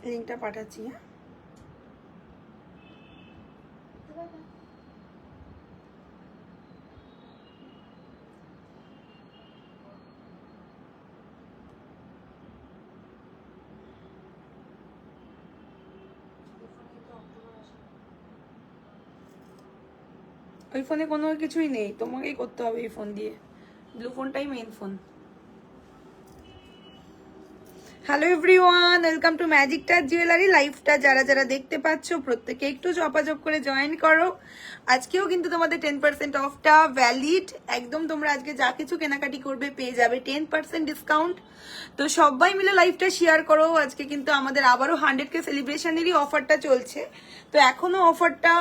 লিঙ্কটা পাঠাচ্ছি। হ্যাঁ, ওই ফোনে কোনো কিছুই নেই, তোমাকেই করতে হবে এই ফোন দিয়ে। ব্লু ফোনটাই main phone. Hello everyone, welcome to magic touch jewellery. লাইভটা যারা যারা দেখতে পাচ্ছ প্রত্যেকে একটু চপাচপ করে জয়েন করো। আজকেও কিন্তু তোমাদের 10% অফটা ভ্যালিড। একদম তোমরা আজকে যা কিছু কেনাকাটি করবে পেয়ে যাবে 10% ডিসকাউন্ট। তো সবাই মিলে লাইভটা শেয়ার করো। আজকে কিন্তু আমাদের আবারও 100K সেলিব্রেশনেরই অফারটা চলছে। তো এখনো অফারটা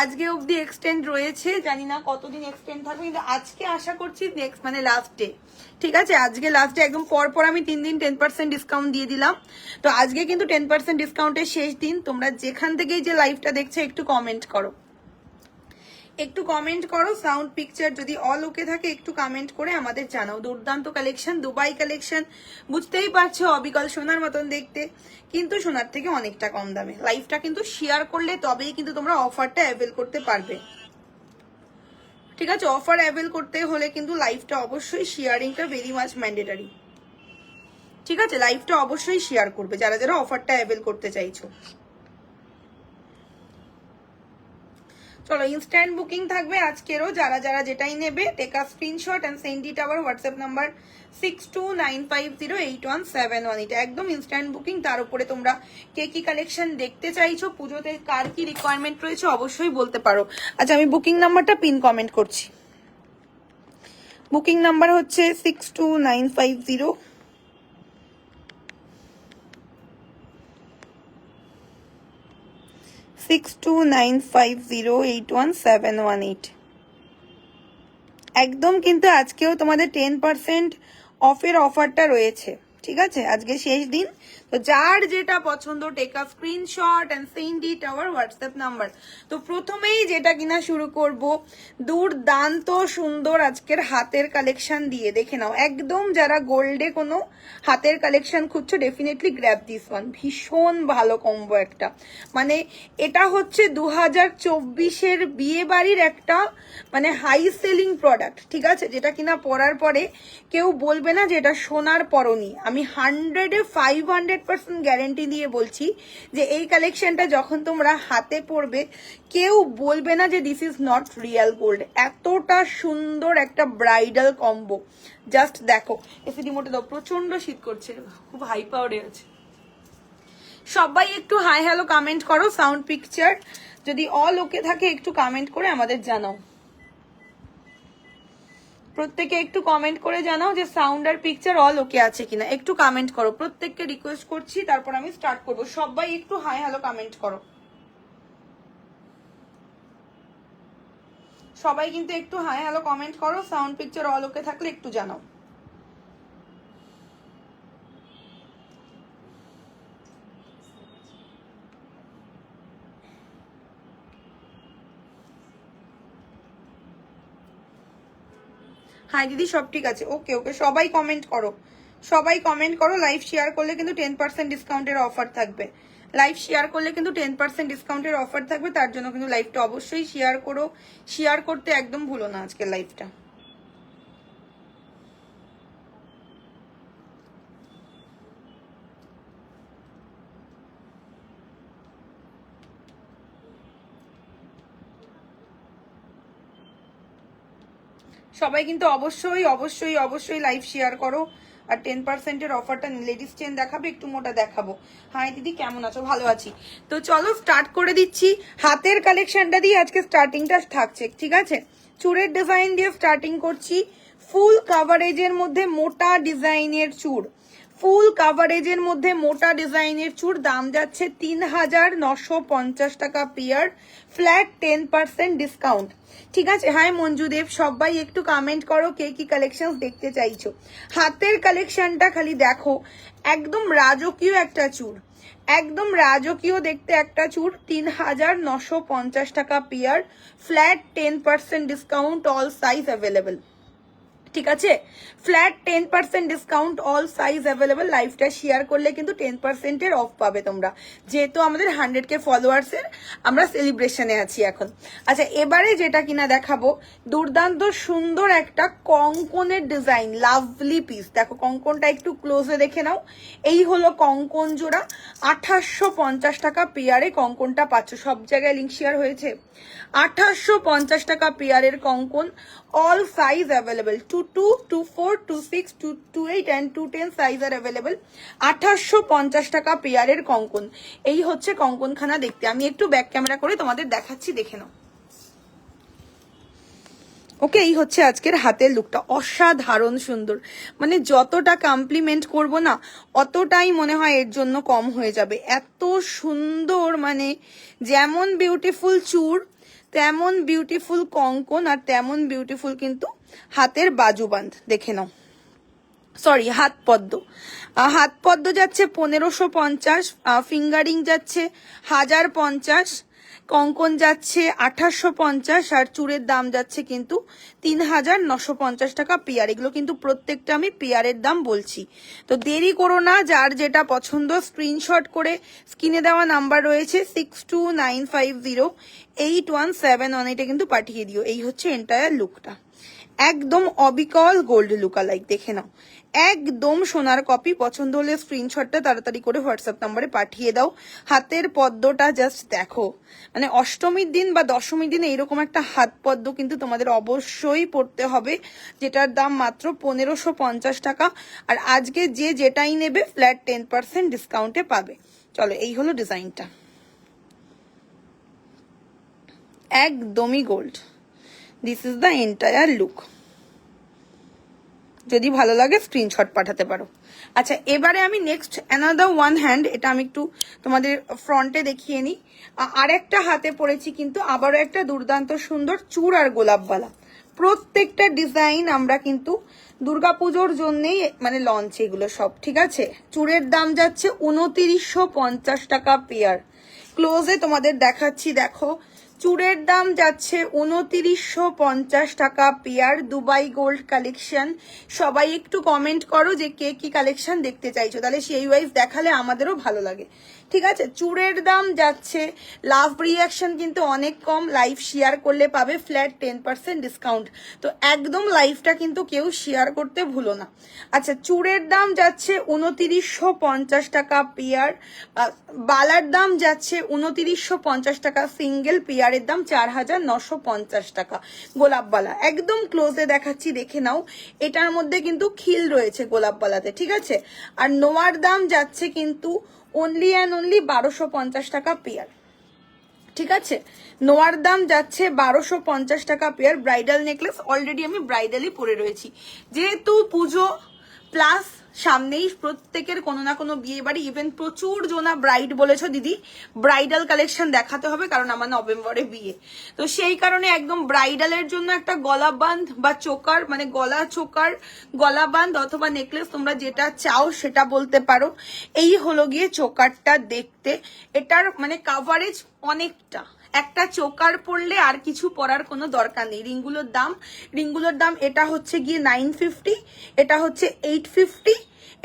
আজকে অবধি এক্সটেন্ড রয়েছে, জানি না কতদিন এক্সটেন্ড থাকবে, কিন্তু আজকে আশা করছি নেক্সট মানে লাস্ট ডে। ঠিক আছে, আজকে লাস্ট ডে, একদম পরপর আমি 3 দিন 10% ডিসকাউন্ট দিয়ে দিলাম। তো আজকে কিন্তু 10% ডিসকাউন্টের শেষ দিন। তোমরা যেখান থেকেই যে লাইভটা দেখছো একটু কমেন্ট করো, একটু কমেন্ট করো। সাউন্ড পিকচার যদি অল ওকে থাকে একটু কমেন্ট করে আমাদের জানাও। দুর্দান্ত কালেকশন, দুবাই কালেকশন, বুঝতেই পারছো অবিকল সোনার মতন দেখতে, কিন্তু সোনার থেকে অনেকটা কম দামে। লাইভটা কিন্তু শেয়ার করলে তবেই কিন্তু তোমরা অফারটা অ্যাভেল করতে পারবে। ঠিক আছে, অফার অ্যাভেল করতে হলে কিন্তু লাইভটা অবশ্যই শেয়ারিংটা ভেরি মাচ ম্যান্ডেটারি। ঠিক আছে, লাইভটা অবশ্যই শেয়ার করবে যারা যারা অফারটা অ্যাভেল করতে চাইছো। চলো, ইনস্ট্যান্ট বুকিং থাকবে আজকেরও। যারা যারা যেটাই নেবে take a screenshot and send it our WhatsApp number 6295081718। এটা একদম ইনস্ট্যান্ট বুকিং। তার উপরে তোমরা কে কি কালেকশন দেখতে চাইছো, পুজোতে কার কি রিকোয়ারমেন্ট রয়েছে অবশ্যই বলতে পারো। আচ্ছা, আমি বুকিং নাম্বারটা পিন কমেন্ট করছি। বুকিং নাম্বার হচ্ছে 62950 6295081718। একদম কিন্তু আজকেও তোমাদের 10% অফের অফারটা রয়েছে। ঠিক আছে, আজকে শেষ দিন। তো যার যেটা পছন্দ take a screenshot and send it our WhatsApp number. তো প্রথমেই যেটা কিনা শুরু করব, দুর্দান্ত সুন্দর আজকের হাতের কালেকশন দিয়ে। দেখে নাও, একদম যারা গোল্ডে কোনো হাতের কালেকশন খুঁজছো ডেফিনেটলি গ্র্যাব দিস ওয়ান। ভীষণ ভালো কম্বো একটা, মানে এটা হচ্ছে 2024-এর বিয়ে বাড়ির একটা মানে হাই সেলিং প্রোডাক্ট। ঠিক আছে, যেটা কিনা পরার পরে কেউ বলবে না যে এটা সোনার পরনি। আমি 500% গ্যারেন্টি দিয়ে বলছি যে এই কালেকশনটা যখন তোমরা হাতে পরবে কেউ বলবে না যে this is not real gold. এতটা সুন্দর একটা ব্রাইডাল কম্বো। জাস্ট দেখো, এসি রিমোটে দাও, প্রচন্ড শীত করছে, খুব হাই পাওয়ারে আছে। সবাই একটু হাই হ্যালো কমেন্ট করো। সাউন্ড পিকচার যদি অল ওকে থাকে একটু কমেন্ট করে আমাদের জানাও। প্রত্যেকে একটু কমেন্ট করে জানাও যে সাউন্ড আর পিকচার অল ওকে আছে কিনা। একটু কমেন্ট করো, প্রত্যেককে রিকোয়েস্ট করছি, তারপর আমি স্টার্ট করব। সবাই একটু হাই হ্যালো কমেন্ট করো। সবাই কিন্তু একটু হাই হ্যালো কমেন্ট করো। সাউন্ড পিকচার অল ওকে থাকলে একটু জানাও। হাই দিদি, সব ঠিক আছে, ওকে ওকে, সবাই কমেন্ট করো, সবাই কমেন্ট করো। লাইভ শেয়ার করলে কিন্তু 10% ডিসকাউন্টের অফার থাকবে। লাইভ শেয়ার করলে কিন্তু 10% ডিসকাউন্টের অফার থাকবে, তার জন্য কিন্তু লাইভটা অবশ্যই শেয়ার করো। শেয়ার করতে একদম ভুলো না আজকের লাইভটা। সবাই কিন্তু অবশ্যই অবশ্যই অবশ্যই লাইভ শেয়ার করো। আর 10%-এর অফারটা লেডিস চেন দেখাবে, একটু মোটা দেখাবো। হাই দিদি, কেমন আছো? ভালো আছি। তো চলো স্টার্ট করে দিচ্ছি। হাতের কালেকশনটা দিয়ে আজকে স্টার্টিংটা থাকছে। ঠিক আছে, চুড়ের ডিজাইন দিয়ে স্টার্টিং করছি। ফুল কাভারেজের মধ্যে মোটা ডিজাইনের চুড়, ফুল কাভারেজের মধ্যে মোটা ডিজাইনের চুড়, দাম যাচ্ছে 3950 টাকা পেয়ার, ফ্ল্যাট 10% ডিসকাউন্ট। ঠিক আছে, হাই মঞ্জুদেব, সবাই একটু কমেন্ট করো কে কি কালেকশন দেখতে চাইছো। হাতের কালেকশনটা খালি দেখো, একদম রাজকীয় একটা চুড়, একদম রাজকীয় দেখতে একটা চুড়, 3950 টাকা pair, flat 10% discount, all size available. ঠিক আছে, flat 10% discount, all size available. লাইভটা শেয়ার করলে কিন্তু 10% অফ পাবে তোমরা, যেহেতু আমাদের 100K ফলোয়ার্সের আমরা সেলিব্রেশনে আছি এখন। আচ্ছা, এবারে যেটা কিনা দেখাবো, দুর্দান্ত সুন্দর একটা কঙ্কনের ডিজাইন, লাভলি পিস। দেখো কঙ্কনটা একটু ক্লোজে দেখে নাও, এই হলো কঙ্কন জোড়া। 2850 টাকা পেয়ারে কঙ্কনটা পাচ্ছ, সব জায়গায় লিঙ্ক শেয়ার হয়েছে। 2850 টাকা পেয়ারের কঙ্কন, all size available, 22, 24, 26, 28 and 210 size আর অ্যাভেলেবল। 2850 টাকা পেয়ারের কঙ্কন। এই হচ্ছে কঙ্কনখানা দেখতে। আমি একটু ব্যাক ক্যামেরা করে তোমাদের দেখাচ্ছি, দেখে নাও। ওকে, এই হচ্ছে আজকের হাতের লুকটা, অসাধারণ সুন্দর। মানে যতটা কমপ্লিমেন্ট করব না, অতটাই মনে হয় এর জন্য কম হয়ে যাবে। এত সুন্দর, মানে যেমন বিউটিফুল চূড়, তেমন বিউটিফুল কঙ্কন, আর তেমন বিউটিফুল কিন্তু হাতের বাজুবান্ধ। দেখে নাও, সরি হাত পদ্ম। হাত পদ্ম যাচ্ছে 1550, ফিঙ্গারিং যাচ্ছে 1050, কঙ্কন যাচ্ছে 2850, আর চূড়ের দাম যাচ্ছে কিন্তু 3950 টাকা পেয়ার। এগুলো কিন্তু প্রত্যেকটা আমি পেয়ারের দাম বলছি। তো দেরি করো না, যার যেটা পছন্দ স্ক্রিনশট করে স্ক্রিনে দেওয়া নাম্বার রয়েছে 6295081718, এটা কিন্তু পাঠিয়ে দিও। এই হচ্ছে এন্টায়ার লুকটা, একদম অবিকল গোল্ড লুকালাইক। দেখে নাও, একদম সোনার কপি। পছন্দ হলে স্ক্রিনশটটা তাড়াতাড়ি করে হোয়াটসঅ্যাপ নাম্বারে পাঠিয়ে দাও। হাতের পদ্মটা জাস্ট দেখো, মানে অষ্টমীর দিন বা দশমীর দিন এইরকম একটা হাত পদ্ম কিন্তু তোমাদের অবশ্যই পড়তে হবে, যেটার দাম মাত্র 1550 টাকা। আর আজকে যে যেটাই নেবে ফ্ল্যাট 10% ডিসকাউন্টে পাবে। চলো, এই হলো ডিজাইনটা, একদমই gold. This is the entire look. যদি ভালো লাগে স্ক্রিনশট পাঠাতে পারো। আচ্ছা, এবারে আমি নেক্সট অ্যানাদার ওয়ান হ্যান্ড, এটা আমি একটু তোমাদের ফ্রন্টে দেখিয়ে নিই। আর একটা হাতে পড়েছি কিন্তু আবারও একটা দুর্দান্ত সুন্দর চূড় আর গোলাপবালা। প্রত্যেকটা ডিজাইন আমরা কিন্তু দুর্গাপুজোর জন্যেই মানে লঞ্চ, এগুলো সব ঠিক আছে। চূড়ের দাম যাচ্ছে 2950 টাকা পেয়ার। ক্লোজে তোমাদের দেখাচ্ছি, দেখো চূড়ের দাম যাচ্ছে 2950 টাকা পেয়ার। Dubai gold collection. সবাই একটু কমেন্ট করো যে কে কি কালেকশন দেখতে চাইছো, তাহলে সেই ওয়াইজ দেখালে আমাদেরও ভালো লাগে। ঠিক আছে, চূড়ের দাম যাচ্ছে, লাভ রিয়াকশন কিন্তু অনেক কম, লাইভ শেয়ার করলে পাবে ফ্ল্যাট 10% ডিসকাউন্ট। তো একদম লাইভটা কিন্তু কেউ শেয়ার করতে ভুলো না। আচ্ছা, চূড়ের দাম যাচ্ছে 2950 টাকা পেয়ার, বালার দাম যাচ্ছে 2950 টাকা সিঙ্গেল, পেয়ারের দাম 4950 টাকা। গোলাপ বালা একদম ক্লোজে দেখাচ্ছি, দেখে নাও। এটার মধ্যে কিন্তু খিল রয়েছে গোলাপ বালাতে, ঠিক আছে। আর নোয়ার দাম যাচ্ছে কিন্তু অনলি অ্যান্ড অনলি 1250 টাকা পেয়ার, ঠিক আছে। নোয়ার দাম যাচ্ছে 1250 টাকা পেয়ার। ব্রাইডাল নেকলেস অলরেডি আমি ব্রাইডালই পরে রয়েছি, যেহেতু পুজো প্লাস সামনেই প্রত্যেকের কোনো না কোনো বিয়ে বাড়ি, ইভেন প্রচুর জনা ব্রাইড বলেছো দিদি ব্রাইডাল কালেকশন দেখাতে হবে, কারণ আমার নভেম্বরে বিয়ে। তো সেই কারণে একদম ব্রাইডালের জন্য একটা গলা বাঁধ বা চোকার, মানে গলা চোকার, গলা বাঁধ অথবা নেকলেস, তোমরা যেটা চাও সেটা বলতে পারো। এই হলো গিয়ে চোকারটা দেখতে, এটার মানে কাভারেজ অনেকটা। একটা চোকার পরলে আর কিছু পরার কোনো দরকার নেই। রিংগুলোর দাম এটা হচ্ছে গিয়ে 950, এটা হচ্ছে 850,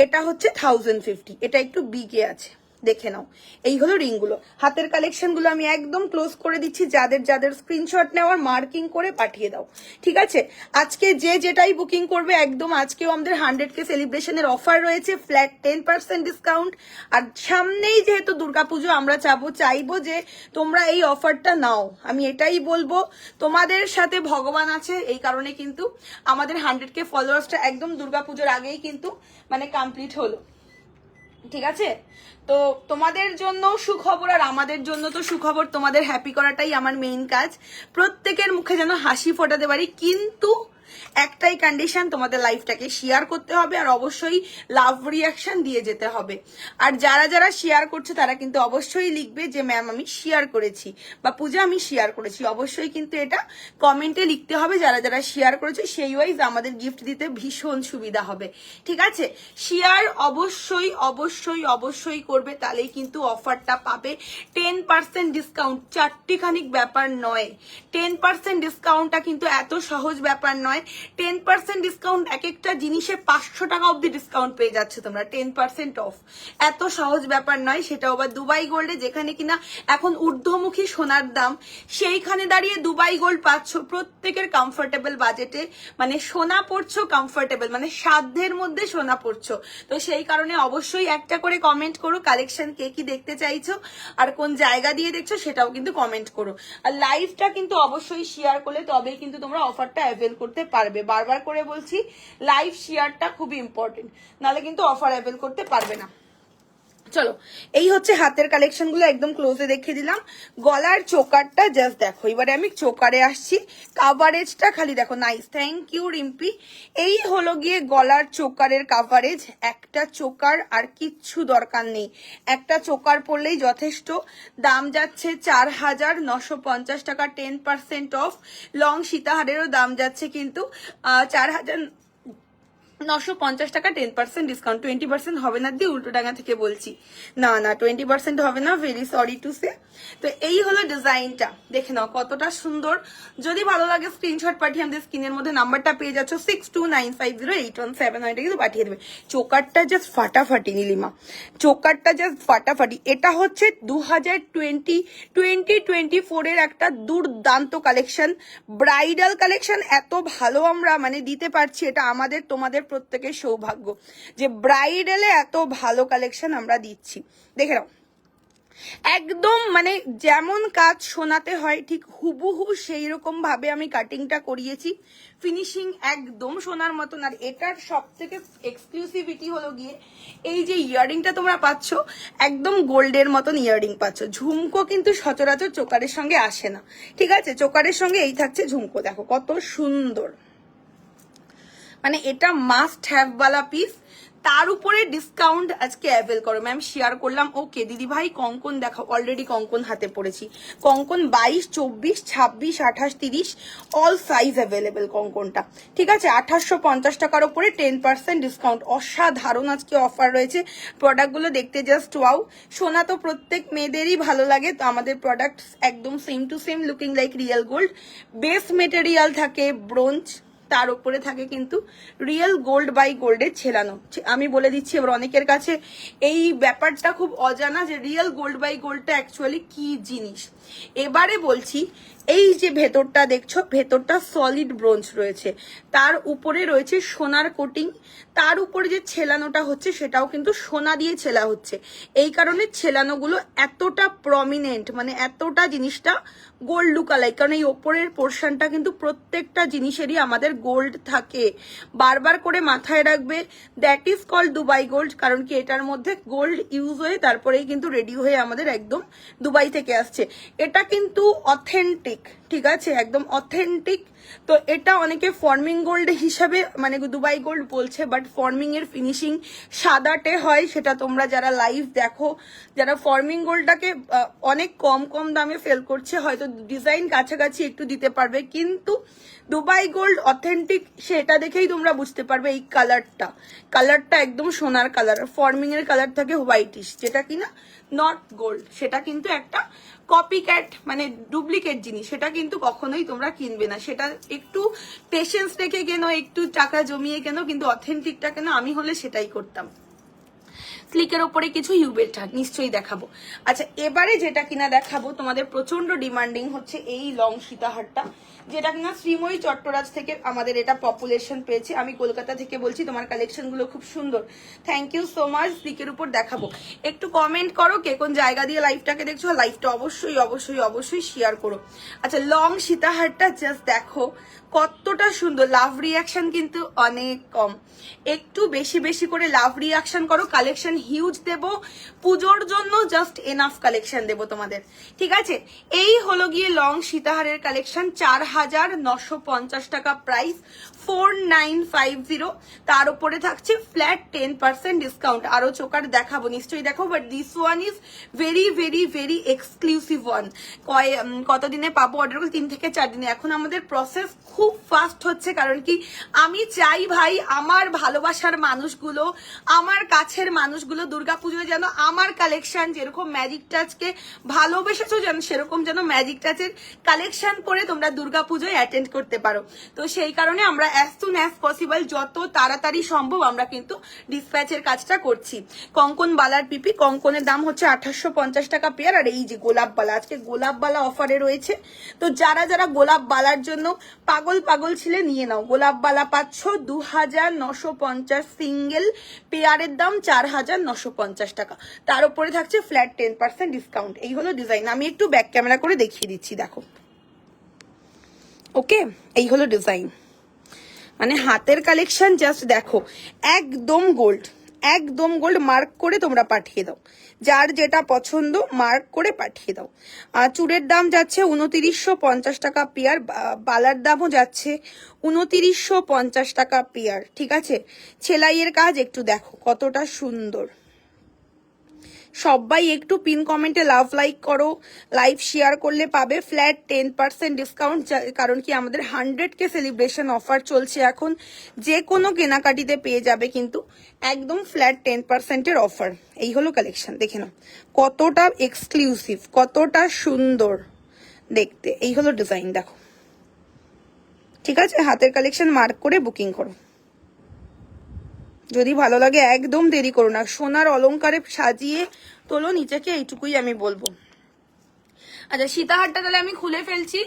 এটা হচ্ছে 1050। এটা একটু বিগে আছে, দেখে নাও। এই হলো রিংগুলো। হাতের কালেকশন গুলো আমি একদম ক্লোজ করে দিচ্ছি, যাদের যাদের স্ক্রিনশট নেওয়ার মার্কিং করে পাঠিয়ে দাও, ঠিক আছে। আজকে যে যেটাই বুকিং করবে, একদম আজকেও আমাদের 100K সেলিব্রেশনের অফার রয়েছে, ফ্ল্যাট 10% ডিসকাউন্ট। আর সামনেই যেহেতু দুর্গাপুজো, আমরা চাইবো যে তোমরা এই অফারটা নাও। আমি এটাই বলবো, তোমাদের সাথে ভগবান আছে, এই কারণে কিন্তু আমাদের 100K ফলোয়ার্সটা একদম দুর্গাপুজোর আগেই কিন্তু মানে কমপ্লিট হলো, ঠিক আছে। তো তোমাদের জন্য সুখবর, আর আমাদের জন্য তো সুখবর, তোমাদের হ্যাপি করাটাই আমার মেইন কাজ। প্রত্যেকের মুখে যেন হাসি ফোটাতে পারি, কিন্তু একটাই কন্ডিশন, তোমাদের লাইফটাকে শেয়ার করতে হবে, আর অবশ্যই লাভ রিয়াকশন দিয়ে যেতে হবে। আর যারা যারা শেয়ার করছে তারা কিন্তু অবশ্যই লিখবে যে ম্যাম আমি শেয়ার করেছি, বা পূজা আমি শেয়ার করেছি। অবশ্যই কিন্তু এটা কমেন্টে লিখতে হবে, যারা যারা শেয়ার করেছে সেই ওয়াইজ আমাদের গিফট দিতে ভীষণ সুবিধা হবে, ঠিক আছে। শেয়ার অবশ্যই অবশ্যই অবশ্যই করবে, তাহলেই কিন্তু অফারটা পাবে। 10% ডিসকাউন্ট চারটিখানিক ব্যাপার নয়, 10% ডিসকাউন্টটা কিন্তু এত সহজ ব্যাপার নয়। নয়, 10% ডিসকাউন্ট, এক একটা জিনিসে 500 টাকা অব্দি ডিসকাউন্ট পেয়ে যাচ্ছে তোমরা, 10% অফ। এত সহজ ব্যাপার নয়, সেটাও আবার দুবাই গোল্ডে, যেখানে কিনা এখন ঊর্ধ্বমুখী সোনার দাম, সেইখানে দাঁড়িয়ে দুবাই গোল্ড পাচ্ছ প্রত্যেকের কমফোর্টেবল বাজেটে, মানে সোনা পড়ছো কমফোর্টেবল, মানে সাধ্যের মধ্যে সোনা পড়ছো। তো সেই কারণে অবশ্যই একটা করে কমেন্ট করো কালেকশন কে কি দেখতে চাইছো আর কোন জায়গা দিয়ে দেখছো সেটাও কিন্তু কমেন্ট করো। আর লাইভটা কিন্তু অবশ্যই শেয়ার করলে তবেই কিন্তু তোমরা অফারটা অ্যাভেল করতে পারবে। বারবার করে বলছি, লাইভ শেয়ারটা খুবই ইম্পর্টেন্ট, নাহলে কিন্তু অফার অ্যাভেল করতে পারবে না। চলো, এই হচ্ছে হাতের কালেকশন গুলো, একদম ক্লোজে দেখিয়ে দিলাম। গলার চোকারটা জাস্ট দেখো, এবারে আমি চোকারে আসছি, কাভারেজটা খালি দেখো, নাইস, থ্যাংক ইউ রিম্পি। এই হলো গিয়ে গলার চোকারের কাভারেজ, একটা চোকার আর কিচ্ছু দরকার নেই, একটা চোকার পরলেই যথেষ্ট। দাম যাচ্ছে 4,950 টাকা, 10% অফ। লং সীতাহারেরও দাম যাচ্ছে কিন্তু 4,950 টাকা, 10% ডিসকাউন্ট, 20% হবে না দিয়ে উল্টো ডাঙা থেকে বলছি, না না 20% হবে না, ভেরি সরি টু সে। তো এই হলো ডিজাইনটা, দেখে নাও কতটা সুন্দর। যদি ভালো লাগে স্ক্রিনশট পাঠিয়ে আমাদের স্ক্রিনের মধ্যে নাম্বারটা পেয়ে যাচ্ছ 62950817, কিন্তু পাঠিয়ে দেবে। চোকারটা জাস্ট ফাটাফাটি নীলিমা, চোকারটা জাস্ট ফাটাফাটি। এটা হচ্ছে 2024 এর একটা দুর্দান্ত কালেকশন, ব্রাইডাল কালেকশন। এত ভালো আমরা মানে দিতে পারছি, এটা আমাদের তোমাদের প্রত্যেকের সৌভাগ্য যে ব্রাইডালে এত ভালো কালেকশন আমরা দিচ্ছি। দেখে নাও, একদম মানে যেমন কাজ শোনাতে হয় ঠিক হুবহু সেই রকম ভাবে আমি কাটিংটা করিয়েছি, ফিনিশিং একদম সোনার মতন। আর এটার সব থেকে এক্সক্লুসিভিটি হলো গিয়ে এই যে ইয়াররিংটা তোমরা পাচ্ছ, একদম গোল্ডের মতন ইয়াররিং পাচ্ছ। ঝুমকো কিন্তু সচরাচর চোকারের সঙ্গে আসে না, ঠিক আছে, চোকারের সঙ্গে এই থাকছে ঝুমকো, দেখো কত সুন্দর, মানে এটা মাস্ট হ্যাভ বালা পিস। তার উপরে ডিসকাউন্ট আজকে অ্যাভেল করো, ম্যাম শেয়ার করলাম। ওকে দিদি ভাই, কঙ্কন দেখাও, অলরেডি কঙ্কন হাতে পড়েছি, কঙ্কন 22, 24, 26, 28, 30 অল সাইজ অ্যাভেলেবেল কঙ্কনটা, ঠিক আছে। 2850 টাকার উপরে 10% ডিসকাউন্ট, অসাধারণ আজকে অফার রয়েছে। প্রোডাক্টগুলো দেখতে জাস্ট ওয়াও। সোনা তো প্রত্যেক মেয়েদেরই ভালো লাগে, তো আমাদের প্রোডাক্ট একদম same to same, looking like real gold. Base material থাকে ব্রোঞ্জ, তার উপরে থাকে কিন্তু রিয়েল গোল্ড বাই গোল্ডের ছেলানো। আমি বলে দিচ্ছি, এবার অনেকের কাছে এই ব্যাপারটা খুব অজানা যে রিয়েল গোল্ড বাই গোল্ডটা অ্যাকচুয়ালি কি জিনিস। এবারে বলছি, এই যে ভেতরটা দেখছো, ভেতরটা সলিড ব্রোঞ্জ রয়েছে, তার উপরে রয়েছে সোনার কোটিং, তার উপরে যে ছেলানোটা হচ্ছে সেটাও কিন্তু সোনা দিয়ে ছেলা হচ্ছে। এই কারণে ছেলানোগুলো এতটা প্রমিনেন্ট, মানে এতটা জিনিসটা গোল্ড লুক আলাইক, কারণ এই ওপরের পোর্শনটা কিন্তু প্রত্যেকটা জিনিসেরই আমাদের গোল্ড থাকে। বারবার করে মাথায় রাখবে, that is called Dubai gold, কারণ কি এটার মধ্যে গোল্ড ইউজ হয়ে তারপরেই কিন্তু রেডি হয়ে আমাদের একদম দুবাই থেকে আসছে। এটা কিন্তু অথেন্টিক, ঠিক আছে, একদম অথেন্টিক। তো এটা অনেকে ফর্মিং গোল্ড হিসাবে মানে দুবাই গোল্ড বলছে, বাট ফর্মিং এর ফিনিশিং সাদাটে হয়, সেটা তোমরা যারা লাইভ দেখো, যারা ফর্মিং গোল্ডটাকে অনেক কম কম দামে সেল করছে, হয়তো ডিজাইন কাছাকাছি একটু দিতে পারবে, কিন্তু দুবাই গোল্ড অথেন্টিক সেটা দেখেই তোমরা বুঝতে পারবে। এই কালারটা একদম সোনার কালার, ফর্মিং এর কালার থাকে হোয়াইটিশ, যেটা কিনা নট গোল্ড, সেটা কিন্তু একটা কপি ক্যাট মানে ডুপ্লিকেট জিনিস, সেটা কিন্তু কখনোই তোমরা কিনবে না। সেটা একটু পেশেন্স রেখে কেন, একটু টাকা জমিয়ে কেন, কিন্তু অথেন্টিকটা কেন, আমি হলে সেটাই করতাম। স্লিকের ওপরে কিছু ইউবেটা নিশ্চয়ই দেখাবো। আচ্ছা, এবারে যেটা কিনা দেখাবো তোমাদের প্রচন্ড ডিমান্ডিং হচ্ছে এই লং সীতাহারটা, যেটা কিনা শ্রীময়ী চট্টরাজ থেকে আমাদের এটা পপুলেশন পেয়েছে। আমি কলকাতা থেকে বলছি, তোমার কালেকশন গুলো খুব সুন্দর, থ্যাংক ইউ সো মাচ। স্লিকের উপর দেখাবো, একটু কমেন্ট করো কে কোন জায়গা দিয়ে লাইভটাকে দেখছো, লাইভটা অবশ্যই অবশ্যই অবশ্যই শেয়ার করো। আচ্ছা, লং সীতাহারটা জাস্ট দেখো কতটা সুন্দর, লাভ রিয়াকশন কিন্তু অনেক কম, একটু বেশি বেশি করে লাভ রিয়াকশন করো। কালেকশন হিউজ দেব পুজোর জন্য, জাস্ট এনাফ কালেকশন দেব তোমাদের, ঠিক আছে। এই হলো গিয়ে লং সীতাহারের কালেকশন, 4,950 টাকা প্রাইস, 4950, তার উপরে থাকছে ফ্ল্যাট 10% ডিসকাউন্ট। আরো চোকার দেখাবো, নিশ্চয়ই দেখো, but this one is very very very exclusive one. কতদিনে পাবো অর্ডার করলে? 3 থেকে 4 দিনে। এখন আমাদের প্রসেস খুব ফাস্ট হচ্ছে, কারণ কি আমি চাই ভাই আমার ভালোবাসার মানুষগুলো, আমার কাছের মানুষগুলো দুর্গাপুজোয় যেন আমার কালেকশন যেরকম ম্যাজিক টাচকে ভালোবেসেছো, যেন সেরকম যেন ম্যাজিক টাচের কালেকশন পরে তোমরা দুর্গাপুজোয় অ্যাটেন্ড করতে পারো। তো সেই কারণে আমরা অ্যাজ সুন অ্যাজ পসিবল, যত তাড়াতাড়ি সম্ভব আমরা কিন্তু ডিসপ্যাচের কাজটা করছি। কঙ্কন বালার পিপি, কঙ্কনের দাম হচ্ছে 2850 টাকা পেয়ার। আর এই যে গোলাপ বালা, আজকে গোলাপ বালা অফারে রয়েছে। তো যারা যারা গোলাপ বালার জন্য পাগল পাগল ছিলে নিয়ে নাও। গোলাপ বালা পাচ্ছ 2950, সিঙ্গেল পেয়ারের দাম 4950 টাকা। তার উপরে থাকছে ফ্ল্যাট 10% ডিসকাউন্ট। এই হলো ডিজাইন। আমি একটু ব্যাক ক্যামেরা করে দেখিয়ে দিচ্ছি, দেখো। ওকে, এই হলো ডিজাইন। মানে হাতের কালেকশন জাস্ট দেখো, একদম গোল্ড, একদম গোল্ড। মার্ক করে তোমরা পাঠিয়ে দাও, যার যেটা পছন্দ মার্ক করে পাঠিয়ে দাও। আর চুড়ের দাম যাচ্ছে 2950 টাকা পেয়ার, বালার দামও যাচ্ছে 2950 টাকা পেয়ার। ঠিক আছে, সেলাইয়ের কাজ একটু দেখো কতটা সুন্দর। সবাই একটু পিন কমেন্টে লাভ লাইক করো, লাইভ শেয়ার করলে পাবে ফ্ল্যাট 10% ডিসকাউন্ট। কারণ কি আমাদের 100K সেলিব্রেশন অফার চলছে এখন, যে কোনো কেনাকাটিতে পেয়ে যাবে কিন্তু একদম ফ্ল্যাট 10%-এর অফার। এই হলো কালেকশন, দেখে নাও কতটা এক্সক্লুসিভ, কতটা সুন্দর দেখতে। এই হলো ডিজাইন, দেখো। ঠিক আছে, হাতের কালেকশন মার্ক করে বুকিং করো। যদি ভালো লাগে একদম দেরি করো না, সোনার অলংকারে সাজিয়ে তোলো নিচেকে, এইটুকুই আমি বলবো। আচ্ছা, সীতাহারটা তাহলে আমি খুলে ফেলছি।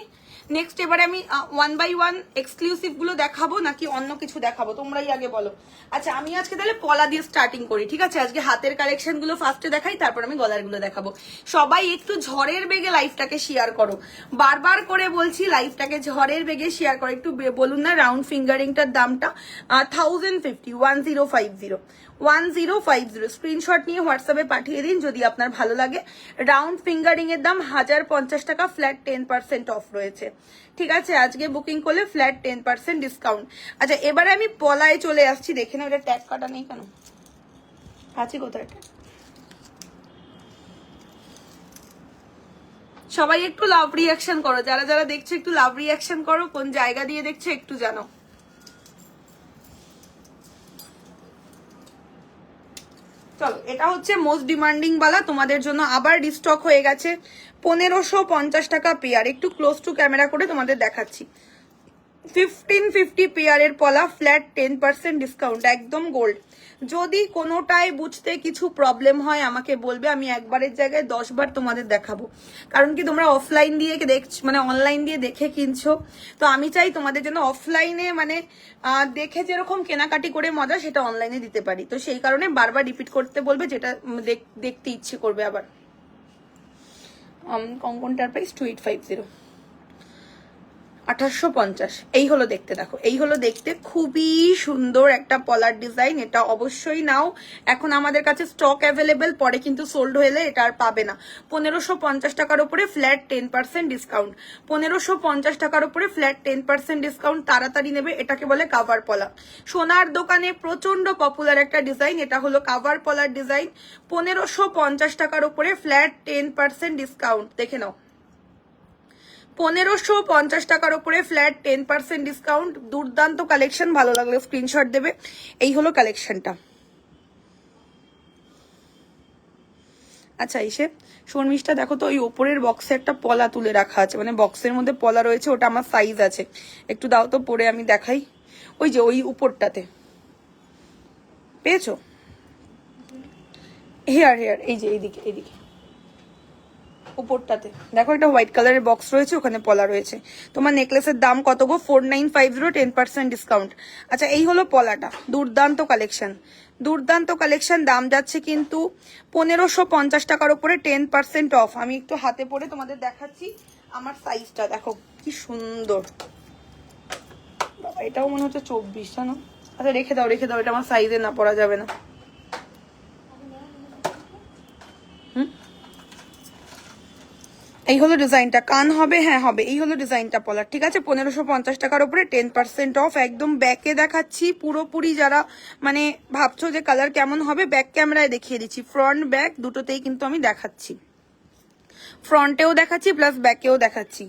নেক্সট এবারে আমি 1 by 1 এক্সক্লুসিভ গুলো দেখাবো নাকি অন্য কিছু দেখাবো, তোমরাই আগে বলো। আচ্ছা, আমি আজকে তাহলে পলা দিয়ে স্টার্টিং করি। ঠিক আছে, আজকে হাতের কালেকশন গুলো ফার্স্টে দেখাই, তারপর আমি গলার গুলো দেখাবো। সবাই একটু ঝড়ের বেগে লাইফটাকে শেয়ার করো, বারবার করে বলছি লাইফটাকে ঝড়ের বেগে শেয়ার করো। একটু বলুন না রাউন্ড ফিঙ্গারিংটার দামটা 1050, 1050 স্ক্রিনশট নিয়ে হোয়াটসঅ্যাপে পাঠিয়ে দিন যদি আপনার ভালো লাগে। রাউন্ড ফিঙ্গারিং এর দাম 1050 টাকা, ফ্ল্যাট 10% অফ রয়েছে। ঠিক আছে, আজকে বুকিং করলে ফ্ল্যাট 10% ডিসকাউন্ট। আচ্ছা, এবারে আমি পলায় চলে আসছি। দেখে না, এটা ট্যাগ কাটা নেই কেন, আছে কোথায়? সবাই একটু লাভ রিয়াকশন করো, যারা যারা দেখছো একটু লাভ রিয়াকশন করো। কোন জায়গা দিয়ে দেখছো একটু জানো। চলো, এটা হচ্ছে মোস্ট ডিমান্ডিং বালা, তোমাদের জন্য আবার রিস্টক হয়ে গেছে। 1550 টাকা পেয়ার। একটু ক্লোজ টু ক্যামেরা করে তোমাদের দেখাচ্ছি। 1550 পেয়ারের পলা, ফ্ল্যাট 10% ডিসকাউন্ট, একদম গোল্ড। যদি কোনোটাই বুঝতে কিছু প্রবলেম হয় আমাকে বলবে, আমি একবারের জায়গায় 10 বার তোমাদের দেখাবো। কারণ কি তোমরা অফলাইন দিয়ে দেখছো, মানে অনলাইন দিয়ে দেখে কিনছো, তো আমি চাই তোমাদের জন্য অফলাইনে মানে দেখে যেরকম কেনাকাটি করে মজা সেটা অনলাইনে দিতে পারি। তো সেই কারণে বারবার রিপিট করতে বলবে, যেটা দেখতে ইচ্ছে করবে। আবার কঙ্কনটার প্রাইস 2850, 2850। এই হলো দেখতে, দেখো এই হলো দেখতে, খুবই সুন্দর একটা পলার ডিজাইন। এটা অবশ্যই নাও, এখন আমাদের কাছে স্টক অ্যাভেলেবেল, পরে কিন্তু সোল্ড হলে এটা আর পাবে না। 1550 টাকার উপরে ফ্ল্যাট 10% ডিসকাউন্ট, 1550 টাকার উপরে ফ্ল্যাট 10% ডিসকাউন্ট। তাড়াতাড়ি নেবে, এটাকে বলে কাভার পলা। সোনার দোকানে প্রচন্ড পপুলার একটা ডিজাইন, এটা হলো কাভার পলার ডিজাইন। 1550 টাকার উপরে ফ্ল্যাট 10% ডিসকাউন্ট, দেখে নাও। 1550 টাকার উপরে ফ্ল্যাট 10% ডিসকাউন্ট। দুর্দান্ত কালেকশন, ভালো লাগলে স্ক্রিনশট দেবে। এই হলো কালেকশনটা। আচ্ছা, এসে শর্মিষ্ঠা দেখো তো, ওই ওপরের বক্সে একটা পলা তুলে রাখা আছে, মানে বক্সের মধ্যে পলা রয়েছে, ওটা আমার সাইজ আছে। একটু দাও তো, পরে আমি দেখাই। ওই যে ওই উপরটাতে পেয়েছো, হেয়ার হেয়ার, এই যে এইদিকে, এইদিকে উপরটাতে দেখো, একটা হোয়াইট কালারের বক্স রয়েছে, ওখানে পলা রয়েছে। তোমার নেকলেসের দাম কত গো? 4950, 10% ডিসকাউন্ট। আচ্ছা, এই হলো পলাটা, দুর্দান্ত কালেকশন, দুর্দান্ত কালেকশন। দাম যাচ্ছে কিন্তু 1550 টাকার উপরে 10% অফ। আমি একটু হাতে পরে তোমাদের দেখাচ্ছি আমার সাইজটা, দেখো কি সুন্দর। বাবা, এটাও মনে হচ্ছে 24, জানো। আচ্ছা, রেখে দাও রেখে দাও, এটা আমার সাইজে না, পরা যাবে না। এই হলো ডিজাইনটা, কান হবে, হ্যাঁ হবে। এই হলো ডিজাইনটা পলার। ঠিক আছে, 1550 টাকার উপরে 10% অফ। একদম ব্যাকে দেখাচ্ছি পুরোপুরি, যারা মানে ভাবছো যে কালার কেমন হবে, ব্যাক ক্যামেরায় দেখিয়ে দিচ্ছি। ফ্রন্ট ব্যাক দুটোতেই কিন্তু আমি দেখাচ্ছি, ফ্রন্টেও দেখাচ্ছি প্লাস ব্যাকেও দেখাচ্ছি।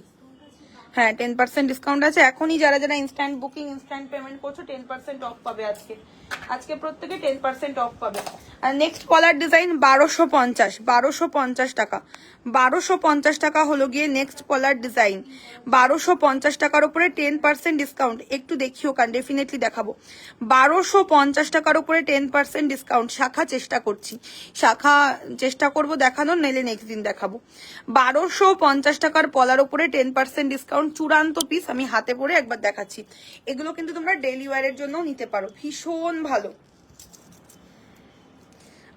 হ্যাঁ 10% ডিসকাউন্ট আছে। এখনই যারা যারা ইনস্ট্যান্ট বুকিং ইনস্ট্যান্ট পেমেন্ট করছো 10% অফ পাবে আজকে। আজকে প্রত্যেকে 10% অফ পাবে। আর নেক্সট কলার ডিজাইন 1250 টাকা, 1250 টাকা হলো গিয়ে নেক্সট কলার ডিজাইন। 1250 টাকার উপরে 10% ডিসকাউন্ট। একটু দেখিও কারণ ডেফিনেটলি দেখাবো। 1250 টাকার উপরে 10% ডিসকাউন্ট। শাখা চেষ্টা করছি, শাখা চেষ্টা করবো দেখানোর, নাইলে নেক্সট দিন দেখাবো। 1250 টাকার পলার উপরে 10% ডিসকাউন্ট, চূড়ান্ত পিস। আমি হাতে পরে একবার দেখাচ্ছি। এগুলো কিন্তু তোমরা ডেইলি ওয়্যারের জন্য নিতে পারো, ভীষণ ভালো।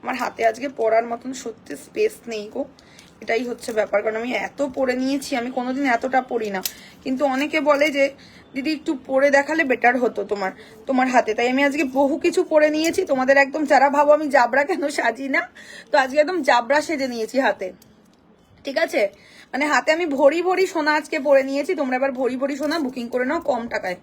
আমার হাতে আজকে পরার মতন সত্যি স্পেস নেই গো, এটাই হচ্ছে ব্যাপার। কারণ আমি এত পরে নিয়েছি, আমি কোনোদিন এতটা পরি না। কিন্তু অনেকে বলে যে দিদি একটু পরে দেখালে বেটার হতো তোমার হাতে, তাই আমি আজকে বহু কিছু পরে নিয়েছি। তোমাদের একদম যারা ভাবো আমি জাবরা কেন সাজি না, তো আজকে একদম জাবরা সেজে নিয়েছি হাতে, ঠিক আছে? মানে হাতে আমি ভরি ভরি সোনা আজকে পরে নিয়েছি। তোমরা এবার ভরি ভরি সোনা বুকিং করে নাও কম টাকায়,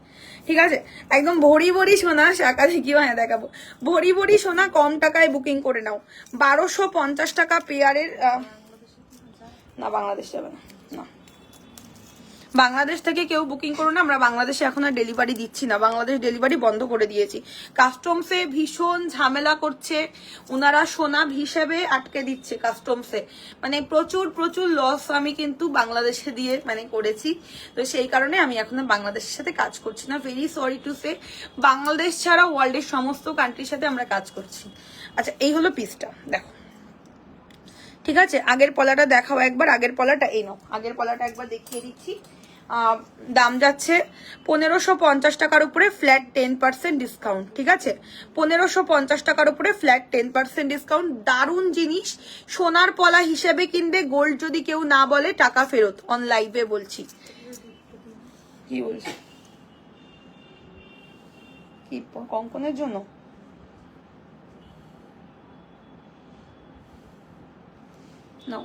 ঠিক আছে? একদম ভরি ভরি সোনা, শাখা দেখিও, হ্যাঁ দেখাবো। ভরি ভরি সোনা কম টাকায় বুকিং করে নাও। 1250 টাকা পেয়ারের। না বাংলাদেশ যাবে না, না বাংলাদেশ থেকে কেউ বুকিং করো না, আমরা বাংলাদেশে এখন আর ডেলিভারি দিচ্ছি না, বাংলাদেশ ডেলিভারি বন্ধ করে দিয়েছি। কাস্টমসে ভীষণ ঝামেলা করছে, ওনারা সোনা হিসেবে আটকে দিচ্ছে কাস্টমসে, মানে প্রচুর প্রচুর লস আমি কিন্তু বাংলাদেশে দিয়ে মানে করেছি। তো সেই কারণে আমি এখন বাংলাদেশের সাথে কাজ করছি না, very sorry to say. Bangladesh ছাড়া ওয়ার্ল্ডের সমস্ত কান্ট্রির সাথে আমরা কাজ করছি। আচ্ছা এই হলো পিসটা, দেখো ঠিক আছে? আগের পলাটা দেখাও একবার, আগের পলাটা এই নাও, আগের পলাটা একবার দেখিয়ে দিচ্ছি। দাম যাচ্ছে 1550 টাকার উপরে ফ্ল্যাট 10% ডিসকাউন্ট, ঠিক আছে? 1550 টাকার উপরে ফ্ল্যাট 10% ডিসকাউন্ট। দারুণ জিনিস, সোনার পলা হিসেবে কিনবে, গোল্ড যদি কেউ না বলে টাকা ফেরত, অন লাইভে বলছি। কি বলছি, কি কঙ্কনের জন্য? No.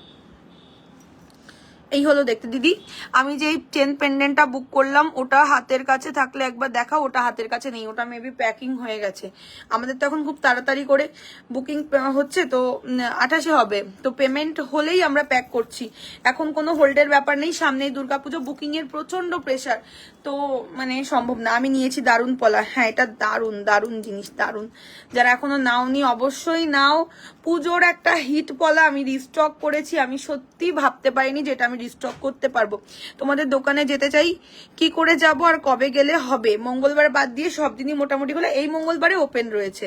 এই হলো দেখতে দিদি, আমি যে চেন পেন্ডেন্টটা বুক করলাম ওটা হাতের কাছে থাকলে একবার দেখাও। ওটা হাতের কাছে নেই, ওটা মেবি প্যাকিং হয়ে গেছে। আমাদের তো এখন খুব তাড়াতাড়ি করে বুকিং হচ্ছে, তো 28 হবে, তো পেমেন্ট হলেই আমরা প্যাক করছি। এখন কোনো হোল্ডের ব্যাপার নেই, সামনেই দুর্গাপুজো, বুকিং এর প্রচন্ড প্রেসার, তো মানে সম্ভব না। আমি নিয়েছি দারুণ পলা, হ্যাঁ এটা দারুণ দারুণ জিনিস, দারুণ। যারা এখনো নাওনি অবশ্যই নাও। পুজোর একটা হিট পলা আমি রিস্টক করেছি, আমি সত্যি ভাবতে পারিনি যেটা আমি রিস্টক করতে পারবো। তোমাদের দোকানে যেতে চাই, কি করে যাব আর কবে গেলে হবে? মঙ্গলবার বাদ দিয়ে সব দিনই মোটামুটি হলে, এই মঙ্গলবারে ওপেন রয়েছে।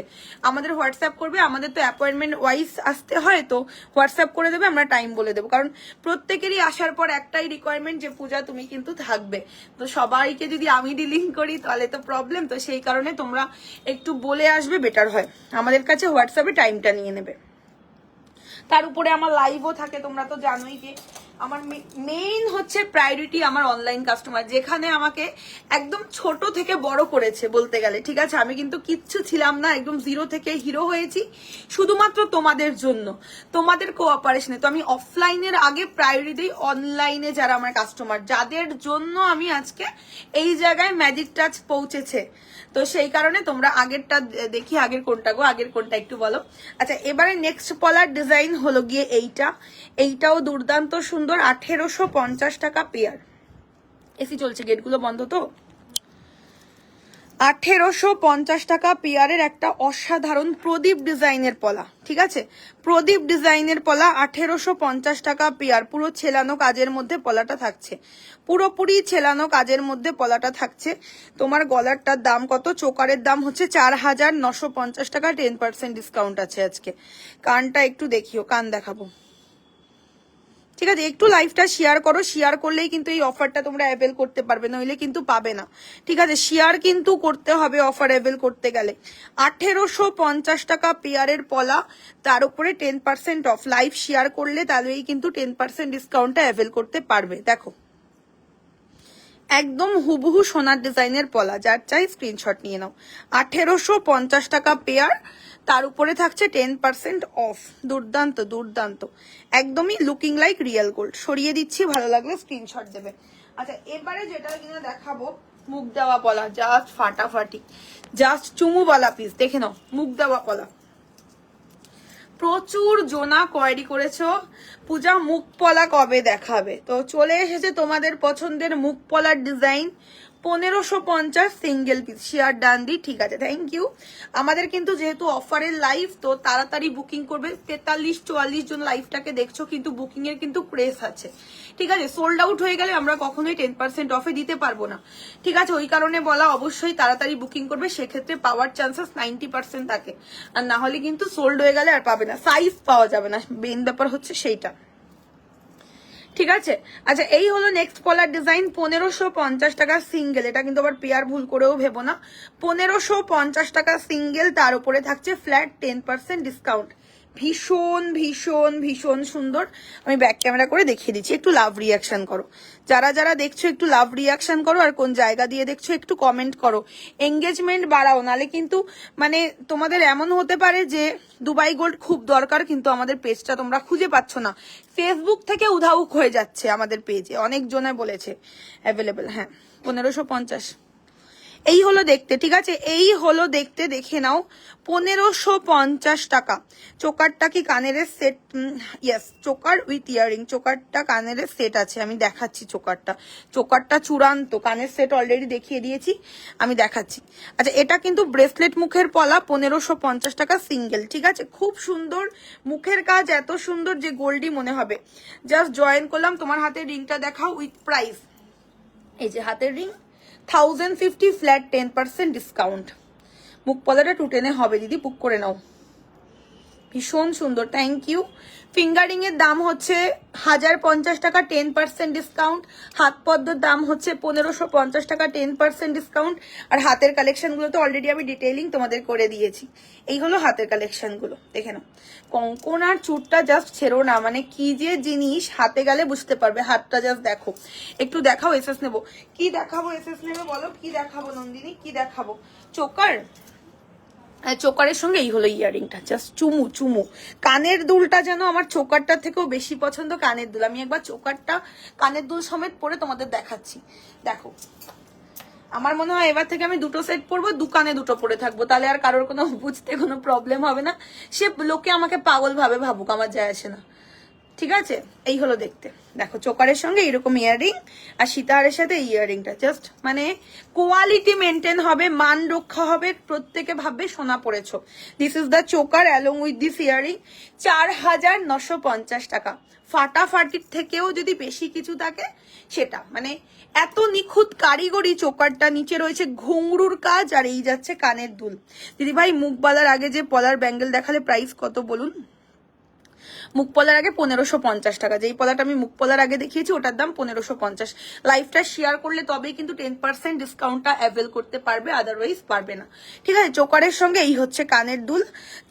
আমাদের হোয়াটসঅ্যাপ করবে, আমাদের তো অ্যাপয়েন্টমেন্ট ওয়াইজ আসতে হয়, তো হোয়াটসঅ্যাপ করে দেবে, আমরা টাইম বলে দেবো। কারণ প্রত্যেকেরই আসার পর একটাই রিকোয়ারমেন্ট যে পূজা তুমি কিন্তু থাকবে, তো সবাইকে যদি আমি ডিলিং করি তাহলে তো প্রবলেম। তো সেই কারণে তোমরা একটু বলে আসবে, বেটার হয়। আমাদের কাছে হোয়াটসঅ্যাপে টাইমটা নিয়ে নেবে। তার উপরে আমার লাইভও থাকে, তোমরা তো জানোই যে আমার মেইন হচ্ছে প্রায়োরিটি আমার অনলাইন কাস্টমার, যেখানে আমাকে একদম ছোট থেকে বড় করেছে বলতে গেলে, ঠিক আছে? আমি কিন্তু কিচ্ছু ছিলাম না, একদম জিরো থেকে হিরো হয়েছি শুধুমাত্র তোমাদের জন্য, তোমাদের কোঅপারেশনে। তো আমি অফলাইনের আগে প্রায়োরিটি দিই অনলাইনে যারা আমার কাস্টমার, যাদের জন্য আমি আজকে এই জায়গায় ম্যাজিক টাচ পৌঁছেছে। তো সেই কারণে তোমরা আগেরটা দেখি, আগের কোনটা গো, আগের কোনটা একটু বলো। আচ্ছা এবারে নেক্সট পলার ডিজাইন হলো গিয়ে এইটাও দুর্দান্ত সুন্দর, 1850 টাকা পেয়ার। এসি চলছে, গেটগুলো বন্ধ তো। 1850 টাকা পেয়ারের একটা অসাধারণ প্রদীপ ডিজাইনের পলা, ঠিক আছে? প্রদীপ ডিজাইনের পলা 1850 টাকা পেয়ার, পুরো ছেলানো কাজের মধ্যে পলাটা থাকছে, পুরোপুরি ছেলানো কাজের মধ্যে পলাটা থাকছে। তোমার গলারটার দাম কত? চোকারের দাম হচ্ছে 4950 টাকা, 10% ডিসকাউন্ট আছে আজকে। কানটা একটু দেখিও, কান দেখাবো, ঠিক আছে? একটু লাইভটা শেয়ার করো, শেয়ার করলেই কিন্তু এই অফারটা তোমরা অ্যাভেল করতে পারবে, নইলে কিন্তু পাবে না, ঠিক আছে? শেয়ার কিন্তু করতে হবে অফার অ্যাভেল করতে গেলে। 1850 টাকা পেয়ারের পলা, তার উপরে 10% অফ। লাইভ শেয়ার করলে তাহলেই কিন্তু 10% ডিসকাউন্টটা অ্যাভেল করতে পারবে। দেখো একদম হুবহু সোনার ডিজাইনের পলা, যার চাই স্ক্রিনশট নিয়ে নাও। 1850 টাকা পেয়ার, তার উপরে থাকছে 10% অফ। দুর্দান্ত দুর্দান্ত, একদমই লুকিং লাইক রিয়েল গোল্ড। সরিয়ে দিচ্ছি, ভালো লাগলে স্ক্রিনশট দেবে। আচ্ছা এবারে যেটা কিনা দেখাবো, মুখ দেওয়া পলা, জাস্ট ফাটাফাটি, জাস্ট চুমুওয়ালা পিস, দেখে নাও মুখ দেওয়া পলা। প্রচুর জোনা কোয়ারি করেছো পূজা মুখ পলা কবে দেখাবে, তো চলে এসেছে তোমাদের পছন্দের মুখ পলার design 1550 single piece. Share done দি, ঠিক আছে, থ্যাংক ইউ। আমাদের কিন্তু যেহেতু অফারের লাইভ, তো তাড়াতাড়ি বুকিং করবে। 43-44 জন লাইভটাকে দেখছো, কিন্তু বুকিং এর কিন্তু প্রেস আছে, ঠিক আছে। সোল্ড আউট হয়ে গেলে আমরা কখনোই 10% অফে দিতে পারবো না, ঠিক আছে। ওই কারণে বলা, অবশ্যই তাড়াতাড়ি বুকিং করবে, সেক্ষেত্রে পাওয়ার চান্সেস 90% থাকে, আর না হলে কিন্তু সোল্ড হয়ে গেলে আর পাবে না, সাইজ পাওয়া যাবে না, মেইন ব্যাপার হচ্ছে সেইটা, ঠিক আছে। আচ্ছা, এই হলো নেক্সট পলার ডিজাইন 1550 টাকা সিঙ্গেল। এটা কিন্তু আবার পেয়ার ভুল করেও ভেবো না, 1550 টাকা সিঙ্গেল, তার উপরে থাকছে ফ্ল্যাট 10% ডিসকাউন্ট। ভীষণ ভীষণ ভীষণ সুন্দর। আমি ব্যাক ক্যামেরা করে দেখিয়ে দিচ্ছি, একটু লাভ রিয়াকশন করো। যারা যারা দেখছো একটু লাভ রিয়াকশন করো, আর কোন জায়গা দিয়ে দেখছো একটু কমেন্ট করো, এঙ্গেজমেন্ট বাড়াও, নালে কিন্তু মানে তোমাদের এমন হতে পারে যে দুবাই গোল্ড খুব দরকার, কিন্তু আমাদের পেজটা তোমরা খুঁজে পাচ্ছ না, ফেসবুক থেকে উধাউক হয়ে যাচ্ছে আমাদের পেজে, অনেকজনে বলেছে অ্যাভেলেবেল। হ্যাঁ, 1550 এই হলো দেখতে, ঠিক আছে, এই হলো দেখতে, দেখে নাও 1550 টাকা। চোকারটা কি কানের set? Yes, choker with earring, চোকারটা কানের সেট আছে, আমি দেখাচ্ছি। চোকারটা চূড়ান্ত, কানের সেট অলরেডি দেখিয়ে দিয়েছি, আমি দেখাচ্ছি। আচ্ছা, এটা কিন্তু ব্রেসলেট মুখের পলা, 1550 টাকা সিঙ্গেল, ঠিক আছে। খুব সুন্দর মুখের কাজ, এত সুন্দর যে গোল্ডই মনে হবে। জাস্ট জয়েন করলাম। তোমার হাতের রিংটা দেখাও উইথ প্রাইস, এই যে হাতের রিং 1050 ফ্ল্যাট 10% ডিসকাউন্ট। মুখ পলাটা 210 হবে দিদি, বুক করে নাও। ভীষণ সুন্দর, থ্যাংক ইউ। ফিঙ্গারিং এর দাম হচ্ছে 1050 টাকা 10% ডিসকাউন্ট। হাত পদ্মর দাম হচ্ছে 1550 টাকা 10% ডিসকাউন্ট। আর হাতের কালেকশন গুলো তো অলরেডি আমি ডিটেইলিং তোমাদের করে দিয়েছি। এই হলো হাতের কালেকশন গুলো, দেখে নাও। কঙ্কন আর চুটটা জাস্ট ছেড়ো না, মানে কি যে জিনিস, হাতে গেলে বুঝতে পারবে। হাতটা জাস্ট দেখো, একটু দেখাও। এসএস নেবো, কি দেখাবো? এসএস নেবে বলো, কি দেখাবো নন্দিনী, কি দেখাবো? চোকার, চোকারের সঙ্গে এই হলো ইয়ারিংটা, জাস্ট চুমু চুমু। কানের দুলটা যেন আমার চোকারটার থেকেও বেশি পছন্দ, কানের দুল। আমি একবার চোকারটা কানের দুল সমেত পরে তোমাদের দেখাচ্ছি, দেখো। আমার মনে হয় এবার থেকে আমি দুটো সেট পরবো, দুকানে দুটো পরে থাকবো, তাহলে আর কারোর কোনো বুঝতে কোনো প্রবলেম হবে না। সে লোকে আমাকে পাগল ভাবে ভাবুক, আমার যায় আসে না, ঠিক আছে। এই হলো দেখতে, দেখো চোকারের সঙ্গে এরকম ইয়ারিং, আর সীতাহারের সাথে ইয়ারিংটা জাস্ট মানে কোয়ালিটি মেনটেন হবে, মান রক্ষা হবে, প্রত্যেকে ভাববে সোনা পড়েছো। This is the choker along with this earring, 4950 টাকা। ফাটাফাটির থেকেও যদি বেশি কিছু থাকে সেটা, মানে এত নিখুঁত কারিগরি চোকারটা। নিচে রয়েছে ঘুংরুর কাজ, আর এই যাচ্ছে কানের দুল। দিদি ভাই, মুখ বালার আগে যে পলার ব্যাঙ্গেল দেখালে প্রাইস কত বলুন? মুখ পলার আগে 1550 টাকা। যেই পলাটা আমি মুখ পলার আগে দেখিয়েছি ওটার দাম 1550। লাইভটা শেয়ার করলে তবেই কিন্তু 10% ডিসকাউন্টটা অ্যাভেল করতে পারবে, আদারওয়াইজ পারবে না, ঠিক আছে। চোকারের সঙ্গে এই হচ্ছে কানের দুল,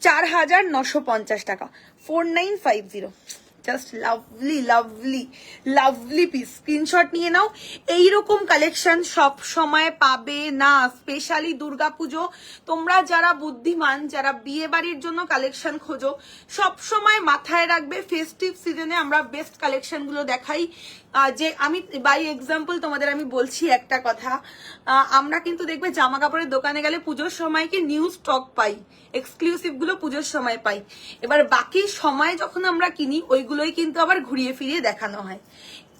4950 টাকা, 4950। Just lovely lovely lovely piece. Screenshot নিয়ে নাও। এইরকম কালেকশন সব সময় পাবে না, স্পেশালি দুর্গাপুজো। তোমরা যারা বুদ্ধিমান, যারা বিয়ে বাড়ির জন্য কালেকশন খোঁজো, সব সময় মাথায় রাখবে ফেস্টিভ সিজনে আমরা বেস্ট কালেকশন গুলো দেখাই। যে আমি বাই এক্সাম্পল তোমাদের আমি বলছি একটা কথা, আমরা কিন্তু দেখবে জামা কাপড়ের দোকানে গেলে পুজোর সময় কি নিউ স্টক পাই, এক্সক্লুসিভ গুলো পুজোর সময় পাই। এবার বাকি সময় যখন আমরা কিনি ওইগুলোই কিন্তু আবার ঘুরিয়ে ফিরিয়ে দেখানো হয়।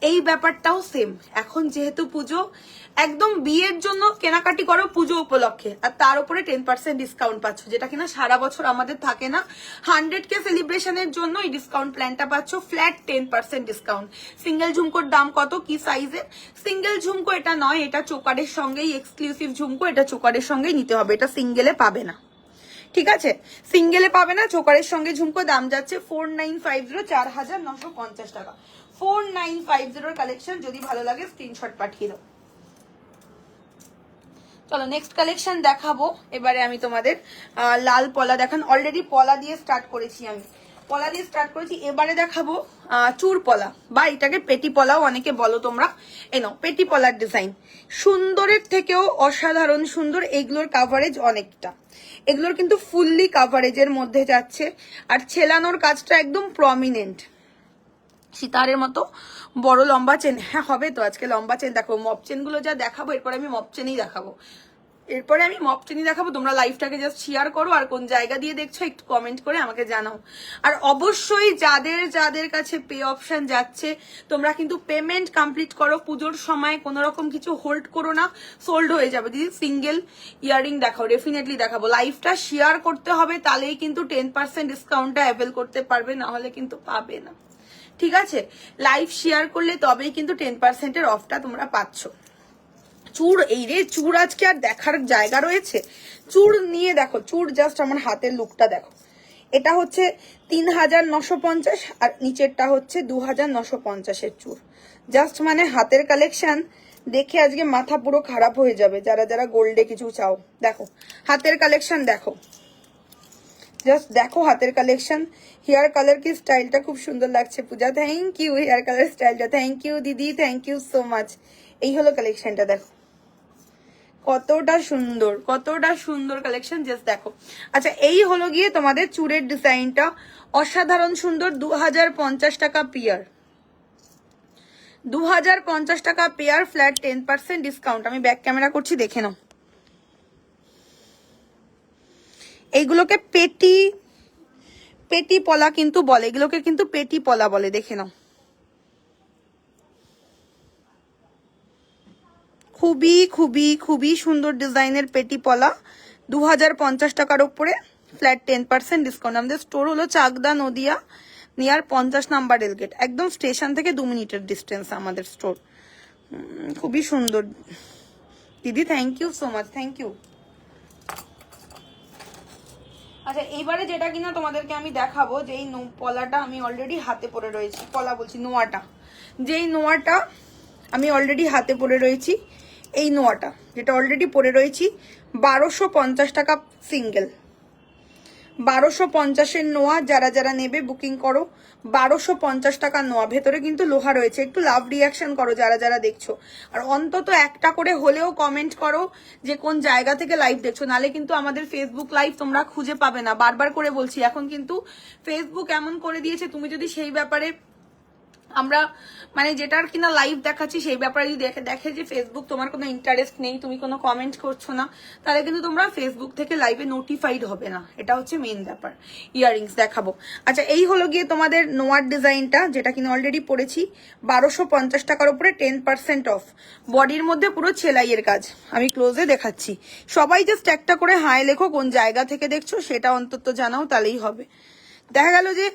এই ব্যাপারটাও সেম। এখন যেহেতু পুজো, একদম বিয়ের জন্য কেনাকাটি করো পুজো উপলক্ষে, আর তার উপরে 10% ডিসকাউন্ট পাচ্ছ, যেটা কিনা সারা বছর আমাদের থাকে না। 100K সেলিব্রেশনের জন্য এই ডিসকাউন্ট প্ল্যানটা পাচ্ছ, ফ্ল্যাট 10% ডিসকাউন্ট। সিঙ্গেল ঝুমকোর দাম কত, কি সাইজের? সিঙ্গেল ঝুমকো এটা নয়, এটা চোকারের সঙ্গেই এক্সক্লুসিভ ঝুমকো, এটা চোকারের সঙ্গেই নিতে হবে, এটা সিঙ্গেলে পাবে না, ঠিক আছে। সিঙ্গেলে পাবে না, চোকারের সঙ্গে ঝুমকো। দাম যাচ্ছে 4950, 4950 টাকা। 4950 কালেকশন। যদি ভালো লাগে স্ক্রিনশট পাঠিয়ে দাও। চলো নেক্সট কালেকশন দেখাবো। এবারে আমি তোমাদের লাল পলা দেখান, অলরেডি পলা দিয়ে স্টার্ট করেছি, আমি পলা দিয়ে স্টার্ট করেছি। এবারে দেখাবো চুর পলা, বা এটাকে পেটি পলাও অনেকে বলো তোমরা। নাও পেটি পলার ডিজাইন, সুন্দরের থেকেও অসাধারণ সুন্দর। এগুলোর কাভারেজ অনেকটা, এগুলোর কিন্তু ফুললি কাভারেজের মধ্যে যাচ্ছে, আর ছেলানোর কাজটা একদম প্রমিনেন্ট। সীতারের মতো বড় লম্বা চেন, হ্যাঁ হবে তো। আজকে লম্বা চেন দেখো, মপ চেন গুলো যা দেখাবো এরপর আমি মপ চেনই দেখাবো। এরপরে আমি মপ টেনি দেখাবো, তোমরা লাইভটাকে জাস্ট শেয়ার করো, আর কোন জায়গা দিয়ে দেখছো একটু কমেন্ট করে আমাকে জানাও। আর অবশ্যই যাদের যাদের কাছে পে অপশন যাচ্ছে তোমরা কিন্তু পেমেন্ট কমপ্লিট করো, পুজোর সময় কোনো রকম কিছু হোল্ড করো না, সোল্ড হয়ে যাবে। দিদি সিঙ্গেল ইয়ারিং দেখাও, ডেফিনেটলি দেখাবো। লাইভটা শেয়ার করতে হবে, তাহলেই কিন্তু 10% ডিসকাউন্টটা অ্যাভেল করতে পারবে, না হলে কিন্তু পাবে না, ঠিক আছে? লাইভ শেয়ার করলে তবেই কিন্তু 10%-এর অফটা তোমরা পাচ্ছ। চুর, এই রে চুর আজকে আর দেখার জায়গা রয়েছে? চুর নিয়ে দেখো, চুর জাস্ট আমার হাতের লুকটা দেখো। এটা হচ্ছে 3950 আর নিচেরটা হচ্ছে 2950-এর চুর। জাস্ট মানে হাতের কালেকশন দেখে আজকে মাথা পুরো খারাপ হয়ে যাবে যারা যারা গোল্ডে কিছু চাও। দেখো হাতের কালেকশন দেখো, জাস্ট দেখো হাতের কালেকশন। হেয়ার কালার কি স্টাইলটা খুব সুন্দর লাগছে পূজা, থ্যাংক ইউ। হেয়ার কালার স্টাইলটা থ্যাংক ইউ দিদি, থ্যাংক ইউ সো মাচ। এই হলো কালেকশনটা, দেখো কতটা সুন্দর, কতটা সুন্দর কালেকশন, জাস্ট দেখো। আচ্ছা এই হলো গিয়ে তোমাদের চুরের ডিজাইনটা, অসাধারণ সুন্দর। 2050 টাকা পেয়ার, 2050 টাকা পেয়ার, ফ্ল্যাট 10% ডিসকাউন্ট। আমি ব্যাক ক্যামেরা করছি, দেখে নাও। এইগুলোকে পেটি পেটি পলা কিন্তু বলে, এগুলোকে কিন্তু পেটি পলা বলে, দেখে নাও। খুবই খুবই খুবই সুন্দর ডিজাইনের পেটি পলা, 2050 টাকার উপরে, ফ্ল্যাট 10% ডিসকাউন্ট। আমাদের স্টোর হলো Chakdah Nadia, near 50 number rail gate, একদম স্টেশন থেকে 2 মিনিটের ডিস্টেন্স আমাদের স্টোর। খুবই সুন্দর দিদি, thank you so much, thank you. আচ্ছা এইবারে যেটা কিনা তোমাদেরকে আমি দেখাবো, যেই পলাটা আমি অলরেডি হাতে পরে রয়েছি, পলা বলছি নোয়াটা, যেই নোয়াটা আমি অলরেডি হাতে পরে রয়েছি, এই নোয়াটা যেটা অলরেডি পরে রয়েছি, 1250 টাকা সিঙ্গেল। 1250-এর নোয়া, যারা যারা নেবে বুকিং করো। 1250 টাকা নোয়া, ভেতরে কিন্তু লোহা রয়েছে। একটু লাভ রিয়াকশন করো যারা যারা দেখছো, আর অন্তত একটা করে হলেও কমেন্ট করো যে কোন জায়গা থেকে লাইভ দেখছো, নালে কিন্তু আমাদের ফেসবুক লাইভ তোমরা খুঁজে পাবে না। বারবার করে বলছি, এখন কিন্তু ফেসবুক এমন করে দিয়েছে, তুমি যদি সেই ব্যাপারে আমরা মানে যেটার কিনা লাইভ দেখাচ্ছি সেই ব্যাপারে যদি দেখে যে ফেসবুক তোমার কোনো ইন্টারেস্ট নেই, তুমি কোনো কমেন্ট করছো না, তাহলে কিন্তু তোমরা ফেসবুক থেকে লাইভে নোটিফাইড হবে না, এটা হচ্ছে মেইন ব্যাপার। ইয়াররিংস দেখাবো। আচ্ছা এই হলো গিয়ে তোমাদের নোয়ার ডিজাইনটা, যেটা কিনা অলরেডি পড়েছি, 1250 টাকার উপরে 10% অফ। বডির মধ্যে পুরো সেলাইয়ের কাজ, আমি ক্লোজে দেখাচ্ছি। সবাই জাস্ট একটা করে হাই লেখো, কোন জায়গা থেকে দেখছো সেটা অন্তত জানাও, তাহলেই হবে। দেখা গেল যে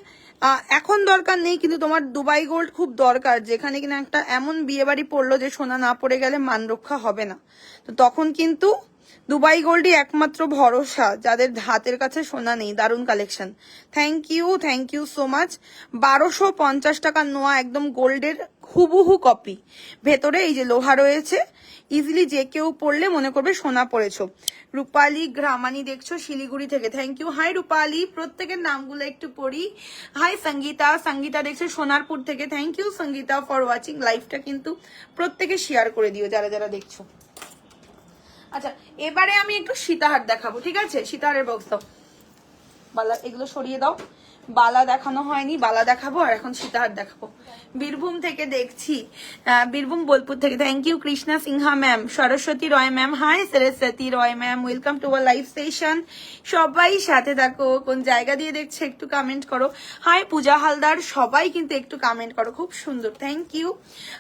এখন দরকার নেই, কিন্তু তোমার দুবাই গোল্ড খুব দরকার, যেখানে কিনা একটা এমন বিয়ে বাড়ি পড়লো যে সোনা না পড়ে গেলে মান রক্ষা হবে না, তো তখন কিন্তু দুবাই গোল্ডই একমাত্র ভরসা যাদের হাতের কাছে সোনা নেই। দারুণ collection, thank you so much. 1250 টাকা নোয়া, একদম গোল্ডের হুবহু কপি, ভেতরে এই যে লোহা রয়েছে, ইজিলি যে কেউ পড়লে মনে করবে সোনা পড়েছো। রূপালী গ্রামানি দেখছো শিলিগুড়ি থেকে, থ্যাংক ইউ। হাই রূপালী, প্রত্যেকের নামগুলো একটু পড়ি। হাই সঙ্গীতা, সঙ্গীতা দেখছো সোনারপুর থেকে, thank you Sangeeta for watching. লাইভটা কিন্তু প্রত্যেকে শেয়ার করে দিও যারা যারা দেখছো। আচ্ছা এবারে আমি একটু সীতাহার দেখাবো, ঠিক আছে? সীতাহারের বক্স দাও, বালা এগুলো সরিয়ে দাও, বালা দেখানো হয়নি, বালা দেখাবো, আর এখন সীতাহার দেখাবো। বীরভূম থেকে দেখছি, বীরভূম বোলপুর থেকে, thank you. Krishna Sinha ma'am, Saraswati Roy ma'am, hi Saraswati Roy ma'am, welcome to our live session. সবাই সাথে থাকো, কোন জায়গা দিয়ে দেখছে একটু কমেন্ট করো। হাই পূজা হালদার, সবাই কিন্তু একটু কমেন্ট করো, খুব সুন্দর, থ্যাংক ইউ।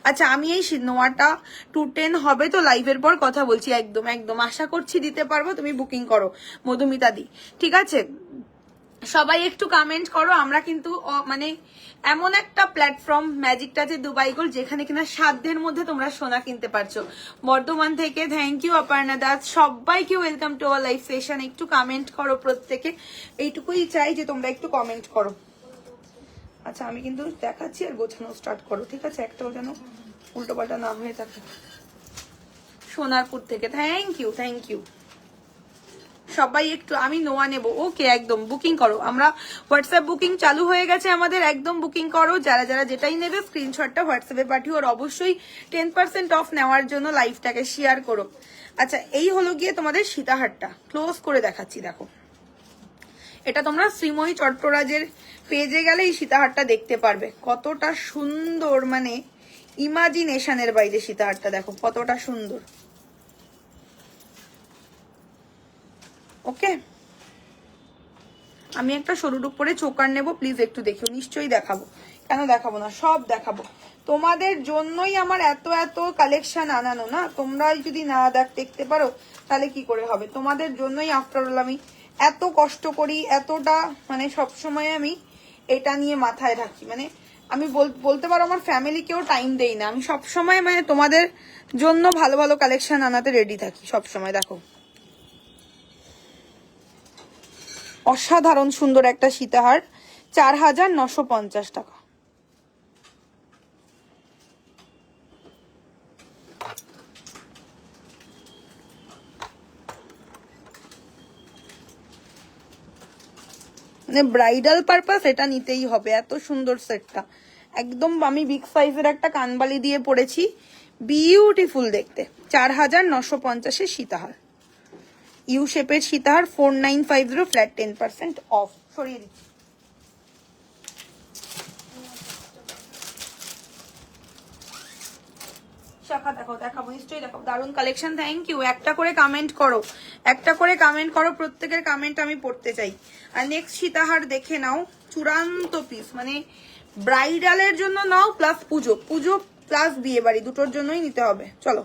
আচ্ছা আমি এই নোয়াটা 210 হবে তো, লাইভের পর কথা বলছি, একদম একদম আশা করছি দিতে পারবো, তুমি বুকিং করো মধুমিতা দি, ঠিক আছে? সবাই একটু কমেন্ট করো। আমরা কিন্তু মানে এমন একটা প্ল্যাটফর্ম ম্যাজিক টাচে দুবাই গোল্ড, যেখানে কিনা সাধ্যের মধ্যে তোমরা সোনা কিনতে পারছো। বর্ধমান থেকে থ্যাংক ইউ অপর্ণা দাস, সবাইকে welcome to our live session. একটু কমেন্ট করো প্রত্যেকে, এইটুকুই চাই যে তোমরা একটু কমেন্ট করো। আচ্ছা আমি কিন্তু দেখাচ্ছি, আর গোছানো স্টার্ট করো, ঠিক আছে? একটাও যেন উল্টো পাল্টা না হয়ে থাকে। সোনারপুর থেকে থ্যাংক ইউ। সবাই একটু, আমি নোয়া নেবো, ওকে একদম বুকিং করো। আমরা হোয়াটসঅ্যাপ বুকিং চালু হয়ে গেছে আমাদের, একদম বুকিং করো। যারা যারা যেটাই নেবে স্ক্রিনশটটা হোয়াটসঅ্যাপে পাঠিও, আর অবশ্যই 10% অফ নেওয়ার জন্য লাইভটাকে শেয়ার করো। আচ্ছা এই হলো গিয়ে তোমাদের সীতাহারটা, ক্লোজ করে দেখাচ্ছি, দেখো। এটা তোমরা শ্রীময়ী চট্টরাজের পেজে গেলে এই সীতাহারটা দেখতে পারবে, কতটা সুন্দর, মানে ইমাজিনেশনের বাইরে সীতাহারটা দেখো কতটা সুন্দর। ওকে, আমি একটা সরুর উপরে চোকার নেব, প্লিজ একটু দেখিও। নিশ্চয়ই দেখাবো, কেন দেখাবো না, সব দেখাবো। তোমাদের জন্যই আমার এত এত কালেকশন আনানো, না তোমরা যদি না দেখতে পারো তাহলে কি করে হবে? তোমাদের জন্যই আফটার অল আমি এত কষ্ট করি, এতটা মানে সবসময় আমি এটা নিয়ে মাথায় রাখি। মানে আমি বলতে পারো আমার ফ্যামিলিকেও টাইম দেই না, আমি সবসময় মানে তোমাদের জন্য ভালো ভালো কালেকশন আনাতে রেডি থাকি সবসময়। দেখো অসাধারণ সুন্দর একটা সীতাহার, 4950 টাকা। মানে ব্রাইডাল পারপাস এটা নিতেই হবে, এত সুন্দর সেটটা। একদম আমি বিগ সাইজের একটা কানবালি দিয়ে পরেছি, বিউটিফুল দেখতে। 4950 সীতাহার, ইউ শেপের সীতাহার, 4950 ফ্ল্যাট 10% অফ। সরিয়ে দিচ্ছি। শাখা দেখো, দেখাবো নিশ্চয়ই দেখাবো, দারুণ কালেকশন। Thank you. একটা করে কামেন্ট করো, একটা করে কামেন্ট করো, প্রত্যেকের কামেন্ট আমি পড়তে চাই। আর নেক্সট সীতাহার দেখে নাও, চূড়ান্ত পিস, মানে ব্রাইডালের জন্য নাও, প্লাস পুজো, পুজো প্লাস বিয়ে বাড়ি দুটোর জন্যই নিতে হবে। চলো,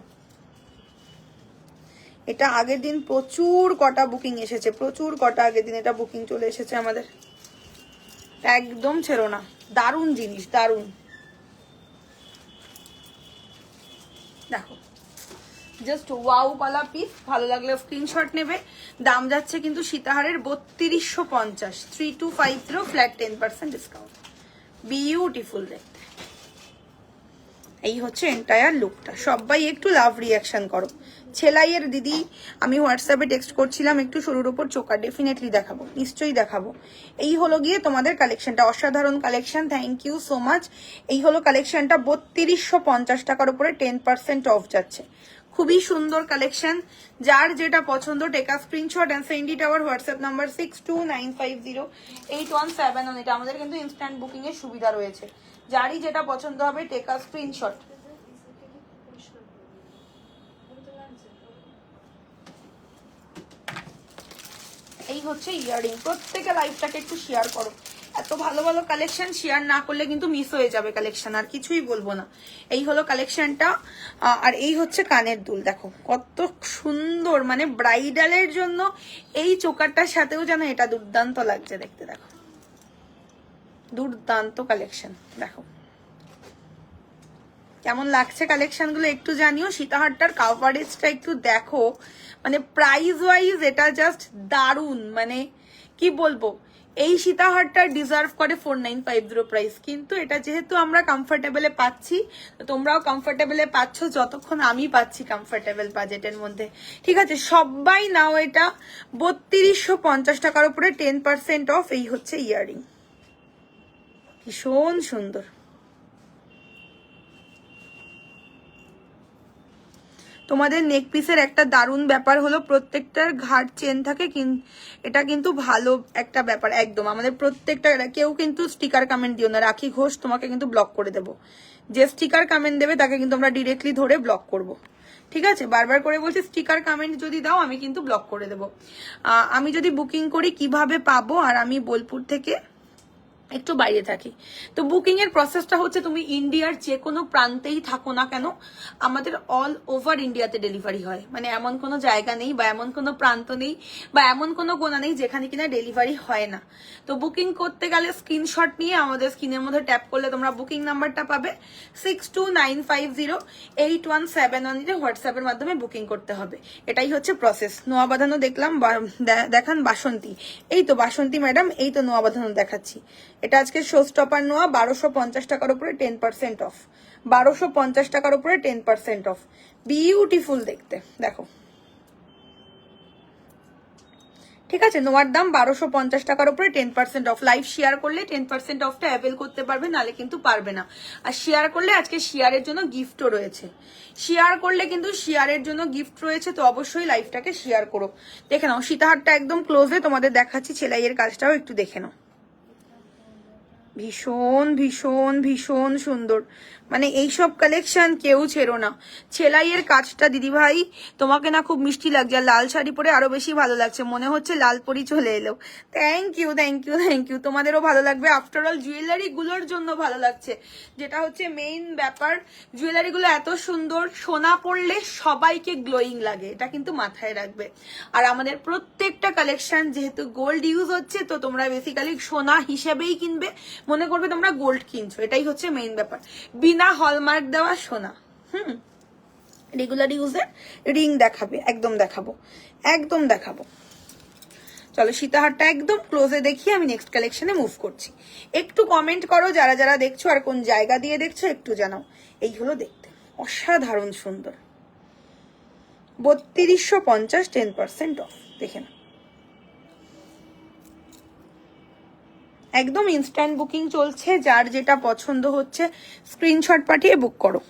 এটা আগের দিন প্রচুর কটা বুকিং এসেছে, প্রচুর কটা আগের দিন এটা বুকিং চলে এসেছে আমাদের, একদম ছেড়ো না। দারুণ জিনিস, দারুণ। দেখো জাস্ট ওয়াও পালা পিস, ভালো লাগলে স্ক্রিনশট নেবে। দাম যাচ্ছে কিন্তু সীতাহারের 3250, 3250 ফ্ল্যাট 10% ডিসকাউন্ট। বিউটিফুল দেখতে। এই হচ্ছে এন্টায়ার লুকটা। সবাই একটু লাভ রিয়াকশন করো। ছেলাইয়ের দিদি, আমি হোয়াটসঅ্যাপে টেক্সট করছিলাম, একটু শুরুর উপর চোকা, ডেফিনেটলি দেখাবো, নিশ্চয়ই দেখাবো। এই হলো গিয়ে তোমাদের কালেকশনটা, অসাধারণ collection, thank you so much. এই হলো কালেকশনটা, 3250 টাকার উপরে 10% অফ যাচ্ছে। খুবই সুন্দর কালেকশন। যার যেটা পছন্দ take a screenshot and send it our WhatsApp number 62950817 এটা আমাদের কিন্তু ইনস্ট্যান্ট বুকিং এর সুবিধা রয়েছে। যারই যেটা পছন্দ হবে টেকা স্ক্রিনশট। এই হচ্ছে ইয়াররিং। প্রত্যেকে লাইভটাকে একটু শেয়ার করো, এত ভালো ভালো কালেকশন শেয়ার না করলে কিন্তু মিস হয়ে যাবে কালেকশন, আর কিছুই বলবো না। এই হলো কালেকশনটা। আর এই হচ্ছে কানের দুল, দেখো কত সুন্দর, মানে ব্রাইডালের জন্য এই চোকারটার সাথেও যেন এটা দুর্দান্ত লাগছে দেখতে। দেখো দুর্দান্ত কালেকশন, দেখো কেমন লাগছে কালেকশন গুলো একটু জানিও। সীতাহারটার কাভারেজটা একটু দেখো, মানে প্রাইস ওয়াইজ এটা জাস্ট দারুন। মানে কি বলবো, এই সীতাহারটা ডিজার্ভ করে 4950 প্রাইস, কিন্তু এটা যেহেতু আমরা কমফোর্টেবলে পাচ্ছি, তোমরাও কমফোর্টেবলে পাচ্ছ যতক্ষণ আমি পাচ্ছি কমফোর্টেবল বাজেটের মধ্যে। ঠিক আছে, সবাই নাও এটা 3250 টাকার উপরে 10% অফ। এই হচ্ছে ইয়াররিং, ভীষণ সুন্দর। তোমাদের নেক পিসের একটা দারুণ ব্যাপার হলো প্রত্যেকটার ঘাট চেন থাকে, এটা কিন্তু ভালো একটা ব্যাপার একদম। আমাদের প্রত্যেকটা, কেউ কিন্তু স্টিকার কমেন্ট দিও না, রাখি ঘোষ তোমাকে কিন্তু ব্লক করে দেবো। যে স্টিকার কমেন্ট দেবে তাকে কিন্তু আমরা ডিরেক্টলি ধরে ব্লক করব। ঠিক আছে, বারবার করে বলছি, স্টিকার কমেন্ট যদি দাও আমি কিন্তু ব্লক করে দেবো। আমি যদি বুকিং করি কিভাবে পাবো, আর আমি বোলপুর থেকে একটু বাইরে থাকি, তো বুকিং এর প্রসেসটা হচ্ছে তুমি ইন্ডিয়ার যে কোনো প্রান্তেই থাকো না কেন, আমাদের অল ওভার ইন্ডিয়াতে ডেলিভারি হয়। মানে এমন কোনো জায়গা নেই বা এমন কোনো প্রান্ত নেই বা এমন কোনো কোণা নেই যেখানে কিনা ডেলিভারি হয় না। তো বুকিং করতে গেলে স্ক্রিনশট নিয়ে আমাদের স্ক্রিনের মধ্যে ট্যাপ করলে তোমরা বুকিং নাম্বারটা পাবে, 62950817 হোয়াটসঅ্যাপের মাধ্যমে বুকিং করতে হবে। এটাই হচ্ছে প্রসেস। নোয়া বাঁধানো দেখলাম, দেখান বাসন্তী, এই তো বাসন্তী ম্যাডাম, এই তো নোয়া বাঁধানো দেখাচ্ছি। এটা আজকে শো স্টপার নোয়া, 1250 টাকার উপরে 10% অফ, 1250 টাকার উপরে 10% অফ। বিউটিফুল দেখতে, দেখো ঠিক আছে। নোয়ার দাম 1250 টাকার উপরে 10% অফ। লাইভ শেয়ার করলে 10% অফটা অ্যাভেল করতে পারবে, নালে কিন্তু পারবে না। আর শেয়ার করলে আজকে শেয়ারের জন্য গিফটও রয়েছে, শেয়ার করলে কিন্তু শেয়ারের জন্য গিফট রয়েছে, তো অবশ্যই লাইভটাকে শেয়ার করো। দেখে নাও সীতাহারটা একদম ক্লোজে তোমাদের দেখাচ্ছি, সেলাইয়ের কাজটাও একটু দেখে নাও, ভীষণ ভীষণ ভীষণ সুন্দর, মানে এইসব কালেকশন কেউ ছেড়ো না। সেলাইয়ের কাজটা দিদি ভাই তোমাকে না খুব মিষ্টি লাগছে, আর লাল শাড়ি পরে আরো বেশি ভালো লাগছে, মনে হচ্ছে লাল পরি চলে এলো। Thank you thank you thank you, তোমাদেরও ভালো লাগবে। আফটার অল জুয়েলারি গুলোর জন্য ভালো লাগছে, যেটা হচ্ছে মেইন ব্যাপার। জুয়েলারি গুলো এত সুন্দর, সোনা পরলে সবাইকে গ্লোয়িং লাগে, এটা কিন্তু মাথায় রাখবে। আর আমাদের প্রত্যেকটা কালেকশন যেহেতু গোল্ড ইউজ হচ্ছে, তো তোমরা বেসিক্যালি সোনা হিসেবেই কিনবে, মনে করবে তোমরা গোল্ড কিনছো, এটাই হচ্ছে মেইন ব্যাপার। বিনা হলমার্ক দেওয়া সোনা। রেগুলার ইউজের রিং দেখাবে, একদম দেখাবো, একদম দেখাবো। চলো সীতাহারটা একদম ক্লোজে দেখিয়ে আমি নেক্সট কালেকশনে মুভ করছি। একটু কমেন্ট করো যারা যারা দেখছো, আর কোন জায়গা দিয়ে দেখছো একটু জানাও। এই হলো দেখতে অসাধারণ সুন্দর, 3250, 10% অফ। দেখে না, একদম ইনস্ট্যান্ট বুকিং চলছে, যার যেটা পছন্দ হচ্ছে স্ক্রিনশট পাঠিয়ে বুক করো।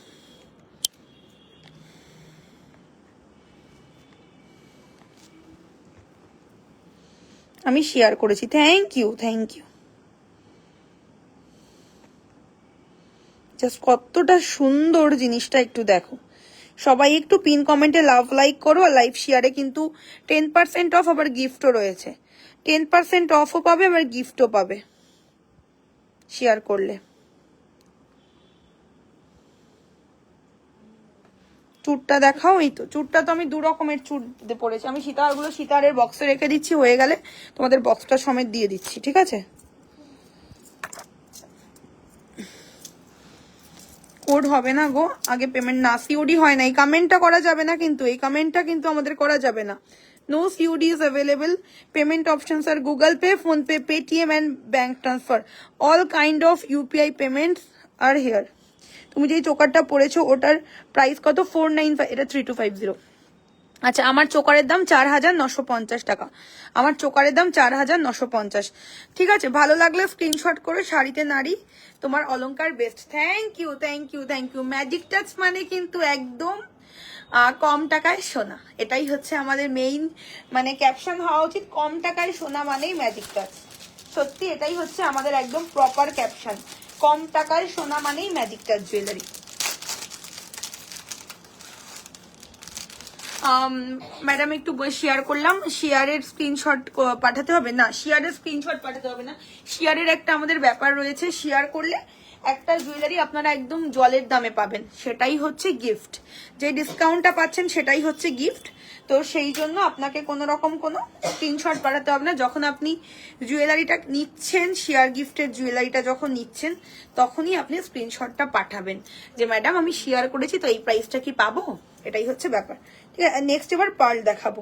আমি শেয়ার করেছি, thank you thank you. Just কতটা সুন্দর জিনিসটা একটু দেখো। সবাই একটু পিন কমেন্টে লাভ লাইক করো, আর লাইভ শেয়ারে কিন্তু 10% অফ, আবার গিফটও রয়েছে। 10% অফও পাবে, আবার গিফটও পাবে শেয়ার করলে। চুটটা দেখাও। এই তো চুটটা তো আমি 2 রকমের চুট পরেছি। আমি সীতাহারগুলো সীতাহারের বক্সে রেখে দিচ্ছি, হয়ে গেলে তোমাদের বক্সটা সমেত দিয়ে দিচ্ছি, ঠিক আছে? কোড হবে না গো, আগে পেমেন্ট না, সিওডি হয় না। এই কমেন্টটা করা যাবে না কিন্তু, এই কমেন্টটা কিন্তু আমাদের করা যাবে না। No COD is available, payment options আর Google Pay, PhonePe, Paytm and bank transfer, all kind of UPI payments are here. তুমি যেই চোকারটা পরেছো ওটার প্রাইস কত? 495, এটা 3250। আচ্ছা, আমার চোকারের দাম 4950 টাকা, আমার চোকারের দাম 4950। ঠিক আছে, ভালো লাগলে স্ক্রিনশট করে। শাড়িতে নারী, তোমার অলংকার best. Thank you thank you thank you. Magic touch মানে কিন্তু একদম কম টাকায় সোনা, এটাই হচ্ছে আমাদের মেইন মানে ক্যাপশন হওয়া উচিত। কম টাকায় সোনা মানেই ম্যাজিক টাচ। সত্যি এটাই হচ্ছে আমাদের একদম প্রপার ক্যাপশন, কম টাকায় সোনা মানেই ম্যাজিক টাচ জুয়েলারি। ম্যাডাম একটু শেয়ার করলাম, শেয়ারের স্ক্রিনশট পাঠাতে হবে না, শেয়ারের স্ক্রিনশট পাঠাতে হবে না। শেয়ারের একটা আমাদের ব্যাপার রয়েছে, শেয়ার করলে একটা জুয়েলারি আপনারা একদম জলের দামে পাবেন, সেটাই হচ্ছে গিফট। যে ডিসকাউন্টটা পাচ্ছেন সেটাই হচ্ছে গিফট। তো সেই জন্য আপনাকে কোনো রকম কোনো স্ক্রিনশট পাঠাতে হবে না। যখন আপনি জুয়েলারিটা নিচ্ছেন, শেয়ার গিফটের জুয়েলারিটা যখন নিচ্ছেন, তখনই আপনি স্ক্রিনশটটা পাঠাবেন যে ম্যাডাম আমি শেয়ার করেছি, তো এই প্রাইসটা কি পাবো, এটাই হচ্ছে ব্যাপার। ঠিক আছে, নেক্সট এবার পার্ল দেখাবো,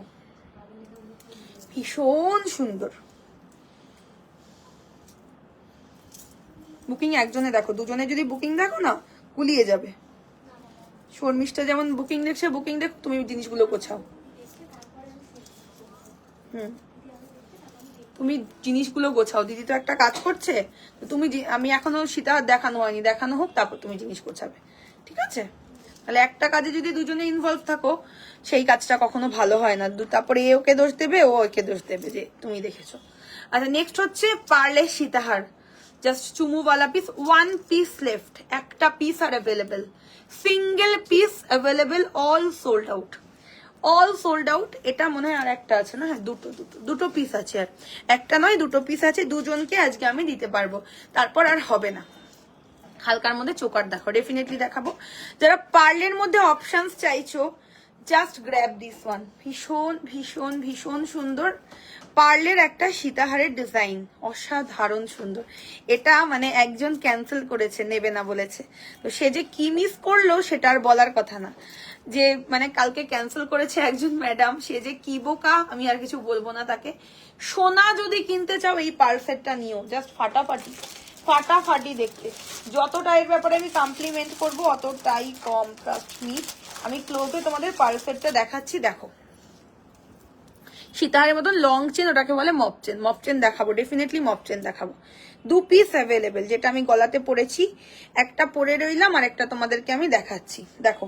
ভীষণ সুন্দর। বুকিং একজনে দেখো, দুজনে যদি বুকিং দেখো না গুলিয়ে যাবে। শর্মিষ্ঠা যেমন বুকিং দেখছে, বুকিং দেখো, তুমি জিনিসগুলো গোছাও। তুমি জিনিসগুলো গোছাও, দিদি তো একটা কাজ করছে, তুমি আমি এখনো সীতাহার দেখানো হয়নি, দেখানো হোক তারপর তুমি জিনিস গোছাবে, ঠিক আছে? তাহলে একটা কাজে যদি দুজনে ইনভলভ থাকো, সেই কাজটা কখনো ভালো হয় না। তারপরে এ ওকে দোষ দেবে, ও ওকে দোষ দেবে যে তুমি দেখেছো। আচ্ছা, নেক্সট হচ্ছে পার্লের সীতাহার, জাস্ট চুমুওয়ালা পিস, 1 পিস লেফট, একটা পিস আর available, single piece available, all sold out, all sold out. এটা মনে হয় আর একটা আছে না? হ্যাঁ, দুটো পিস আছে, আর একটা নয় দুটো পিস আছে। দুজনকে আজকে আমি দিতে পারবো, তারপর আর হবে না। হালকার মধ্যে চোকার দেখো, ডেফিনেটলি দেখাবো। যারা পার্লের মধ্যে অপশনস চাইছো, জাস্ট গ্র্যাব দিস ওয়ান। ভীষণ ভীষণ ভীষণ সুন্দর পার্লের একটা সীতাহারের ডিজাইন, অসাধারণ সুন্দর। এটা মানে একজন ক্যান্সেল করেছে, নেবে না বলেছে, তো সে যে কি মিস করলো সেটা আর বলার কথা না। যে মানে কালকে ক্যান্সেল করেছে একজন ম্যাডাম, সে যে কি বোকা, আমি আর কিছু বলবো না তাকে। সোনা যদি কিনতে চাও এই পার্ল সেটটা নিও, জাস্ট ফাটাফাটি ফাটাফাটি দেখতে। যতটা এর ব্যাপারে আমি কমপ্লিমেন্ট করবো অতটাই কম, ট্রাস্ট মি। আমি ক্লোজে তোমাদের পার্ল সেটটা দেখাচ্ছি, দেখো সীতাহারের মতন লং চেন, ওটাকে বলে মপ চেন। মপ চেন দেখাবো, ডেফিনেটলি মপ চেন দেখাবো। 2 পিস অ্যাভেলেবেল, যেটা আমি গলাতে পরেছি, একটা পরে রইলাম, আর একটা তোমাদেরকে আমি দেখাচ্ছি। দেখো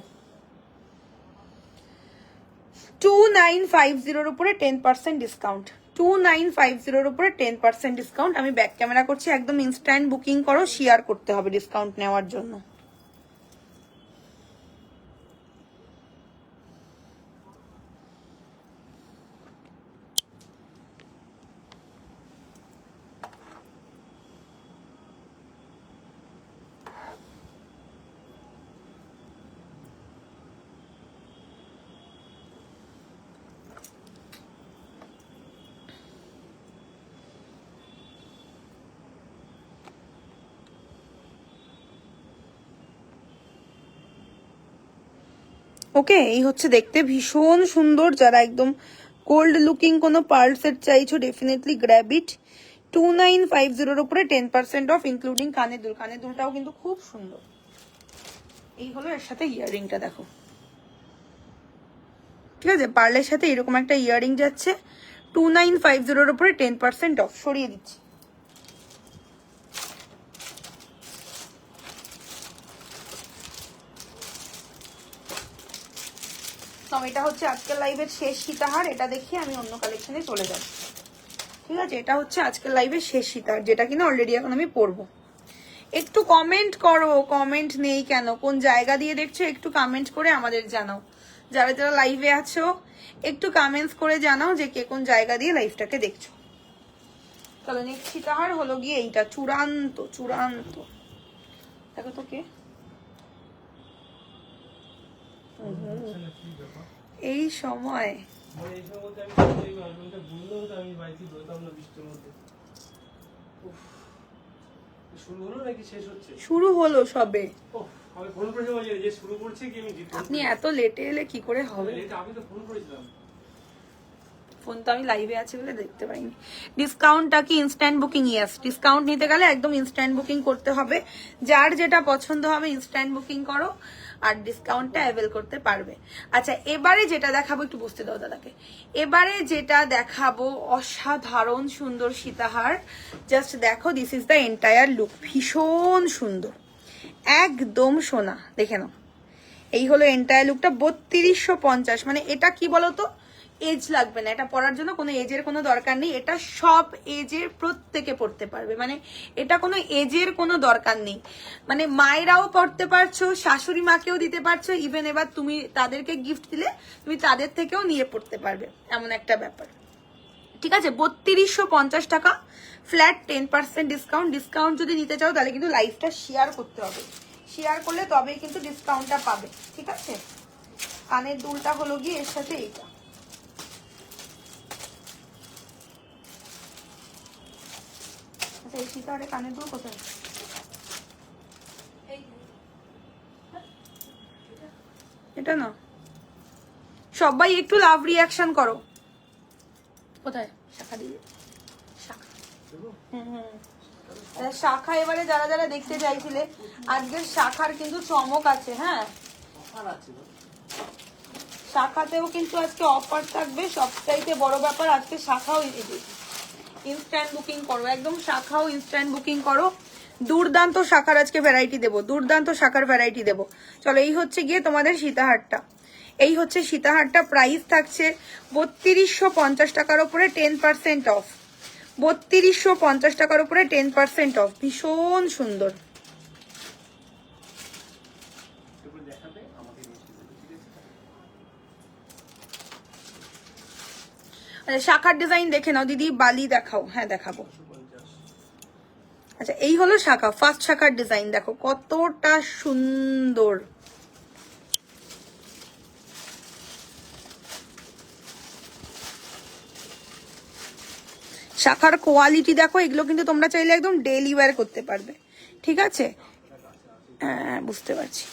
2950 উপরে 10% ডিসকাউন্ট, 2950 উপরে 10% ডিসকাউন্ট। আমি ব্যাক ক্যামেরা করছি, একদম ইনস্ট্যান্ট বুকিং করো, শেয়ার করতে হবে ডিসকাউন্ট নেওয়ার জন্য। ওকে, এই হচ্ছে দেখতে ভীষণ সুন্দর। যারা একদম গোল্ড লুকিং কোনো পার্ল সেট চাইছো ডেফিনেটলি গ্র্যাব ইট। 2950 উপরে 10% অফ ইনক্লুডিং কানের দুল। কানের দুলটাও কিন্তু খুব সুন্দর। এই হলো এর সাথে ইয়াররিংটা, দেখো ঠিক আছে, পার্লের সাথে এরকম একটা ইয়াররিং যাচ্ছে। 2950 উপরে 10% অফ। সরিয়ে দিচ্ছি। তো এটা হচ্ছে আজকের লাইভের শেষ সীতাহার। এটা দেখিয়ে আমি অন্য কালেকশনে চলে যাব, ঠিক আছে। এটা হচ্ছে আজকের লাইভের শেষ সীতাহার, যেটা কিনা অলরেডি এখন আমি পরবো। একটু কমেন্ট করো, কমেন্ট নেই কেন, কোন জায়গা দিয়ে দেখছো একটু কমেন্ট করে আমাদের জানাও। যারা যারা লাইভে আছো একটু কমেন্টস করে জানাও যে কে কোন জায়গা দিয়ে লাইভটাকে দেখছো। চলো নেক্সট সীতাহার হলো গিয়ে এইটা, চূড়ান্ত চূড়ান্ত। দেখো তো কে, এই সময় শুরু হলো সবে। আপনি এত লেটে এলে কি করে হবে? ফোন তো আমি লাইভে আছি বলে দেখতে পাইনি। ডিসকাউন্টটা কি ইনস্ট্যান্ট বুকিং? ইয়েস, ডিসকাউন্ট নিতে গেলে একদম ইনস্ট্যান্ট বুকিং করতে হবে। যার যেটা পছন্দ হবে ইনস্ট্যান্ট বুকিং করো আর ডিসকাউন্টটা অ্যাভেল করতে পারবে। আচ্ছা, এবারে যেটা দেখাবো, একটু বসতে দাও দাদাকে। এবারে যেটা দেখাবো অসাধারণ সুন্দর সীতাহার। জাস্ট দেখো, this is the entire look. ভীষণ সুন্দর, একদম সোনা। দেখে নাও, এই হলো এন্টায়ার লুকটা। 3250। মানে এটা কি বলতো, এজ লাগবে না এটা পরার জন্য, কোনো এজের কোনো দরকার নেই। এটা সব এজের প্রত্যেকে পড়তে পারবে, মানে এটা কোনো এজের কোনো দরকার নেই। মানে মায়েরাও পড়তে পারছো, শাশুড়ি মাকেও দিতে পারছো, ইভেন এবার তুমি তাদেরকে গিফট দিলে তুমি তাদের থেকেও নিয়ে পড়তে পারবে, এমন একটা ব্যাপার, ঠিক আছে। 3250 টাকা ফ্ল্যাট 10% ডিসকাউন্ট। ডিসকাউন্ট যদি নিতে চাও তাহলে কিন্তু লাইভটা শেয়ার করতে হবে, শেয়ার করলে তবেই কিন্তু ডিসকাউন্টটা পাবে, ঠিক আছে। কানের দুলটা হলো গিয়ে এর সাথে এইটা। এই সীতাহারে কানের দুল কোথায়? এটা না, সবাই একটু লাভ রিয়াকশন করো। কোথায় শাখা দিয়ে? শাখা, শাখা এবারে যারা যারা দেখতে চাইছিলে, আজকের শাখার কিন্তু চমক আছে। হ্যাঁ, শাখাতেও কিন্তু আজকে অফার থাকবে। সবচাইতে বড় ব্যাপার আজকে শাখাও ইনস্ট্যান্ট বুকিং করো, একদম শাখাও ইনস্ট্যান্ট বুকিং করো। দুর্দান্ত শাখার আজকে ভ্যারাইটি দেবো, দুর্দান্ত শাখার ভ্যারাইটি দেবো। চলো, এই হচ্ছে গিয়ে তোমাদের সীতাহারটা। এই হচ্ছে সীতাহারটা। প্রাইস থাকছে 3250 টাকার উপরে 10% অফ। 3250 টাকার উপরে 10% অফ। ভীষণ সুন্দর। আচ্ছা, শাখার ডিজাইন দেখে নাও দিদি। বালি দেখাও। হ্যাঁ দেখাবো। আচ্ছা, এই হলো শাখা, ফার্স্ট শাখার ডিজাইন। দেখো কতটা সুন্দর। শাখার কোয়ালিটি দেখো। এগুলো কিন্তু তোমরা চাইলে একদম ডেইলি ওয়্যার করতে পারবে, ঠিক আছে। হ্যাঁ, বুঝতে পারছি।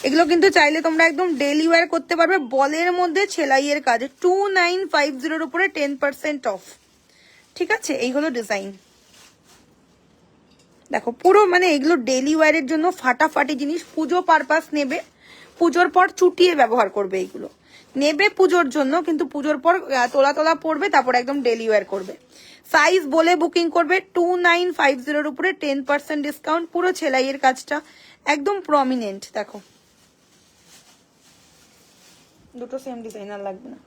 এগুলো কিন্তু চাইলে তোমরা একদম ডেইলি ওয়্যার করতে পারবে। বলের মধ্যে সেলাইয়ের কাজে 2950 উপরে 10% অফ, ঠিক আছে। এই হলো ডিজাইন। দেখো পুরো, মানে এগুলো ডেইলি ওয়্যারের জন্য ফাটাফাটি জিনিস। পুজো পারপাস নেবে, পুজোর পর চুটিয়ে ব্যবহার করবে। এইগুলো নেবে পুজোর জন্য, কিন্তু পুজোর পর তোলা তোলা পরবে, তারপর একদম ডেইলি ওয়্যার করবে। সাইজ বলে বুকিং করবে। 2950 উপরে 10% ডিসকাউন্ট। পুরো সেলাইয়ের কাজটা একদম প্রমিনেন্ট। দেখো দুটো সেম ডিজাইন, আর লাগবে না,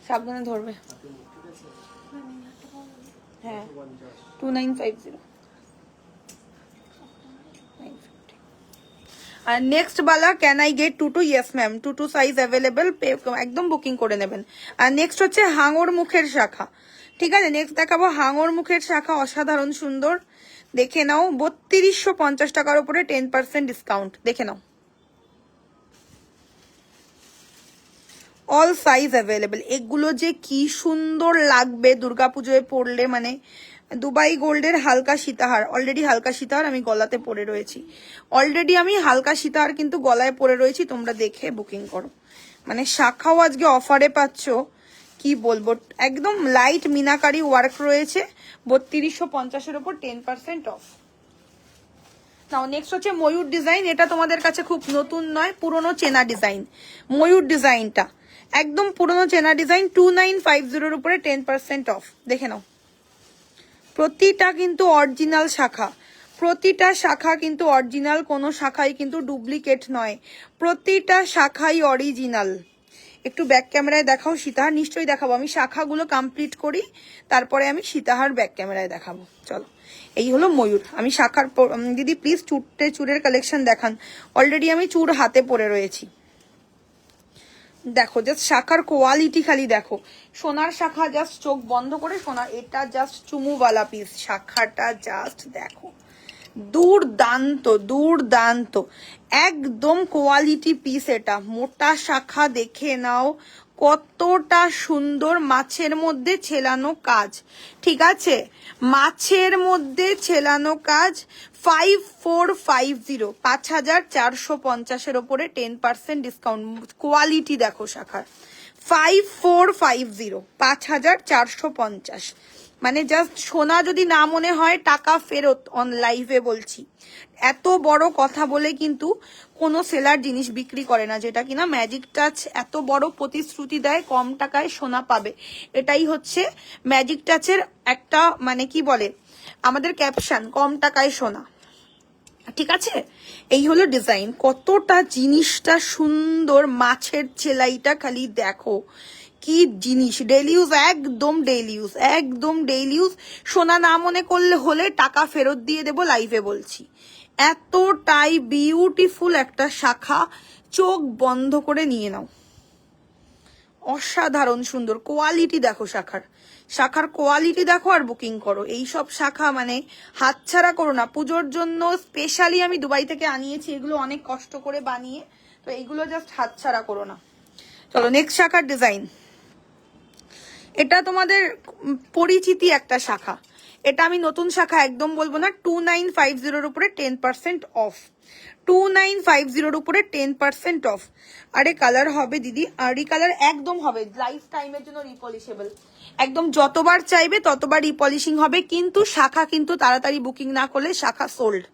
সাবধানে ধরবে। হ্যাঁ 2950। আর next Bala can I get 22? Yes ma'am, 22 size available, একদম বুকিং করে নেবেন। আর নেক্সট হচ্ছে হাঙর মুখের শাখা। ঠিক আছে, নেক্সট দেখাবো হাঙর মুখের শাখা, অসাধারণ সুন্দর। দেখে নাও 3250 টাকার উপরে 10% ডিসকাউন্ট, দেখে নাও। All size available. এগুলো যে কি সুন্দর লাগবে দুর্গাপুজোয় পরলে, মানে দুবাই গোল্ডের হালকা সীতাহার। অলরেডি হালকা সীতাহার আমি গলাতে পরে রয়েছি, হালকা সীতাহার কিন্তু গলায় পরে রয়েছি, তোমরা দেখে বুকিং করো। মানে শাখাও আজকে অফারে পাচ্ছ, কি বলবো, একদম লাইট মিনাকারি ওয়ার্ক রয়েছে, 3250-এর উপর 10% অফ। নাও নেক্সট হচ্ছে ময়ূর ডিজাইন। এটা তোমাদের কাছে খুব নতুন নয়, পুরনো চেনা ডিজাইন। ময়ূর ডিজাইনটা একদম পুরনো চেনা ডিজাইন, 2950-এর উপরে 10% অফ, দেখে নাও। প্রতিটা কিন্তু অরিজিনাল শাখা, প্রতিটা শাখা কিন্তু অরিজিনাল, কোনো শাখাই কিন্তু ডুপ্লিকেট নয়, প্রতিটা শাখাই অরিজিনাল। একটু ব্যাক ক্যামেরায় দেখাও সীতাহার, নিশ্চয়ই দেখাবো, আমি শাখাগুলো কমপ্লিট করি তারপরে আমি সীতাহার ব্যাক ক্যামেরায় দেখাবো। চলো, এই হলো ময়ূর। আমি শাখার, দিদি প্লিজ চুরের কালেকশন দেখান। অলরেডি আমি চুর হাতে পরে রয়েছি, দেখো জাস্ট শাখার কোয়ালিটি খালি দেখো। সোনার শাখা, জাস্ট চোখ বন্ধ করে সোনা, এটা জাস্ট চুমুওয়ালা পিস, শাখাটা জাস্ট দেখো, দুর্দান্ত দুর্দান্ত, একদম কোয়ালিটি পিস। এটা মোটা শাখা, দেখে নাও কতটা সুন্দর, মাছের মধ্যে ছেলানো কাজ। ঠিক আছে, মাছের মধ্যে ছেলানো কাজ। 5450, 5450-এর ওপরে 10% ডিসকাউন্ট। কোয়ালিটি দেখো শাখার, 5450, 5450। মানে জাস্ট সোনা যদি না মনে হয়, টাকা ফেরত। অন লাইভে বলছি, এত বড় কথা বলে কিন্তু কোনো সেলার জিনিস বিক্রি করে না, যেটা কিনা ম্যাজিক টাচ এত বড় প্রতিশ্রুতি দেয় কম টাকায় সোনা পাবে। এটাই হচ্ছে ম্যাজিক টাচের একটা, মানে কি বলে আমাদের ক্যাপশন, কম টাকায় সোনা। ঠিক আছে, এই হলো ডিজাইন, কতটা জিনিসটা সুন্দর, মাছের ছেলাইটা খালি দেখো, কি জিনিস। ডেইলি ইউজ, একদম ডেইলি ইউজ, একদম ডেইলি ইউজ। সোনা না মনে করলে হলে টাকা ফেরত দিয়ে দেবো, লাইভে বলছি। এতটাই বিউটিফুল একটা শাখা, চোখ বন্ধ করে নিয়ে নাও, অসাধারণ সুন্দর। কোয়ালিটি দেখো শাখার, শাখার কোয়ালিটি দেখো আর বুকিং করো। এই সব শাখা মানে হাতছাড়া করো না। পুজোর জন্য স্পেশালি আমি দুবাই থেকে আনিয়েছি, এগুলো অনেক কষ্ট করে বানিয়ে, তো এইগুলো জাস্ট হাতছাড়া করো না। চলো নেক্সট শাখার ডিজাইন। এটা তোমাদের পরিচিতি একটা শাখা, এটা আমি নতুন শাখা একদম বলবো না। 2950-এর উপরে 10% অফ, 2950-এর উপরে 10% অফ। আরে কালার হবে দিদি, আর কালার একদম হবে, লাইফ টাইমের জন্য রিপলিশেবল, একদম যতবার চাইবে ততবার রিপলিশিং হবে। কিন্তু শাখা কিন্তু তাড়াতাড়ি বুকিং না করলে শাখা সোল্ড।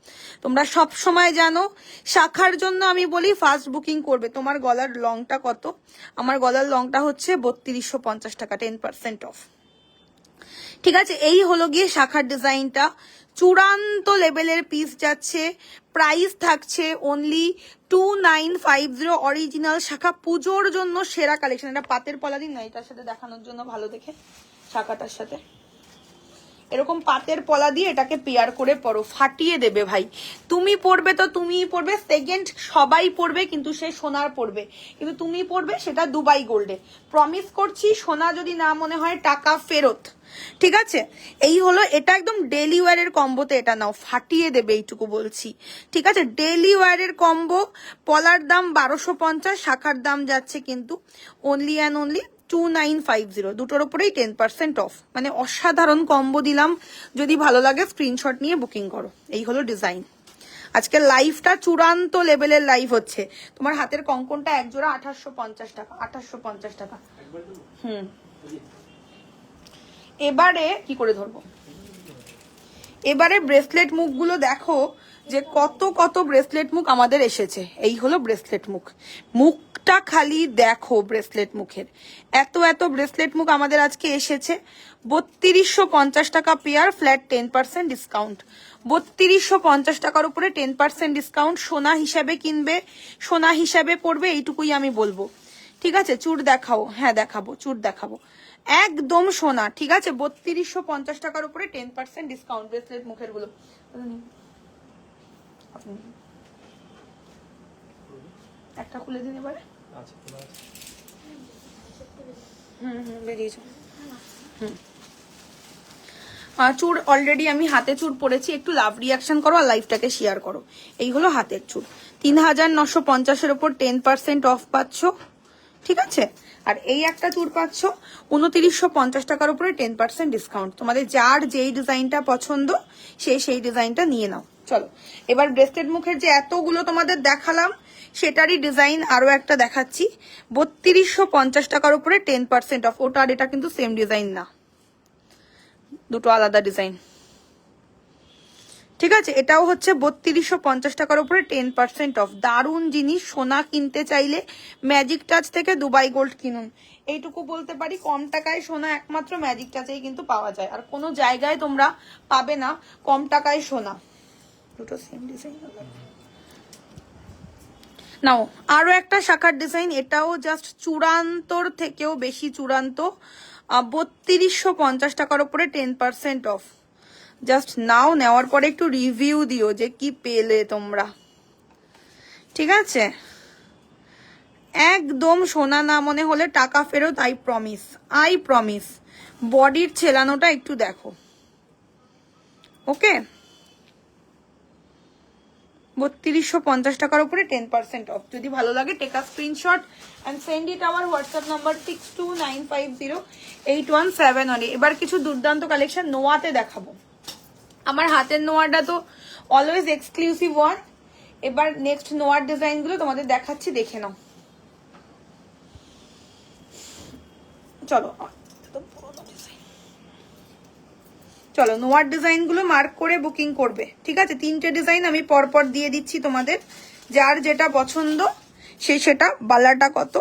তোমরা সব সময় জানো, শাখার জন্য আমি বলি ফার্স্ট বুকিং করবে। তোমার গলার লংটা কত? আমার গলার লংটা হচ্ছে 3250 টাকা, 10% অফ। ঠিক আছে, এই হলো গিয়ে শাখার ডিজাইনটা, চূড়ান্ত লেভেলের পিস যাচ্ছে। প্রাইস থাকছে অনলি 2950। অরিজিনাল শাখা, পুজোর জন্য সেরা কালেকশন। এটা পাতের পলা দিন না, এটার সাথে দেখানোর জন্য ভালো দেখে, শাখাটার সাথে এরকম পাতের পলা দিয়ে এটাকে পেয়ার করে পরো, ফাটিয়ে দেবে ভাই। তুমি পরবে তো তুমিই পরবে, সেকেন্ড সবাই পরবে, কিন্তু সে সোনার পরবে, কিন্তু তুমি পরবে সেটা দুবাই গোল্ডে। প্রমিস করছি, সোনা যদি না মনে হয় টাকা ফেরত। ঠিক আছে, এই হলো, এটা একদম ডেলি ওয়ারের কম্বোতে এটা নাও, ফাটিয়ে দেবে, এইটুকু বলছি। ঠিক আছে, ডেলি ওয়ারের কম্বো, পলার দাম 1250, শাখার দাম যাচ্ছে কিন্তু অনলি অ্যান্ড অনলি 2950, দুটোর উপরেই 10% অফ। মানে অসাধারণ কম্বো দিলাম, যদি ভালো লাগে স্ক্রিনশট নিয়ে বুকিং করো। এই হলো ডিজাইন। আজকে লাইভটা চূড়ান্ত লেভেলের লাইভ হচ্ছে। তোমার হাতের কঙ্কনটা এক জোড়া 2850 টাকা, 2850 টাকা। এবারে কি করে ধরবো, এবারে ব্রেসলেট মুখগুলো দেখো, যে কত কত ব্রেসলেট মুখ আমাদের এসেছে। এই হলো ব্রেসলেট মুখ, মুখটা খালি দেখো ব্রেসলেট মুখের, এত এত ব্রেসলেট মুখ আমাদের আজকে এসেছে। 3250 টাকা পেয়ার, ফ্ল্যাট 10% ডিসকাউন্ট। 3250 টাকার উপরে 10% ডিসকাউন্ট। সোনা হিসাবে কিনবে, সোনা হিসাবে পড়বে, এইটুকুই আমি বলবো। ঠিক আছে, চুড় দেখাও, হ্যাঁ দেখাবো, চুড় দেখাবো। একদম সোনা, ঠিক আছে? 3250 টাকার উপরে 10% ডিসকাউন্ট ব্রেসলেট মুখের গুলো। আপনি একটা খুলে দিন এবারে। বেরিয়েছো। চুর অলরেডি আমি হাতে চুর পরেছি, একটু লাভ রিয়াকশন করো আর লাইভটাকে শেয়ার করো। এই হলো হাতের চুর, 3950-এর উপর 10% অফ পাচ্ছ, ঠিক আছে? আর এই একটা চুর পাচ্ছ 2950 টাকার উপরে 10% ডিসকাউন্ট। তোমাদের যার যেই ডিজাইনটা পছন্দ সেই ডিজাইনটা নিয়ে নাও। চলো এবার ব্রেসলেট মুখের যে এতগুলো তোমাদের দেখালাম সেটারই ডিজাইন আরো একটা দেখাচ্ছি, 3250 টাকার উপরে 10% অফ। ওটা আর এটা কিন্তু সেম ডিজাইন না, দুটো আলাদা ডিজাইন, ঠিক আছে? এটাও হচ্ছে 3250 টাকার উপরে 10% অফ। দারুণ জিনিস। সোনা কিনতে চাইলে ম্যাজিক টাচ থেকে দুবাই গোল্ড কিনুন, এইটুকু বলতে পারি। কম টাকায় সোনা একমাত্র ম্যাজিক টাচেই কিন্তু পাওয়া যায়, আর কোনো জায়গায় তোমরা পাবে না কম টাকায় সোনা। দুটো সেম ডিজাইন নাও। আরো একটা শাখার ডিজাইন, এটাও জাস্ট চূড়ান্তর থেকেও বেশি চূড়ান্ত, 3250 টাকার উপরে 10% অফ। জাস্ট নাও, নেওয়ার পরে একটু রিভিউ দিও যে কি পেলে তোমরা, ঠিক আছে? একদম সোনা না মনে হলে টাকা ফেরত, আই প্রমিস, আই প্রমিস। বডির ছেলানোটা একটু দেখো, ওকে? 3250 টাকার উপরে 10% অফ। যদি ভালো লাগে take a screenshot and send it our WhatsApp number 62950817 এবার কিছু দুর্দান্ত কালেকশন নোয়াতে দেখাবো। আমার হাতের নোয়াটা তো অলওয়েজ এক্সক্লুসিভ ওয়ান। এবার নেক্সট নোয়ার ডিজাইন গুলো তোমাদের দেখাচ্ছি, দেখে নাও। চলো চলো নোয়ার ডিজাইন গুলো মার্ক করে বুকিং করবে, ঠিক আছে? 3টে ডিজাইন আমি পরপর দিয়ে দিচ্ছি তোমাদের, যার যেটা পছন্দ সেটা। বালাটা কত?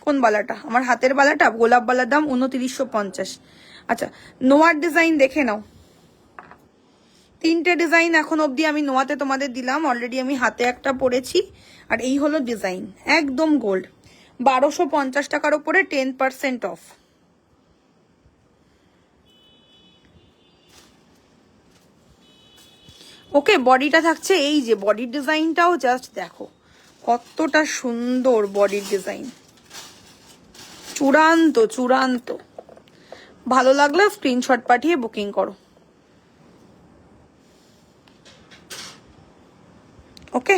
কোন বালাটা? আমার হাতের বালাটা, গোলাপ বালার দাম 2950। আচ্ছা নোয়ার ডিজাইন দেখে নাও। 3টে ডিজাইন এখন অবধি আমি নোয়াতে তোমাদের দিলাম, অলরেডি আমি হাতে একটা পরেছি। আর এই হলো ডিজাইন, একদম গোল্ড, 1250 টাকার উপরে 10% অফ। ওকে, বডিটা থাকছে এই যে, বডির ডিজাইনটাও জাস্ট দেখো কতটা সুন্দর বডির ডিজাইন, চূড়ান্ত চূড়ান্ত। ভালো লাগলে স্ক্রিনশট পাঠিয়ে বুকিং করো, ওকে?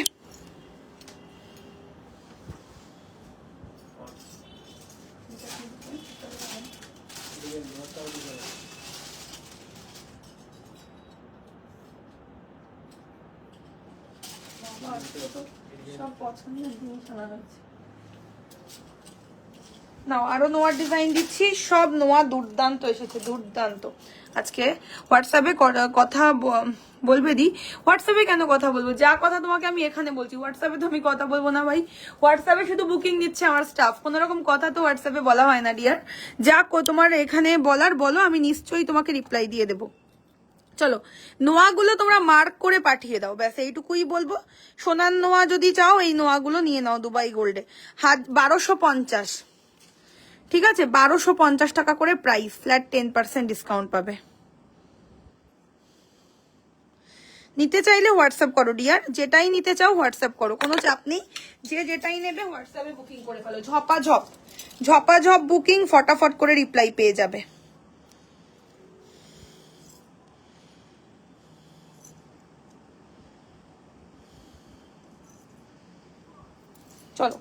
সব পছন্দের জিনিস আনা হচ্ছে। নাও আরো নোয়ার ডিজাইন দিচ্ছি, সব নোয়া দুর্দান্ত এসেছে, দুর্দান্ত। আজকে হোয়াটসঅ্যাপে কথা বলবে দি। হোয়াটসঅ্যাপে কেন কথা বলবো? যা কথা তোমাকে আমি এখানে বলছি, হোয়াটসঅ্যাপে তো আমি কথা বলবো না ভাই। হোয়াটসঅ্যাপে শুধু বুকিং দিচ্ছে আমার স্টাফ, কোনো রকম কথা তো হোয়াটসঅ্যাপে বলা হয় না ডিয়ার। যা তোমার এখানে বলার বলো, আমি নিশ্চয়ই তোমাকে রিপ্লাই দিয়ে দেবো। চলো নোয়াগুলো তোমরা মার্ক করে পাঠিয়ে দাও, ব্যাস এইটুকুই বলবো। সোনার নোয়া যদি চাও এই নোয়াগুলো নিয়ে নাও দুবাই গোল্ডে, 1250, ঠিক আছে? 1250 টাকা করে প্রাইস, ফ্ল্যাট 10% ডিসকাউন্ট পাবে। নিতে চাইলে হোয়াটসঅ্যাপ করো ডিয়ার, যেটাই নিতে চাও হোয়াটসঅ্যাপ করো, কোনো চাপ নেই। যে যেটাই নেবে হোয়াটসঅ্যাপে বুকিং করে ফেলো, ঝপাঝপ ঝপাঝপ বুকিং, ফটাফট করে রিপ্লাই পেয়ে যাবে। চলো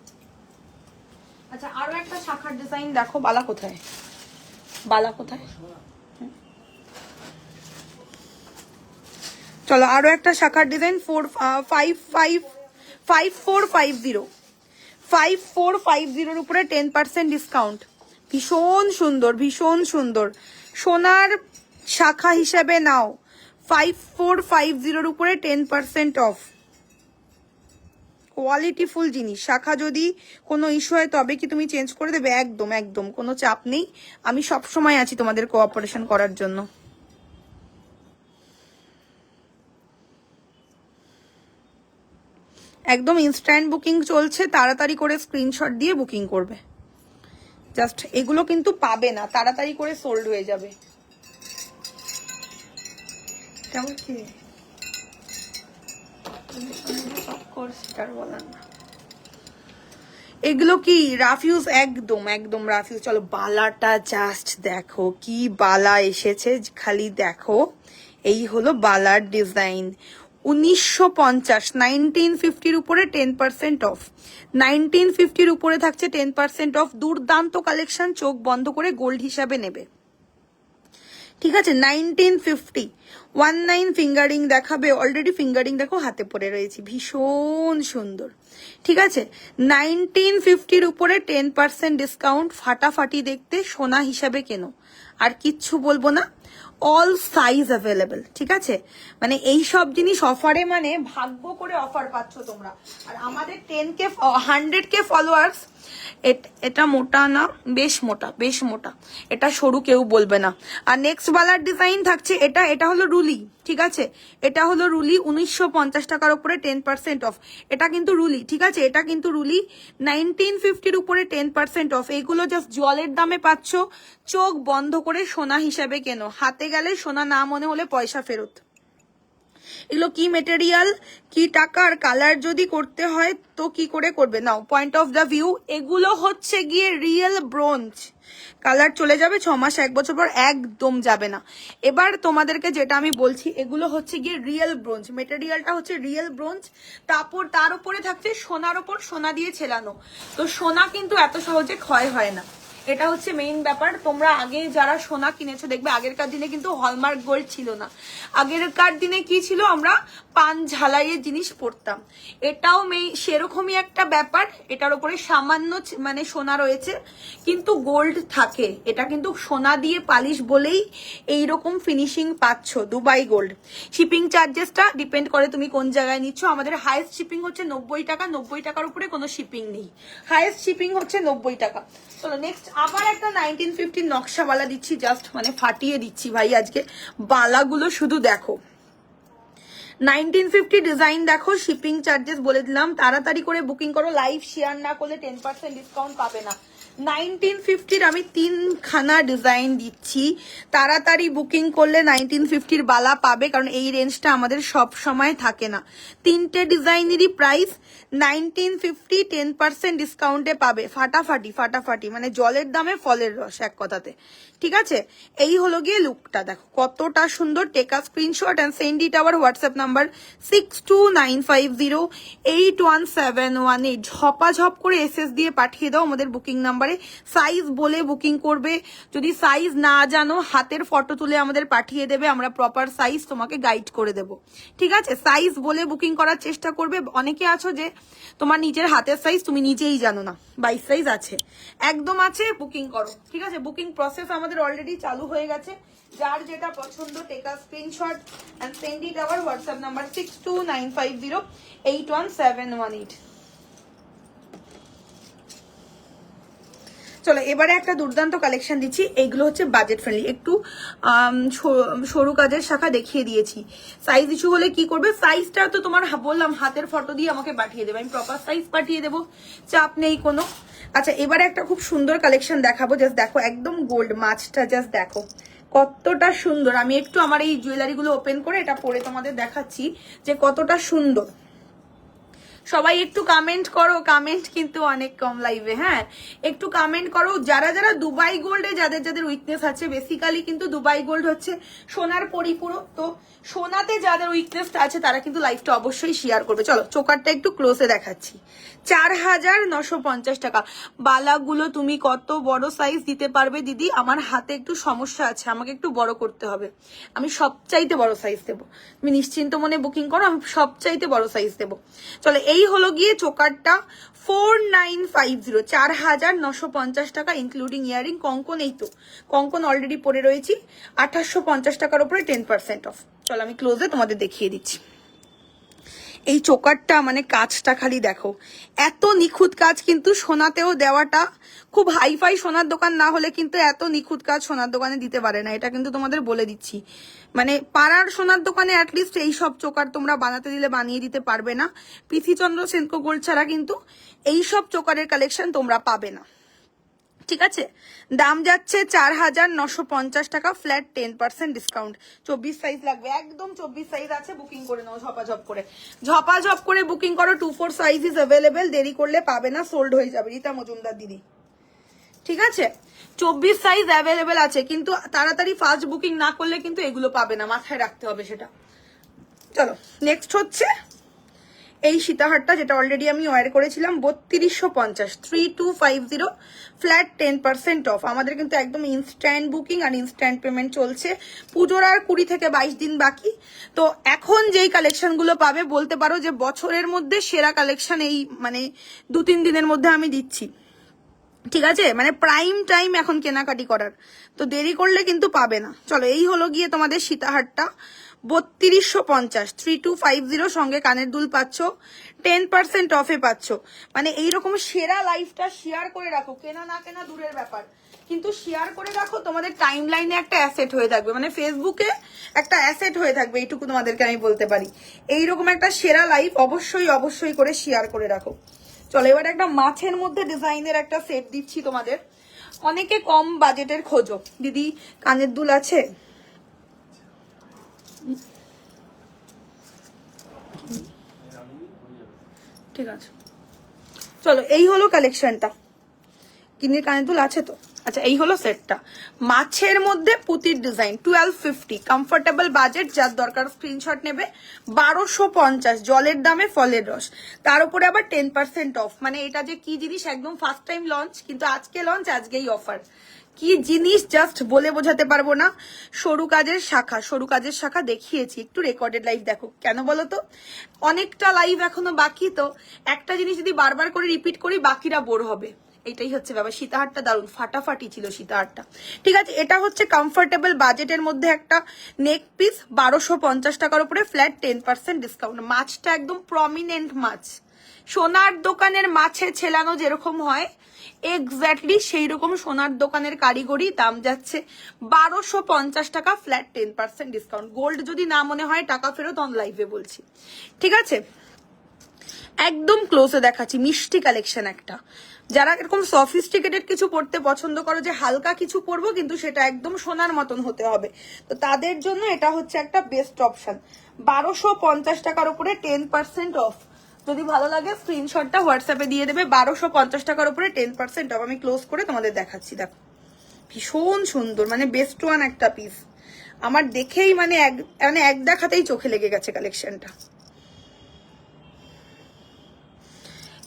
আচ্ছা আরো একটা শাখার ডিজাইন দেখো। বালা কোথায়? বালা কোথায়? চলো আরো একটা শাখার ডিজাইন, 5450 উপরে 10% ডিসকাউন্ট। ভীষণ সুন্দর, ভীষণ সুন্দর। সোনার শাখা হিসেবে নাও, 5450 উপরে 10% অফ। কোয়ালিটিফুল জিনিস। শাখা যদি কোনো ইস্যু হয় তবে কি তুমি চেঞ্জ করে দেবে? একদম একদম কোনো চাপ নেই, আমি সব সময় আছি তোমাদের কোঅপারেশন করার জন্য। একদম ইনস্ট্যান্ট বুকিং চলছে, তাড়াতাড়ি করে স্ক্রিনশট দিয়ে বুকিং করবে। জাস্ট এগুলো কিন্তু পাবে না, তাড়াতাড়ি করে সোল্ড হয়ে যাবে। কেমন কি বলার না, এগুলো কি রাফিউজ, একদম একদম রাফিউজ। চলো বালাটা জাস্ট দেখো, কি বালা এসেছে খালি দেখো। এই হলো বালার ডিজাইন, 1950, 1950 উপরে 10% অফ, 1950 উপরে থাকছে 10% অফ। দুর্দান্ত কালেকশন, চোখ বন্ধ করে গোল্ড হিসাবে নেবে, ঠিক আছে। 1950, 19 ফিঙ্গারিং দেখাবে, অলরেডি ফিঙ্গারিং দেখো হাতে পরে রয়েছে, ভীষণ সুন্দর, ঠিক আছে। 1950 উপরে 10% ডিসকাউন্ট, ফাটাফাটি দেখতে, সোনা হিসাবে কেনো, আর কিচ্ছু বলবো না। অল সাইজ অ্যাভেলেবেল, ঠিক আছে। মানে এই সব জিনিস অফারে, মানে ভাগ্য করে অফার পাচ্ছ তোমরা। আর আমাদের 10K 100K ফলোয়ার্স, এটা মোটা না, বেশ মোটা, বেশ মোটা, এটা সরু কেউ বলবে না। আর নেক্সট বালার ডিজাইন থাকছে এটা, এটা হলো রুলি, ঠিক আছে। এটা হলো রুলি, 1950 টাকার উপরে 10% অফ। এটা কিন্তু রুলি, ঠিক আছে, এটা কিন্তু রুলি, 1950 উপরে 10% অফ। এগুলো জাস্ট জলের দামে পাচ্ছ, চোখ বন্ধ করে সোনা হিসাবে কেনো, হাতে গেলে সোনা না মনে হলে পয়সা ফেরত। এগুলো কি মেটেরিয়াল, কি টাকা, আর কালার যদি করতে হয় তো কি করে করবে, নাও পয়েন্ট অফ দ্য ভিউ। এগুলো হচ্ছে গিয়ে রিয়েল ব্রোঞ্জ, কালার চলে যাবে 6 মাস 1 বছর পর, একদম যাবে না। এবার তোমাদেরকে যেটা আমি বলছি, এগুলো হচ্ছে গিয়ে রিয়েল ব্রোঞ্জ, মেটেরিয়ালটা হচ্ছে রিয়েল ব্রোঞ্জ, তারপর তার উপরে থাকছে সোনার ওপর সোনা দিয়ে ছেলানো। তো সোনা কিন্তু এত সহজে ক্ষয় হয় না, এটা হচ্ছে মেইন ব্যাপার। তোমরা আগে যারা সোনা কিনেছো দেখবে, আগেরকার দিনে কিন্তু হলমার্ক গোল্ড ছিল না, আগেরকার দিনে কি ছিল, আমরা পান ঝালাইয়ের জিনিস পরতাম। এটাও সেরকমই একটা ব্যাপার, এটার উপরে সামান্য মানে সোনা রয়েছে কিন্তু গোল্ড থাকে। এটা কিন্তু সোনা দিয়ে পালিশ বলেই এইরকম ফিনিশিং পাচ্ছ। Dubai gold. শিপিং চার্জেসটা ডিপেন্ড করে তুমি কোন জায়গায় নিচ্ছ। আমাদের হাইয়েস্ট শিপিং হচ্ছে 90 টাকা, 90 টাকার উপরে কোনো শিপিং নেই, হাইয়েস্ট শিপিং হচ্ছে 90 টাকা। চলো নেক্সট আবার একটা 1950 নকশাওয়ালা দিচ্ছি, জাস্ট মানে ফাটিয়ে দিচ্ছি ভাই আজকে। বালাগুলো শুধু দেখো, 1950 ডিজাইন দেখো, শিপিং চার্জেস বলে দিলাম, তাড়াতাড়ি করে বুকিং করো, লাইভ শেয়ার না করলে 10% ডিসকাউন্ট পাবে না। 1950 আমি 3খানা ডিজাইন দিচ্ছি, তাড়াতাড়ি বুকিং করলে 1950 বালা পাবে, কারণ এই রেঞ্জটা আমাদের সব সময় থাকে না। 3টে ডিজাইনেরই প্রাইস 1950, 10% ডিসকাউন্টে পাবে, ফাটাফাটি ফাটাফাটি, মানে জলের দামে ফলের রস এক কথাতে, ঠিক আছে। এই হলো গিয়ে লুকটা, দেখো কতটা সুন্দর। Take a screenshot and send it our WhatsApp number 6295081718। ঝপাঝপ করে এসএস দিয়ে পাঠিয়ে দাও আমাদের বুকিং নাম্বারে, সাইজ বলে বুকিং করবে। যদি সাইজ না জানো, হাতের ফটো তুলে আমাদের পাঠিয়ে দেবে, আমরা প্রপার সাইজ তোমাকে গাইড করে দেব, ঠিক আছে। সাইজ বলে বুকিং করার চেষ্টা করবে। অনেকে আছো যে তোমার নিজের হাতের সাইজ তুমি নিজেই জানো না, 22 সাইজ আছে, একদম আছে, বুকিং করো, ঠিক আছে। বুকিং প্রসেস আমাদের অলরেডি চালু হয়ে গেছে। যার যেটা পছন্দ, take a screenshot and send it our WhatsApp number 6295081718। চলো এবারে একটা দুর্দান্ত কালেকশন দিচ্ছি। এইগুলো হচ্ছে বাজেট ফ্রেন্ডলি, একটু সরু কাজের শাখা দেখিয়ে দিয়েছি। সাইজ ইস্যু হলে কি করবে, সাইজটা তো তোমার বললাম হাতের ফটো দিয়ে আমাকে পাঠিয়ে দেবে, আমি প্রপার সাইজ পাঠিয়ে দেবো, চাপ নেই কোনো। আচ্ছা এবারে একটা খুব সুন্দর কালেকশন দেখাবো, জাস্ট দেখো, একদম গোল্ড মাছটা জাস্ট দেখো কতটা সুন্দর। আমি একটু আমার এই জুয়েলারিগুলো ওপেন করে এটা পরে তোমাদের দেখাচ্ছি যে কতটা সুন্দর। সবাই একটু কমেন্ট করো, কমেন্ট কিন্তু অনেক কম লাইভে, হ্যাঁ একটু কমেন্ট করো। যারা যারা দুবাই গোল্ডে যাদের যাদের উইকনেস আছে, বেসিক্যালি কিন্তু দুবাই গোল্ড হচ্ছে সোনার পরিপূরক, তো সোনাতে যাদের উইকনেস আছে তারা কিন্তু লাইভটা অবশ্যই শেয়ার করবে। চলো চোকারটা একটু ক্লোজে দেখাচ্ছি, 4950 টাকা। বালাগুলো তুমি কত বড় সাইজ দিতে পারবে দিদি? আমার হাতে একটু সমস্যা আছে, আমাকে একটু বড় করতে হবে, আমি সবচাইতে বড় সাইজ দেবো, তুমি নিশ্চিন্ত মনে বুকিং করো, আমি সবচাইতে বড় সাইজ দেবো। চলো এই হলো গিয়ে চোকারটা, 4950, 4950 টাকা ইনক্লুডিং ইয়ারিং, কঙ্কন। এই তো কঙ্কন অলরেডি পরে রয়েছি, 2850 টাকার উপরে 10% অফ। চলো আমি ক্লোজে তোমাদের দেখিয়ে দিচ্ছি। এই চোকারটা মানে কাজটা খালি দেখো, এত নিখুঁত কাজ, কিন্তু সোনাতেও দেওয়াটা খুব হাইফাই সোনার দোকান না হলে কিন্তু এত নিখুঁত কাজ সোনার দোকানে দিতে পারে না, এটা কিন্তু তোমাদের বলে দিচ্ছি। মানে পাড়ার সোনার দোকানে অ্যাটলিস্ট এই সব চোকার তোমরা বানাতে দিলে বানিয়ে দিতে পারবে না। পিসি চন্দ্র সেনকো গোল্ড ছাড়া কিন্তু এই সব চোকারের কালেকশন তোমরা পাবে না। ঠিক আছে, দাম যাচ্ছে 4,950 টাকা, ফ্ল্যাট 10% ডিসকাউন্ট। 24 সাইজ লাগবে, একদম 24 সাইজ আছে, বুকিং করে নাও ঝপাঝপ করে, ঝপাঝপ করে বুকিং করো। 2-4 সাইজ ইজ অ্যাভেলেবেল, দেরি করলে পাবে না, সোল্ড হয়ে যাবে। রীতা মজুমদার দিদি, ঠিক আছে, 24 সাইজ অ্যাভেলেবেল আছে, কিন্তু তাড়াতাড়ি ফাস্ট বুকিং না করলে কিন্তু এগুলো পাবে না, মাথায় রাখতে হবে সেটা। চলো নেক্সট হচ্ছে এই সীতাহারটা, যেটা অলরেডি আমি ওয়্যার করেছিলাম, 3250, 3250, ফ্ল্যাট 10% অফ। আমাদের কিন্তু একদম ইনস্ট্যান্ট বুকিং আর ইনস্ট্যান্ট পেমেন্ট চলছে। পুজোর আর 20 থেকে 22 দিন বাকি। তো এখন যেই কালেকশনগুলো পাবে, বলতে পারো যে বছরের মধ্যে সেরা কালেকশন এই মানে 2-3 দিনের মধ্যে আমি দিচ্ছি, ঠিক আছে, মানে প্রাইম টাইম এখন কেনাকাটি করার, তো দেরি করলে কিন্তু পাবে না। চলো, এই হলো গিয়ে তোমাদের সীতাহারটা, 3250, 3250, সঙ্গে কানের দুল পাচ্ছ, 10% অফে পাচ্ছ। মানে এইরকম সেরা লাইফটা শেয়ার করে রাখো, কেনা না কেনা দূরের ব্যাপার, কিন্তু শেয়ার করে রাখো, তোমাদের টাইম লাইনে একটা অ্যাসেট হয়ে থাকবে, মানে ফেসবুকে একটা অ্যাসেট হয়ে থাকবে, এইটুকু তোমাদেরকে আমি বলতে পারি। এইরকম একটা সেরা লাইফ অবশ্যই অবশ্যই করে শেয়ার করে রাখো। চলো এবার একটা মাছের মধ্যে ডিজাইনের একটা সেট দিচ্ছি তোমাদের। অনেকে কম বাজেটের খোঁজো, দিদি কানের দুল আছে? ঠিক আছে, চলো এই হলো কালেকশনটা। কিনের কানের দুল আছে তো? আচ্ছা, এই হলো সেটটা, মাছের মধ্যে পুতির ডিজাইন, 1250, কমফোর্টেবল বাজেট, যার দরকার স্ক্রিনশট নেবে। 1250, জলের দামে ফলের রস, তার উপরে আবার 10% অফ। মানে এটা যে কি জিনিস, একদম ফার্স্ট টাইম লঞ্চ, কিন্তু আজকে লঞ্চ, আজকেই অফার। কি জিনিস জাস্ট বলে বোঝাতে পারবো না। সরু কাজের শাখা, সরু কাজের শাখা দেখিয়েছি, একটু রেকর্ডেড লাইভ দেখো। কেন বলো তো, অনেকটা লাইভ এখনো বাকি, তো একটা জিনিস যদি বারবার করে রিপিট করি বাকিরা বোর হবে, এটাই হচ্ছে ব্যাপার। সীতাহারটা দারুণ ফাটাফাটি ছিল সীতাহারটা, ঠিক আছে। এটা হচ্ছে কমফোর্টেবল বাজেটের মধ্যে একটা নেক পিস, 1250 টাকার উপরে, ফ্ল্যাট 10% ডিসকাউন্ট। মাছটা একদম প্রমিনেন্ট মাছ, সোনার দোকানের মাছে ছেলানো যেরকম হয়, এক্স্যাক্টলি সেই রকম সোনার দোকানের কারিগরি। দাম যাচ্ছে 1250 টাকা, ফ্ল্যাট 10% ডিসকাউন্ট। গোল্ড যদি না মনে হয় টাকা ফেরত, অন লাইভে বলছি, ঠিক আছে। একদম ক্লোজে দেখাচ্ছি, মিষ্টি কালেকশন একটা। যারা এরকম সফিস্টিকেটেড কিছু পড়তে পছন্দ করো, যে হালকা কিছু পরবো কিন্তু সেটা একদম সোনার মতন হতে হবে, তো তাদের জন্য এটা হচ্ছে একটা বেস্ট অপশন। 1250 টাকার উপরে 10% অফ। যদি ভালো লাগে স্ক্রিনশটটা হোয়াটসঅ্যাপে দিয়ে দেবে। 1250 টাকার উপরে 10% অফ। আমি ক্লোজ করে তোমাদের দেখাচ্ছি, দেখো ভীষণ সুন্দর, মানে বেস্ট ওয়ান একটা পিস। আমার দেখেই মানে এক দেখাতেই চোখে লেগে গেছে কালেকশনটা।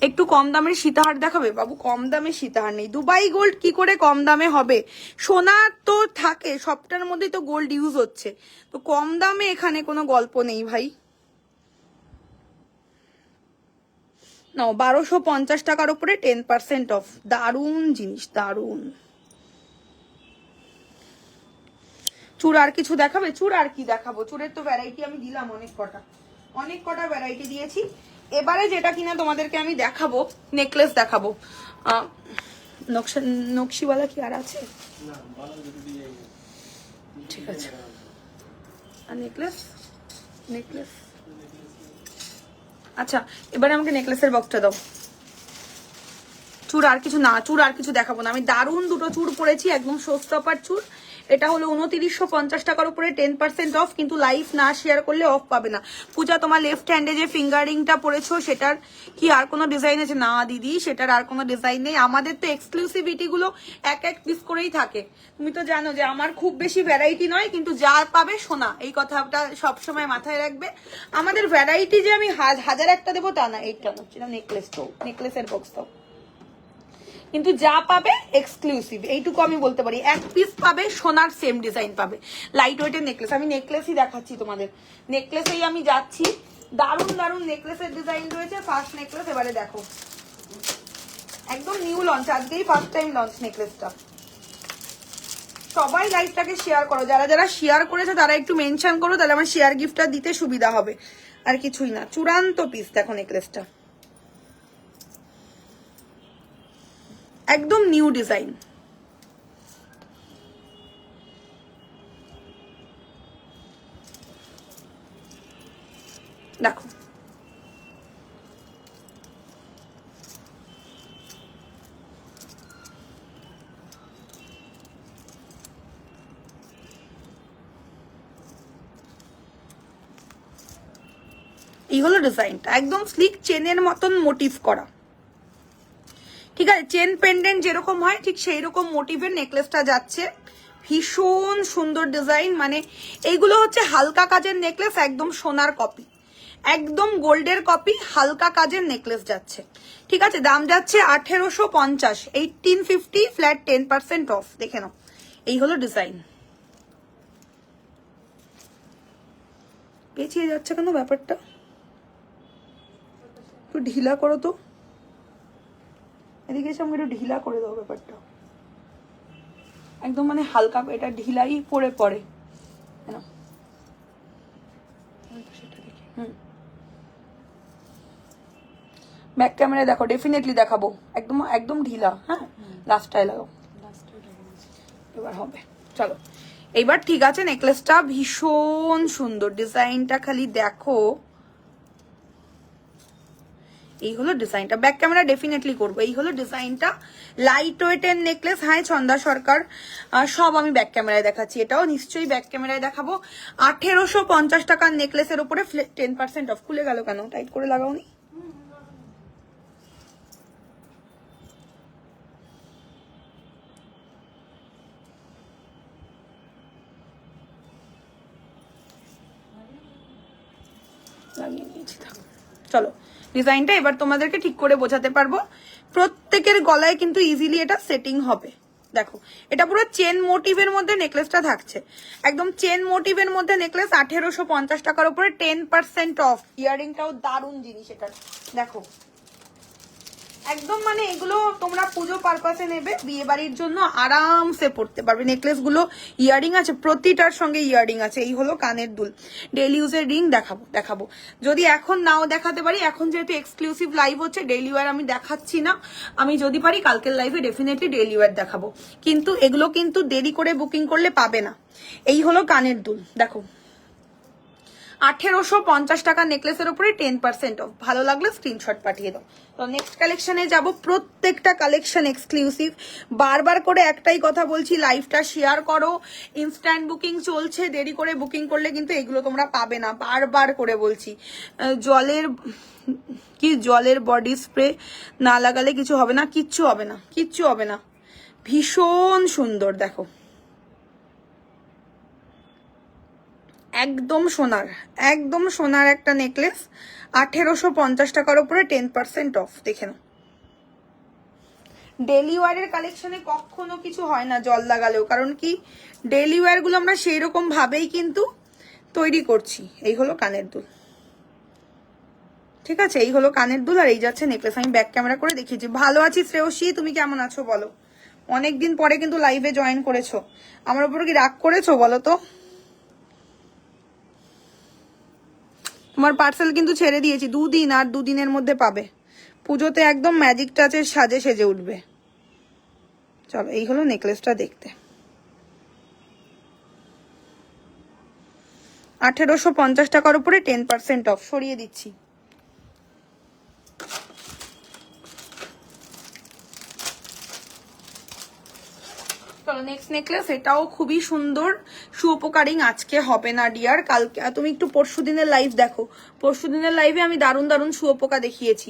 একটু কম দামের সীতাহার দেখাবে বাবু? কম দামে সীতাহার নেই। দুবাই গোল্ড কি করে কম দামে হবে? সোনা তো থাকে সবটার মধ্যেই, তো গোল্ড ইউজ হচ্ছে, তো কম দামে এখানে কোনো গল্প নেই ভাই। না, 1250 টাকার উপরে 10% অফ। দারুণ জিনিস, দারুণ। চুর আর কিছু দেখাবে? চুর আর কি দেখাবো, চুরের তো ভ্যারাইটি আমি দিলাম অনেক কটা ভ্যারাইটি দিয়েছি। এবারে যেটা কিনা তোমাদেরকে আমি দেখাবো, নেকলেস দেখাবো। নকশিওয়ালা কি আর আছে? ঠিক আছে, আর নেকলেস আচ্ছা, এবারে আমাকে নেকলেসের বক্সটা দাও। চুর আর কিছু না, চুর আর কিছু দেখাবো না। আমি দারুণ দুটো চুর পরেছি, একদম শোস্টপার চুর। এটা হলো 2950 টাকার উপরে 10% অফ, কিন্তু লাইভ না শেয়ার করলে অফ পাবে না। পূজা, তোমার লেফট হ্যান্ডে যে ফিঙ্গারিংটা পরেছো সেটার কি আর কোনো ডিজাইন আছে? না দিদি, সেটার আর কোনো ডিজাইন নেই। আমাদের তো এক্সক্লুসিভিটি গুলো এক পিস করেই থাকে। তুমি তো জানো যে আমার খুব বেশি ভ্যারাইটি নয়, কিন্তু যা পাবে সোনা, এই কথাটা সবসময় মাথায় রাখবে। আমাদের ভ্যারাইটি যে আমি হাজার একটা দেবো তা না। এইটা হচ্ছে নেকলেস, তো নেকলেসের বক্স তো, কিন্তু যা পাবে এক্সক্লুসিভ, এইটুকু আমি বলতে পারি। এক পিস পাবে, সোনার সেম ডিজাইন পাবে, লাইট ওয়েটের নেকলেস। আমি নেকলেসই দেখাচ্ছি তোমাদের, নেকলেসেই আমি যাচ্ছি। দারুণ দারুণ নেকলেসের ডিজাইন রয়েছে। ফার্স্ট নেকলেস এবারে দেখো, একদম নিউ লঞ্চ, আজকেই ফার্স্ট টাইম লঞ্চ নেকলেসটা। সবাই লাইভটাকে শেয়ার করো, যারা যারা শেয়ার করেছে তারা একটু মেনশন করো, তাহলে আমার শেয়ার গিফটটা দিতে সুবিধা হবে, আর কিছুই না। চূড়ান্ত পিস দেখো নেকলেসটা, একদম নিউ ডিজাইন। দেখো এই হলো ডিজাইনটা, একদম স্লিক চেনের মতন মোটিভ করা। ঠিক আছে, চেন পেন্ডেন্ট যেরকম হয় ঠিক সেই রকম মোটিভের নেকলেসটা যাচ্ছে। ভীষণ সুন্দর ডিজাইন, মানে এইগুলো হচ্ছে হালকা কাজের নেকলেস, একদম সোনার কপি, একদম গোল্ডের কপি, হালকা কাজের নেকলেস যাচ্ছে। ঠিক আছে, দাম যাচ্ছে 1850, 1850 ফ্ল্যাট 10% অফ। দেখে নাও, এই হলো ডিজাইন। পেঁচিয়ে যাচ্ছে কেন ব্যাপারটা, একটু ঢিলা করো তো, এদিকে এসে আমাকে একটু ঢিলা করে দাও ব্যাপারটা, একদম মানে হালকা, এটা ঢিলাই পরে পড়ে। ব্যাক ক্যামেরায় দেখো, ডেফিনেটলি দেখাবো, একদম একদম ঢিলা। হ্যাঁ, লাস্টটায় লাগাও, এবার হবে। চলো এইবার ঠিক আছে, নেকলেসটা ভীষণ সুন্দর, ডিজাইনটা খালি দেখো। এই হলো ডিজাইনটা, ব্যাক ক্যামেরা ডেফিনেটলি করবো। এই হলো ডিজাইনটা, লাইট ওয়েটের নেকলেস। হ্যাঁ, ছন্দা সরকার, সব আমি ব্যাক ক্যামেরায় দেখাচ্ছি, এটাও নিশ্চয়ই ব্যাক ক্যামেরায় দেখাবো। 1850 টাকার নেকলেসের উপরে 10% অফ। খুলে গেল কেন, টাইট করে লাগাওনি? লাগিয়ে নিয়েছি, থাকো। চলো ডিজাইনটা এবার তোমাদেরকে ঠিক করে বোঝাতে পারবো। প্রত্যেকের গলায় কিন্তু ইজিলি এটা সেটিং হবে। দেখো, এটা পুরো চেন মোটিভের মধ্যে নেকলেসটা থাকছে, একদম চেন মোটিভের মধ্যে নেকলেস। 1850 টাকার উপরে 10% অফ। ইয়ারিংটাও দারুণ জিনিস এটা, দেখো একদম, মানে এগুলো তোমরা পুজো পারপাসে নেবে, বিয়ে বাড়ির জন্য আরামসে পড়তে পারবে। নেকলেস গুলো ইয়ারিং আছে, প্রতিটার সঙ্গে ইয়ারিং আছে। এই হলো কানের দুল, ডেইলি ইউজের রিং দেখাবো যদি এখন নাও দেখাতে পারি। এখন যেহেতু এক্সক্লুসিভ লাইভ হচ্ছে, ডেইলি ওয়্যার আমি দেখাচ্ছি না। আমি যদি পারি কালকের লাইভে ডেফিনেটলি ডেইলি ওয়্যার দেখাবো, কিন্তু এগুলো কিন্তু দেরি করে বুকিং করলে পাবে না। এই হলো কানের দুল, দেখো 1850 টাকা নেকলেসের উপরে 10% অফ। ভালো লাগলে স্ক্রিনশট পাঠিয়ে দাও। তো নেক্সট কালেকশনে যাব, প্রত্যেকটা কালেকশন এক্সক্লুসিভ। বারবার করে একটাই কথা বলছি, লাইভটা শেয়ার করো। ইনস্ট্যান্ট বুকিং চলছে, দেরি করে বুকিং করলে কিন্তু এগুলো তোমরা পাবে না, বারবার করে বলছি। জলের বডি স্প্রে না লাগালে কিছু হবে না? কিচ্ছু হবে না, কিচ্ছু হবে না। ভীষণ সুন্দর, দেখো একদম সোনার, একদম সোনার একটা নেকলেস। 1850 টাকার উপরে 10% অফ। দেখে নাও, ডেলি ওয়ারের কালেকশনে কখনো কিছু হয় না জল লাগালেও, কারণ কি ডেলি ওয়ার গুলো আমরা সেই রকম ভাবেই কিন্তু তৈরি করছি। এই হলো কানের দুল, ঠিক আছে, এই হলো কানের দুল, আর এই যাচ্ছে নেকলেস। আমি ব্যাক ক্যামেরা করে দেখিয়েছি। ভালো আছি শ্রেয়সী, তুমি কেমন আছো বলো? অনেকদিন পরে কিন্তু লাইভে জয়েন করেছো, আমার উপর কি রাগ করেছো বলো তো? তোমার পার্সেল কিন্তু ছেড়ে দিয়েছি, 2 দিন, আর 2 দিনের মধ্যে পাবে। পুজোতে একদম ম্যাজিক টাচের সাজে সেজে উঠবে। চলো, এই হলো নেকলেসটা দেখতে। 1850 টাকার উপরে 10% অফ। সরিয়ে দিচ্ছি। চলো নেক্সট নেকলেস, এটাও খুবই সুন্দর। শুয়োপোকা রিং আজকে হবে না ডিয়ার, কালকে তুমি একটু পরশু দিনের লাইভ দেখো। পরশু দিনের লাইভে আমি দারুণ দারুণ শুয়োপোকা দেখিয়েছি।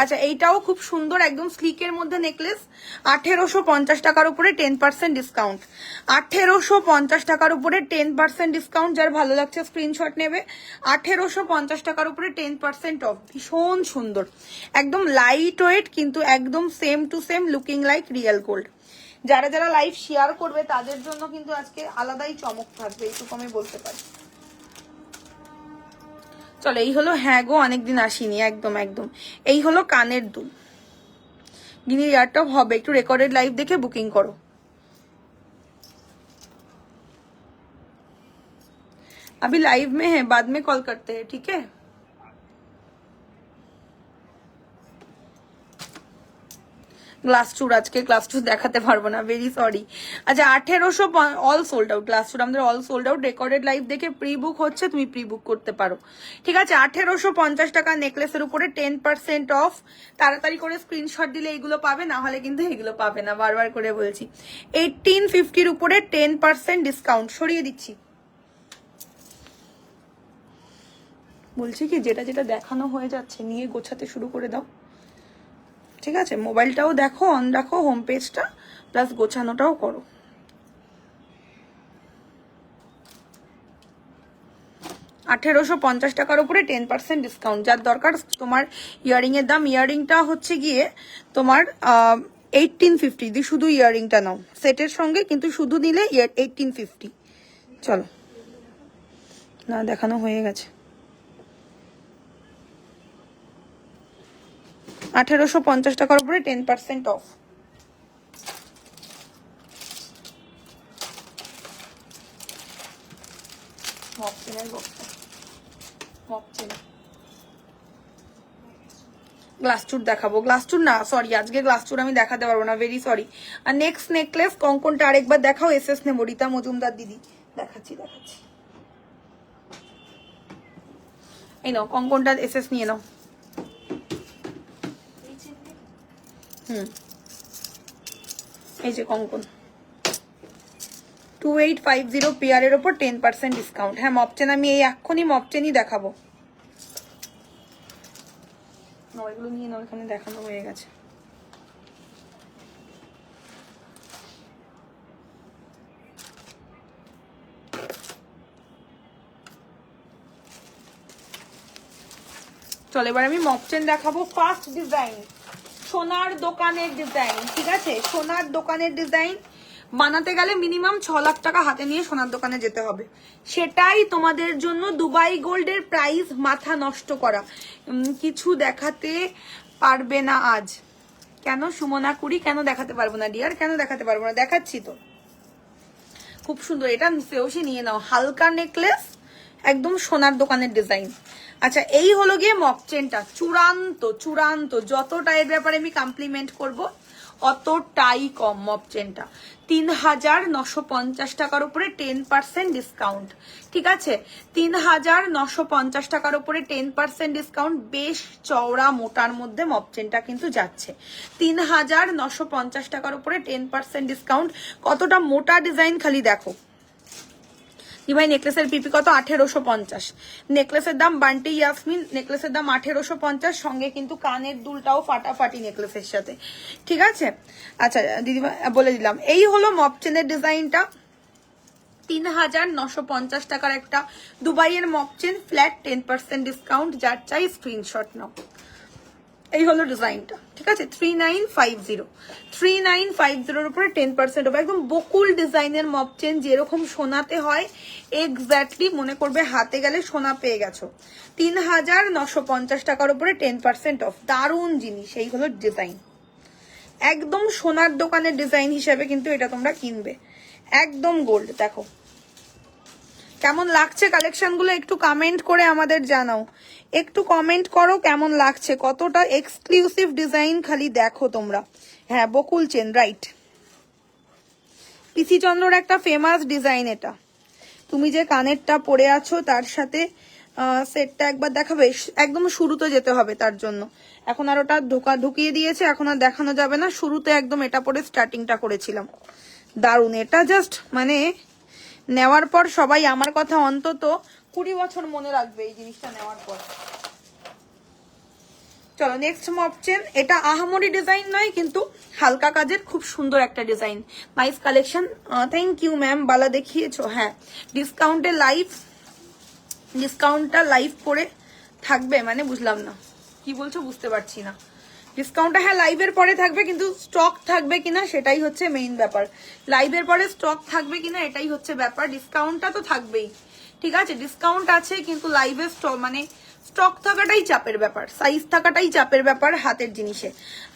আচ্ছা, এইটাও খুব সুন্দর, একদম স্লিকের মধ্যে নেকলেস। 1850 টাকার উপরে 10% ডিসকাউন্ট। 1850 টাকার উপরে 10% ডিসকাউন্ট। যার ভালো লাগছে স্ক্রিনশট নেবে। 1850 টাকার উপরে 10% অফ। ভীষণ সুন্দর, একদম লাইট ওয়েট, কিন্তু একদম same to same looking like real gold. যারা যারা লাইভ শেয়ার করবে তাদের জন্য কিন্তু আজকে আলাদাই চমক থাকবে, এইটুকু আমি বলতে পারি। চলো, এই হলো, হ্যাঁ গো অনেকদিন আসিনি, একদম একদম। এই হলো কানের দুল, গিনি ইয়ারটপ হবে। একটু রেকর্ডেড লাইভ দেখে বুকিং করো। अभी लाइव में है, बाद में कॉल करते हैं, ठीक है? গ্লাস চুর, আজকে গ্লাস চুর দেখাতে পারবো না, ভেরি সরি। আচ্ছা, 1800 অল সোল্ড আউট, গ্লাস চুর আমাদের all sold out. Recorded live দেখে প্রি বুক হচ্ছে, তুমি প্রি বুক করতে পারো, ঠিক আছে? 1850 টাকা নেকলেসের উপরে 10% অফ। তাড়াতাড়ি করে স্ক্রিনশট দিলে এইগুলো পাবে, না হলে কিন্তু এগুলো পাবে না, বারবার করে বলছি। 1850-র উপরে 10% ডিসকাউন্ট। সরিয়ে দিচ্ছি, বলছি কি যেটা যেটা দেখানো হয়ে যাচ্ছে নিয়ে গোছাতে শুরু করে দাও, ঠিক আছে? মোবাইলটাও দেখো, অন রাখো, হোম পেজটা, প্লাস গোছানোটাও করো। $1850 টাকার উপরে 10% ডিসকাউন্ট। যার দরকার তোমার ইয়ারিং এর দাম, ইয়ারিংটা হচ্ছে গিয়ে তোমার 1850 দিয়ে শুধু ইয়ারিংটা নাও সেটের সঙ্গে, কিন্তু শুধু নিলে 1850। চলো, না দেখানো হয়ে গেছে। 1850 টাকার উপরে 10% অফ। গ্লাস চুর দেখাবো, গ্লাস চুর না, সরি আজকে গ্লাস চুর আমি দেখাতে পারবো না, ভেরি সরি। আর নেক্সট নেকলেস কঙ্কনটা আরেকবার দেখাও, এসএস নেবো, রীতা মজুমদার দিদি। দেখাচ্ছি দেখাচ্ছি, এই নাও কঙ্কনটা, এসএস নিয়ে নাও। এই যে কঙ্কন 2850 পেয়ারের ওপর 10% ডিসকাউন্ট। হ্যাঁ মপচেন, আমি এই এক্ষুনি মপচেনই দেখাবো। এগুলো নিয়ে নাও, এখানে দেখানো হয়ে গেছে। চলো এবার আমি মপচেন দেখাবো। ফার্স্ট ডিজাইন, সোনার দোকানের ডিজাইন, ঠিক আছে? সোনার দোকানের ডিজাইন বানাতে গেলে মিনিমাম 6 লাখ টাকা হাতে নিয়ে সোনার দোকানে যেতে হবে। সেটাই তোমাদের জন্য দুবাই গোল্ডের প্রাইস মাথা নষ্ট করা। কিছু দেখাতে পারবে না আজ? কেন সুমনা কুড়ি, কেন দেখাতে পারবো না ডিয়ার, কেন দেখাতে পারবো না? দেখাচ্ছি তো, খুব সুন্দর। এটা সেওসি নিয়ে নাও, হালকা নেকলেস, একদম সোনার দোকানের ডিজাইন। আচ্ছা এই হলো গিয়ে মপচেনটা, চূড়ান্ত চূড়ান্ত। যতটা এর ব্যাপারে আমি কমপ্লিমেন্ট করব অতটাই কম। মপচেনটা 3950 টাকার উপরে 10% ডিসকাউন্ট, ঠিক আছে? 3950 টাকার উপরে 10% ডিসকাউন্ট। বেশ চওড়া মোটার মধ্যে মপচেনটা কিন্তু যাচ্ছে। 3950 টাকার উপরে 10% ডিসকাউন্ট। কতটা মোটা ডিজাইন খালি দেখো। ভাই নেকলেসের পিপি কত? 1850। নেকলেসের দাম বান্টি ইয়াসমিন, নেকলেসের দাম 1850, সঙ্গে কিন্তু কানের দুলটাও ফাটাফাটি নেকলেসের সাথে, ঠিক আছে? আচ্ছা দিদিভাই বলে দিলাম, এই হলো মপচেনের ডিজাইনটা। 3950 টাকার একটা দুবাইয়ের মপচেন, ফ্ল্যাট 10% ডিসকাউন্ট। যার চাই স্ক্রিনশট নাও। এই হলো ডিজাইনটা, ঠিক আছে? 3950 উপরে 10% হবে। একদম বকুল ডিজাইনের মপচেন, যেরকম সোনাতে হয় এক্স্যাক্টলি মনে করবে হাতে গেলে সোনা পেয়ে গেছো। 3950 টাকার উপরে 10% অফ। দারুণ জিনিস। এই হলো ডিজাইন, একদম সোনার দোকানের ডিজাইন হিসেবে কিন্তু এটা তোমরা কিনবে, একদম গোল্ড। দেখো কেমন লাগছে কালেকশন গুলো, একটু কমেন্ট করে আমাদের জানাও, একটু কমেন্ট করো কেমন লাগছে, কতটা এক্সক্লুসিভ ডিজাইন খালি দেখো তোমরা। হ্যাঁ বকুল চেন, রাইট। পিসি চন্দ্রর একটা ফেমাস ডিজাইন এটা। তুমি যে কানেরটা পরে আছো তার সাথে সেটটা একবার দেখাবে, একদম শুরুতে যেতে হবে তার জন্য। এখন আর ওটা ঢুকিয়ে দিয়েছে, এখন আর দেখানো যাবে না। শুরুতে একদম এটা পরে স্টার্টিংটা করেছিলাম। দারুণ, এটা জাস্ট মানে নেওয়ার পর সবাই আমার কথা অন্তত 20 বছর মনে রাখবে এই জিনিসটা নেওয়ার পর। চলো নেক্সট মপচেন। এটা আহামরি ডিজাইন নয়, কিন্তু হালকা কাজের খুব সুন্দর একটা design. Nice collection, thank you ma'am. বালা দেখিয়েছো? হ্যাঁ ডিসকাউন্টে লাইভ, ডিসকাউন্টটা লাইভ পরে থাকবে মানে বুঝলাম না কি বলছো, বুঝতে পারছি না। ডিসকাউন্টটা হ্যাঁ লাইভের পরে থাকবে, কিন্তু স্টক থাকবে কিনা সেটাই হচ্ছে মেইন ব্যাপার। লাইভের পরে স্টক থাকবে কিনা এটাই হচ্ছে ব্যাপার। ডিসকাউন্টটা তো থাকবেই, ঠিক আছে? ডিসকাউন্ট আছে, কিন্তু লাইভে স্টক মানে স্টক থাকাটাই চাপের ব্যাপার, সাইজ থাকাটাই চাপের ব্যাপার হাতের জিনিসে।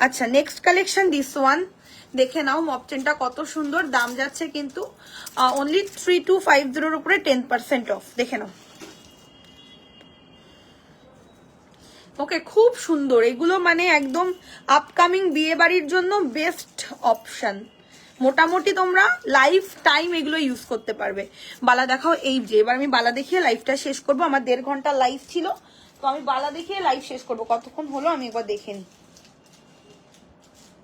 আচ্ছা নেক্সট কালেকশন, দিস ওয়ান দেখে নাও। মপচেনটা কত সুন্দর, দাম যাচ্ছে কিন্তু অনলি 3250 উপরে 10% অফ। দেখে নাও, ওকে খুব সুন্দর এগুলো, মানে একদম আপকামিং বিয়ে বাড়ির জন্য বেস্ট অপশন। মোটামুটি তোমরা লাইফ টাইম এগুলো ইউজ করতে পারবে। বালা দেখাও। এই যে এবার আমি বালা দেখিয়ে লাইফটা শেষ করব। আমার 1.5 ঘন্টা লাইভ ছিল, তো আমি বালা দেখিয়ে লাইভ শেষ করব। কতক্ষণ হলো আমি একবার দেখে নিই।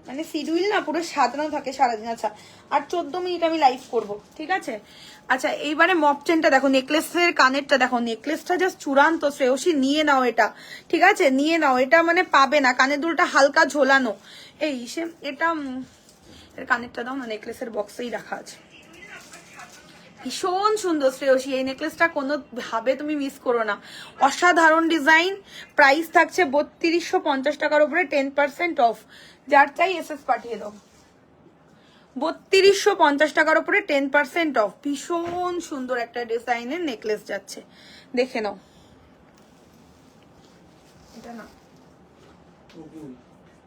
মানে শিডিউল না পুরো সাজানো থাকে সারাদিন। আচ্ছা আর 14 মিনিট আমি লাইভ করব, ঠিক আছে। আচ্ছা এইবারে মপ চেনটা দেখো, নেকলেসের কানেরটা দেখো, নেকলেসটা জাস্ট চূড়ান্ত। শ্রেয়সী নিয়ে নাও এটা, ঠিক আছে, নিয়ে নাও এটা, মানে পাবে না। কানের দুলটা হালকা ঝোলানো, এই এটা এর কানেরটা দাও না, নেকলেসের বক্সেই রাখা আছে। ভীষণ সুন্দর শ্রেয়সী, এই নেকলেসটা কোনো ভাবে তুমি মিস করো না, অসাধারণ ডিজাইন। প্রাইস থাকছে 3250 টাকার উপরে 10% অফ। যার চাই এসএস পাঠিয়ে দাও। 3250 টাকার উপরে 10% অফ। ভীষণ সুন্দর একটা ডিজাইনের নেকলেস যাচ্ছে, দেখে নাও। এটা না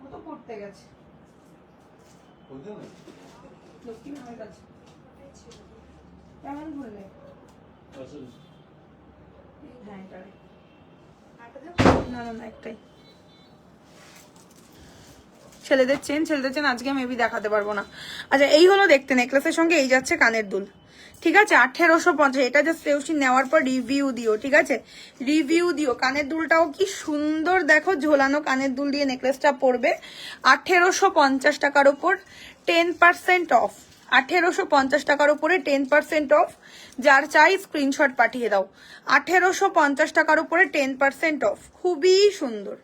ও তো পড়তে গেছে লক্ষ্মী আমার কাছে। কেমন ভুললে? হ্যাঁ এটাই, না না না একটাই। ছেলেদের চেন আজকে মেবি দেখাতে পারবো না। আচ্ছা এই হলো দেখতে, নেকলেসের সঙ্গে এই যাচ্ছে কানের দুল, ঠিক আছে। 1850, এটা জাস্ট শ্রেয়সী নেওয়ার পর রিভিউ দিও, ঠিক আছে, রিভিউ দিও। কানের দুলটাও কি সুন্দর দেখো, ঝোলানো কানের দুল দিয়ে নেকলেসটা পড়বে। 1850 টাকার উপর 10% অফ। 1850 টাকার উপরে 10% অফ। যার চাই স্ক্রিনশট পাঠিয়ে দাও। 1850 টাকার উপরে 10% অফ, খুবই সুন্দর।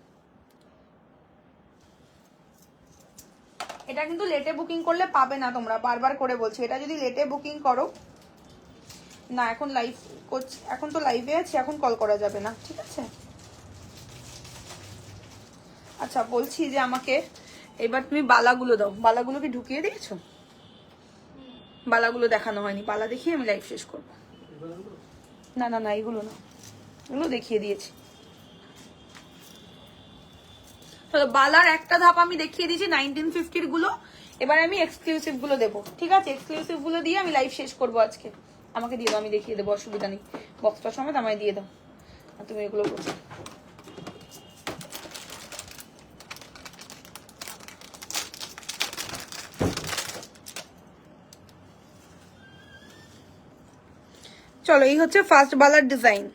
এটা কিন্তু লেটে বুকিং করলে পাবে না তোমরা, বারবার করে বলছি। এটা যদি লেটে বুকিং করো না, এখন লাইভ করছি, এখন তো লাইভে আছি, এখন কল করা যাবে না, ঠিক আছে। আচ্ছা বলছি যে আমাকে এবার তুমি বালাগুলো দাও। বালাগুলো কি ঢুকিয়ে দিয়েছো? বালাগুলো দেখানো হয়নি, বালা দেখিয়ে আমি লাইভ শেষ করবো। না না না এগুলো না, এগুলো দেখিয়ে দিয়েছি। বালার একটা ধাপ আমি দেখিয়ে দিয়েছি 1950 গুলো। এবার আমি এক্সক্লুসিভ গুলো দেবো, ঠিক আছে। এক্সক্লুসিভ গুলো দিয়ে আমি লাইভ শেষ করবো আজকে। আমাকে দিয়ে দাও, আমি দেখিয়ে দেবো, অসুবিধা নেই। বক্সটা সমেত আমায় দিয়ে দাও, আর তুমি এগুলো বলছো। চলো এই হচ্ছে ফার্স্ট বালার ডিজাইন,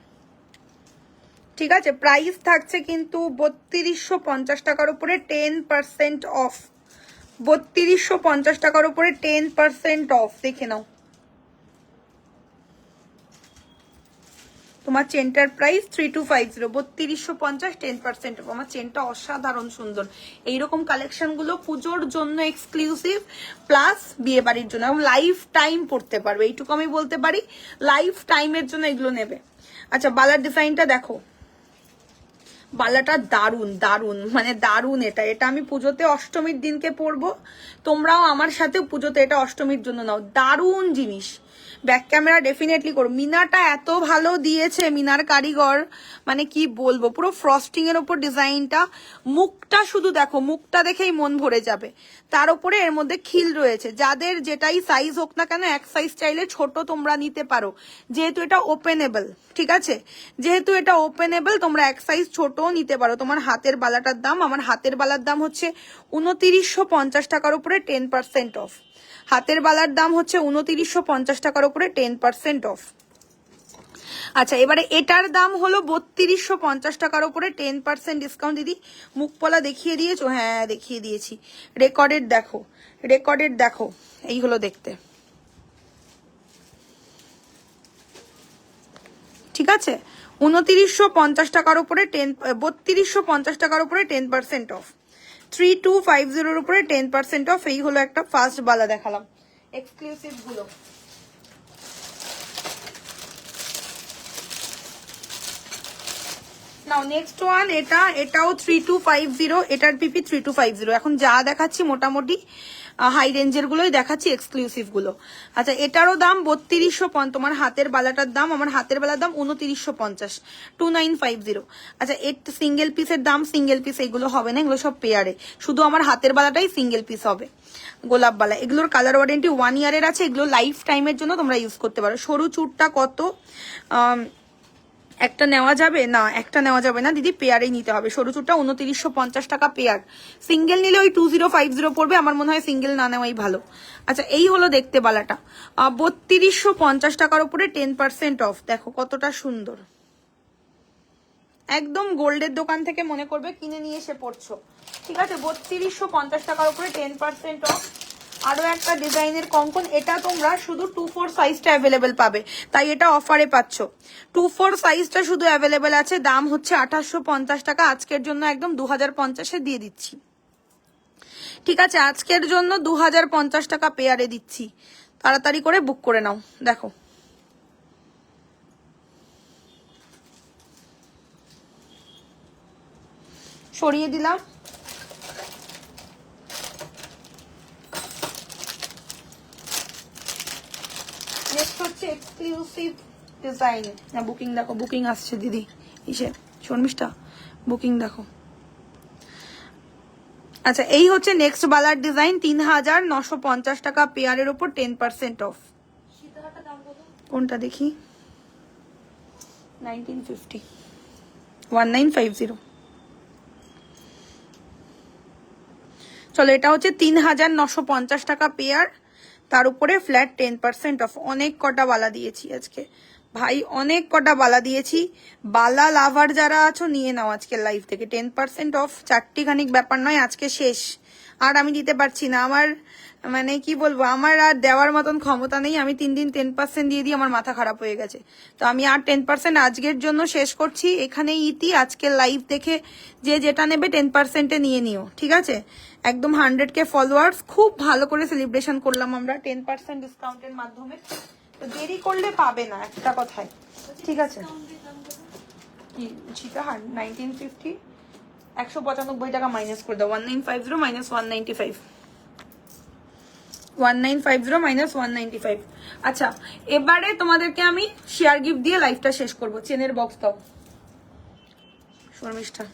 ঠিক আছে। প্রাইস থাকছে কিন্তু 3250 টাকার উপরে 10% অফ। 3250 টাকার উপরে 10% অফ, দেখে নাও। তোমার চেনটার প্রাইস 3250, 3250, 10% অফ। আমার চেনটা অসাধারণ সুন্দর। এইরকম কালেকশন গুলো পুজোর জন্য এক্সক্লুসিভ, প্লাস বিয়ে বাড়ির জন্য, এবং লাইফ টাইম পড়তে পারবে, এইটুকু আমি বলতে পারি। লাইফ টাইমের জন্য এগুলো নেবে। আচ্ছা বালার ডিজাইনটা দেখো, বালাটা দারুন দারুন, মানে দারুন। এটা আমি পুজোতে অষ্টমীর দিনকে পরবো, তোমরাও আমার সাথে পুজোতে এটা অষ্টমীর জন্য নাও, দারুন জিনিস। ব্যাক ক্যামেরা ডেফিনেটলি করো। মিনাটা এত ভালো দিয়েছে, মিনার কারিগর, মানে কি বলবো, পুরো ফ্রস্টিং এর উপর ডিজাইনটা। মুখটা শুধু দেখো, মুখটা দেখেই মন ভরে যাবে। তার উপরে এর মধ্যে খিল রয়েছে। যাদের যেটাই সাইজ হোক না কেন, এক সাইজ চাইলে ছোট তোমরা নিতে পারো, যেহেতু এটা ওপেনেবল, ঠিক আছে। যেহেতু এটা ওপেনেবল, তোমরা এক সাইজ ছোট নিতে পারো। তোমার হাতের বালাটার দাম, আমার হাতের বালার দাম হচ্ছে 2950 টাকার উপরে 10% অফ। হাতের বালার দাম হচ্ছে 2950 টাকার উপরে 10% অফ। আচ্ছা এবারে এটার দাম হলো 3250 টাকার উপরে 10% ডিসকাউন্ট। দিদি মুখপলা দেখিয়ে দিয়েছো? হ্যাঁ দেখিয়ে দিয়েছি। রেকর্ডেড দেখো, রেকর্ডেড দেখো, এই হলো দেখতে, ঠিক আছে। 2950 টাকার উপরে 3250 টাকার উপরে 10% অফ। 3250 উপরে 10% অফ। এই হলো একটা ফার্স্ট বালা দেখালাম, এক্সক্লুসিভ গুলো। নাও নেক্সট ওয়ান, এটাও 3250, এটার পিপি 3250। এখন যা দেখাচ্ছি মোটামুটি হাই রেঞ্জের গুলোই দেখাচ্ছি, এক্সক্লুসিভ গুলো। আচ্ছা এটারও দাম 3250। তোমার হাতের বালাটার দাম, আমার হাতের বালার দাম 2950, 2950। আচ্ছা এর সিঙ্গেল পিসের দাম, সিঙ্গেল পিস এগুলো হবে না, এগুলো সব পেয়ারে। শুধু আমার হাতের বালাটাই সিঙ্গেল পিস হবে, গোলাপ বালা। এগুলোর কালার ওয়ারেন্টি 1 ইয়ারের আছে। এগুলো লাইফ টাইমের জন্য তোমরা ইউজ করতে পারো। সরু চুরটা কত, একটা নেওয়া যাবে না? একটা নেওয়া যাবে না দিদি, পেয়ারেই নিতে হবে। সরু চুরটা 2950 টাকা পেয়ার। সিঙ্গেল নিলে ওই 2050 পড়বে, আমার মনে হয় সিঙ্গেল না নেওয়াই ভালো। আচ্ছা এই হলো দেখতে বালাটা, 3250 টাকার উপরে 10% অফ। দেখো কতটা সুন্দর, একদম গোল্ডের দোকান থেকে মনে করবে কিনে নিয়ে এসে পড়ছো, ঠিক আছে। 3250 টাকার উপরে 10% অফ। আরো একটা ডিজাইনের কঙ্কন, এটা তোমরা শুধু 2-4 সাইজটা অ্যাভেলেবেল পাবে, তাই এটা অফারে পাচ্ছ। 2-4 সাইজটা শুধু অ্যাভেলেবেল আছে, দাম হচ্ছে 2850 টাকা। আজকের জন্য একদম 2050-এ দিয়ে দিচ্ছি, ঠিক আছে। আজকের জন্য 2050 টাকা পেয়ারে দিচ্ছি, তাড়াতাড়ি করে বুক করে নাও। দেখো সরিয়ে দিলাম। নেক্সট হচ্ছে এক্সক্লুসিভ ডিজাইন। না বুকিং দেখো, বুকিং আসছে দিদি, ইসে শর্মিষ্ঠা বুকিং দেখো। আচ্ছা এই হচ্ছে নেক্সট বালার ডিজাইন, 3950 টাকা পেয়ারের উপর 10% অফ। কোনটা দেখি, 1950 1950। চলো এটা হচ্ছে 3950 টাকা পেয়ার, তার উপরে ফ্ল্যাট 10% অফ। অনেক কটা বালা দিয়েছি আজকে ভাই, অনেক কটা বালা দিয়েছি। বালা লাভার যারা আছো নিয়ে নাও আজকে লাইভ থেকে 10% অফ। চারটি খানিক ব্যাপার নয়, আজকে শেষ, আর আমি দিতে পারছি না। আমার মানে কি বলবো, আমার আর দেওয়ার মতন ক্ষমতা নেই। আমি 3 দিন 10% দিয়ে দিই, আমার মাথা খারাপ হয়ে গেছে। তো আমি আর 10% আজকের জন্য শেষ করছি, এখানেই ইতি। আজকে লাইভ দেখে যে যেটা নেবে 10%-এ নিয়ে নিও, ঠিক আছে। একদম 100K ফলোয়ার্স, খুব ভালো করে সেলিব্রেশন করলাম আমরা 10% ডিসকাউন্টের মাধ্যমে। তো দেরি করলে পাবে না, একটা কথায়, ঠিক আছে। কি সেটা 1950 195 টাকা মাইনাস করে দাও, 1950 মাইনাস 195, 1950 মাইনাস 195। আচ্ছা এবারে তোমাদেরকে আমি শেয়ার গিফট দিয়ে লাইফটা শেষ করবো। চেনের বক্স দাও শর্মিষ্ঠা।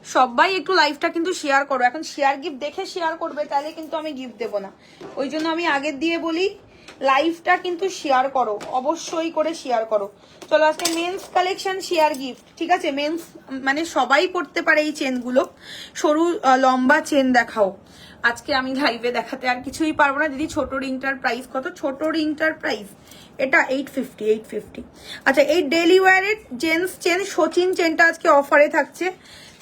সবাই একটু লাইভটা কিন্তু শেয়ার করো, এখন শেয়ার গিফট দেখে শেয়ার করবে, তাহলে কিন্তু আমি গিফট দেবো না। ওই জন্য আমি আগের দিয়ে বলি লাইভটা কিন্তু শেয়ার করো, অবশ্যই করে শেয়ার করো। চলো আজকে মেন্স কালেকশন শেয়ার গিফট, ঠিক আছে। মেন্স মানে সবাই পড়তে পারে এই চেনগুলো, সরু লম্বা চেন দেখাও। আজকে আমি লাইভে দেখাতে আর কিছুই পারবো না দিদি। ছোট রিংটার প্রাইস কত? ছোট রিংটার প্রাইস এটা 850। আচ্ছা এই ডেলি ওয়ারের জেন্টস চেন সচিন চেনটা আজকে অফারে থাকছে,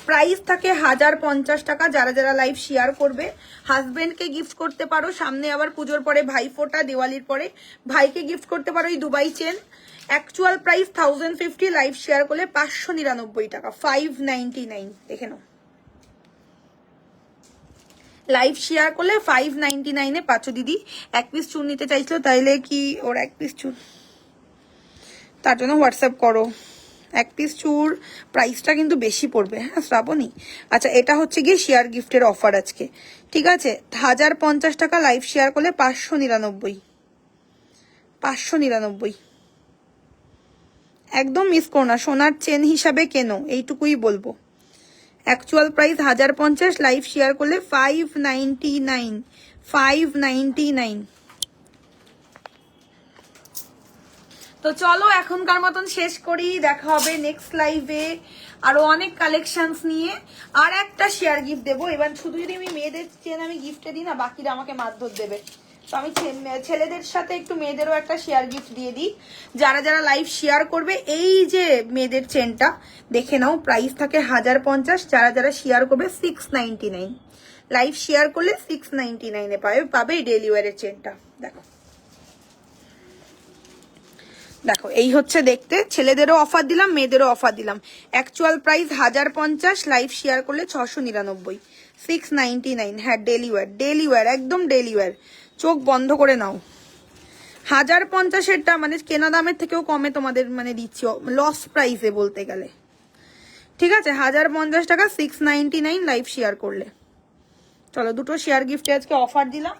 প্রাইস থাকে 1050 টাকা। যারা যারা লাইভ শেয়ার করবে হাজবেন্ডকে গিফট করতে পারো, সামনে আবার পুজোর পরে ভাইফোঁটা, দিওয়ালির পরে ভাইকে গিফট করতে পারো এই Dubai chain. Actual price 1050, live share করলে 599 টাকা, 599। দেখে নাও, লাইভ শেয়ার করলে 599-এ পাচ্ছ। দিদি এক পিস চুন নিতে চাইছিল, তাইলে কি ওর এক পিস চুন, তার জন্য হোয়াটসঅ্যাপ করো। এক পিস চুর প্রাইসটা কিন্তু বেশি পড়বে, হ্যাঁ শ্রাবণী। আচ্ছা এটা হচ্ছে গিয়ে শেয়ার গিফটের অফার আজকে, ঠিক আছে। 1050 টাকা লাইভ শেয়ার করলে 599, 599। একদম মিস করো না, সোনার চেন হিসাবে কেনো, এইটুকুই বলবো। অ্যাকচুয়াল প্রাইস 1050, লাইভ শেয়ার করলে 599, 599। তো চলো এখনকার মতন শেষ করি, দেখা হবে নেক্সট লাইভে আরো অনেক কালেকশনস নিয়ে। আর একটা শেয়ার গিফট দেবো এবার, শুধু যদি আমি মেয়েদের চেন আমি গিফটে দিই না, বাকিরা আমাকে মারধর দেবে। তো আমি ছেলেদের সাথে একটু মেয়েদেরও একটা শেয়ার গিফট দিয়ে দিই। যারা যারা লাইভ শেয়ার করবে এই যে মেয়েদের চেনটা দেখে নাও, প্রাইস থাকে 1050, যারা যারা শেয়ার করবে 699। লাইভ শেয়ার করলে 699-এ পাবে এই ডেলি ওয়ারের চেনটা। দেখো দেখো এই হচ্ছে দেখতে, ছেলেদেরও অফার দিলাম, মেয়েদেরও অফার দিলাম। অ্যাকচুয়াল প্রাইস 1050, লাইভ শেয়ার করলে 699, 699। হ্যাঁ ডেলি ওয়ার, ডেলি ওয়ার, একদম ডেলি ওয়ার। চোখ বন্ধ করে নাও। 1050-এরটা মানে কেনা দামের থেকেও কমে তোমাদের মানে দিচ্ছি, লস প্রাইসে বলতে গেলে, ঠিক আছে। 1050 টাকা, 699 লাইভ শেয়ার করলে। চলো দুটো শেয়ার গিফটে আজকে অফার দিলাম।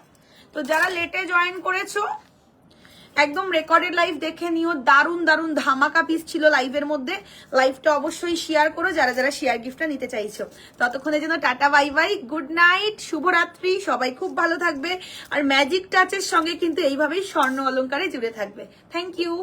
তো যারা লেটে জয়েন করেছো একদম রেকর্ডেড লাইভ দেখে নিও, দারুন দারুন ধামাকা পিস ছিল লাইভের মধ্যে। লাইভটা অবশ্যই শেয়ার করো যারা যারা শেয়ার গিফটটা নিতে চাইছো। ততক্ষণের জন্য tata bye bye, good night, শুভরাত্রি, সবাই খুব ভালো থাকবে। আর ম্যাজিক টাচের সঙ্গে কিন্তু এইভাবেই স্বর্ণ অলংকারে জুড়ে থাকবে। Thank you.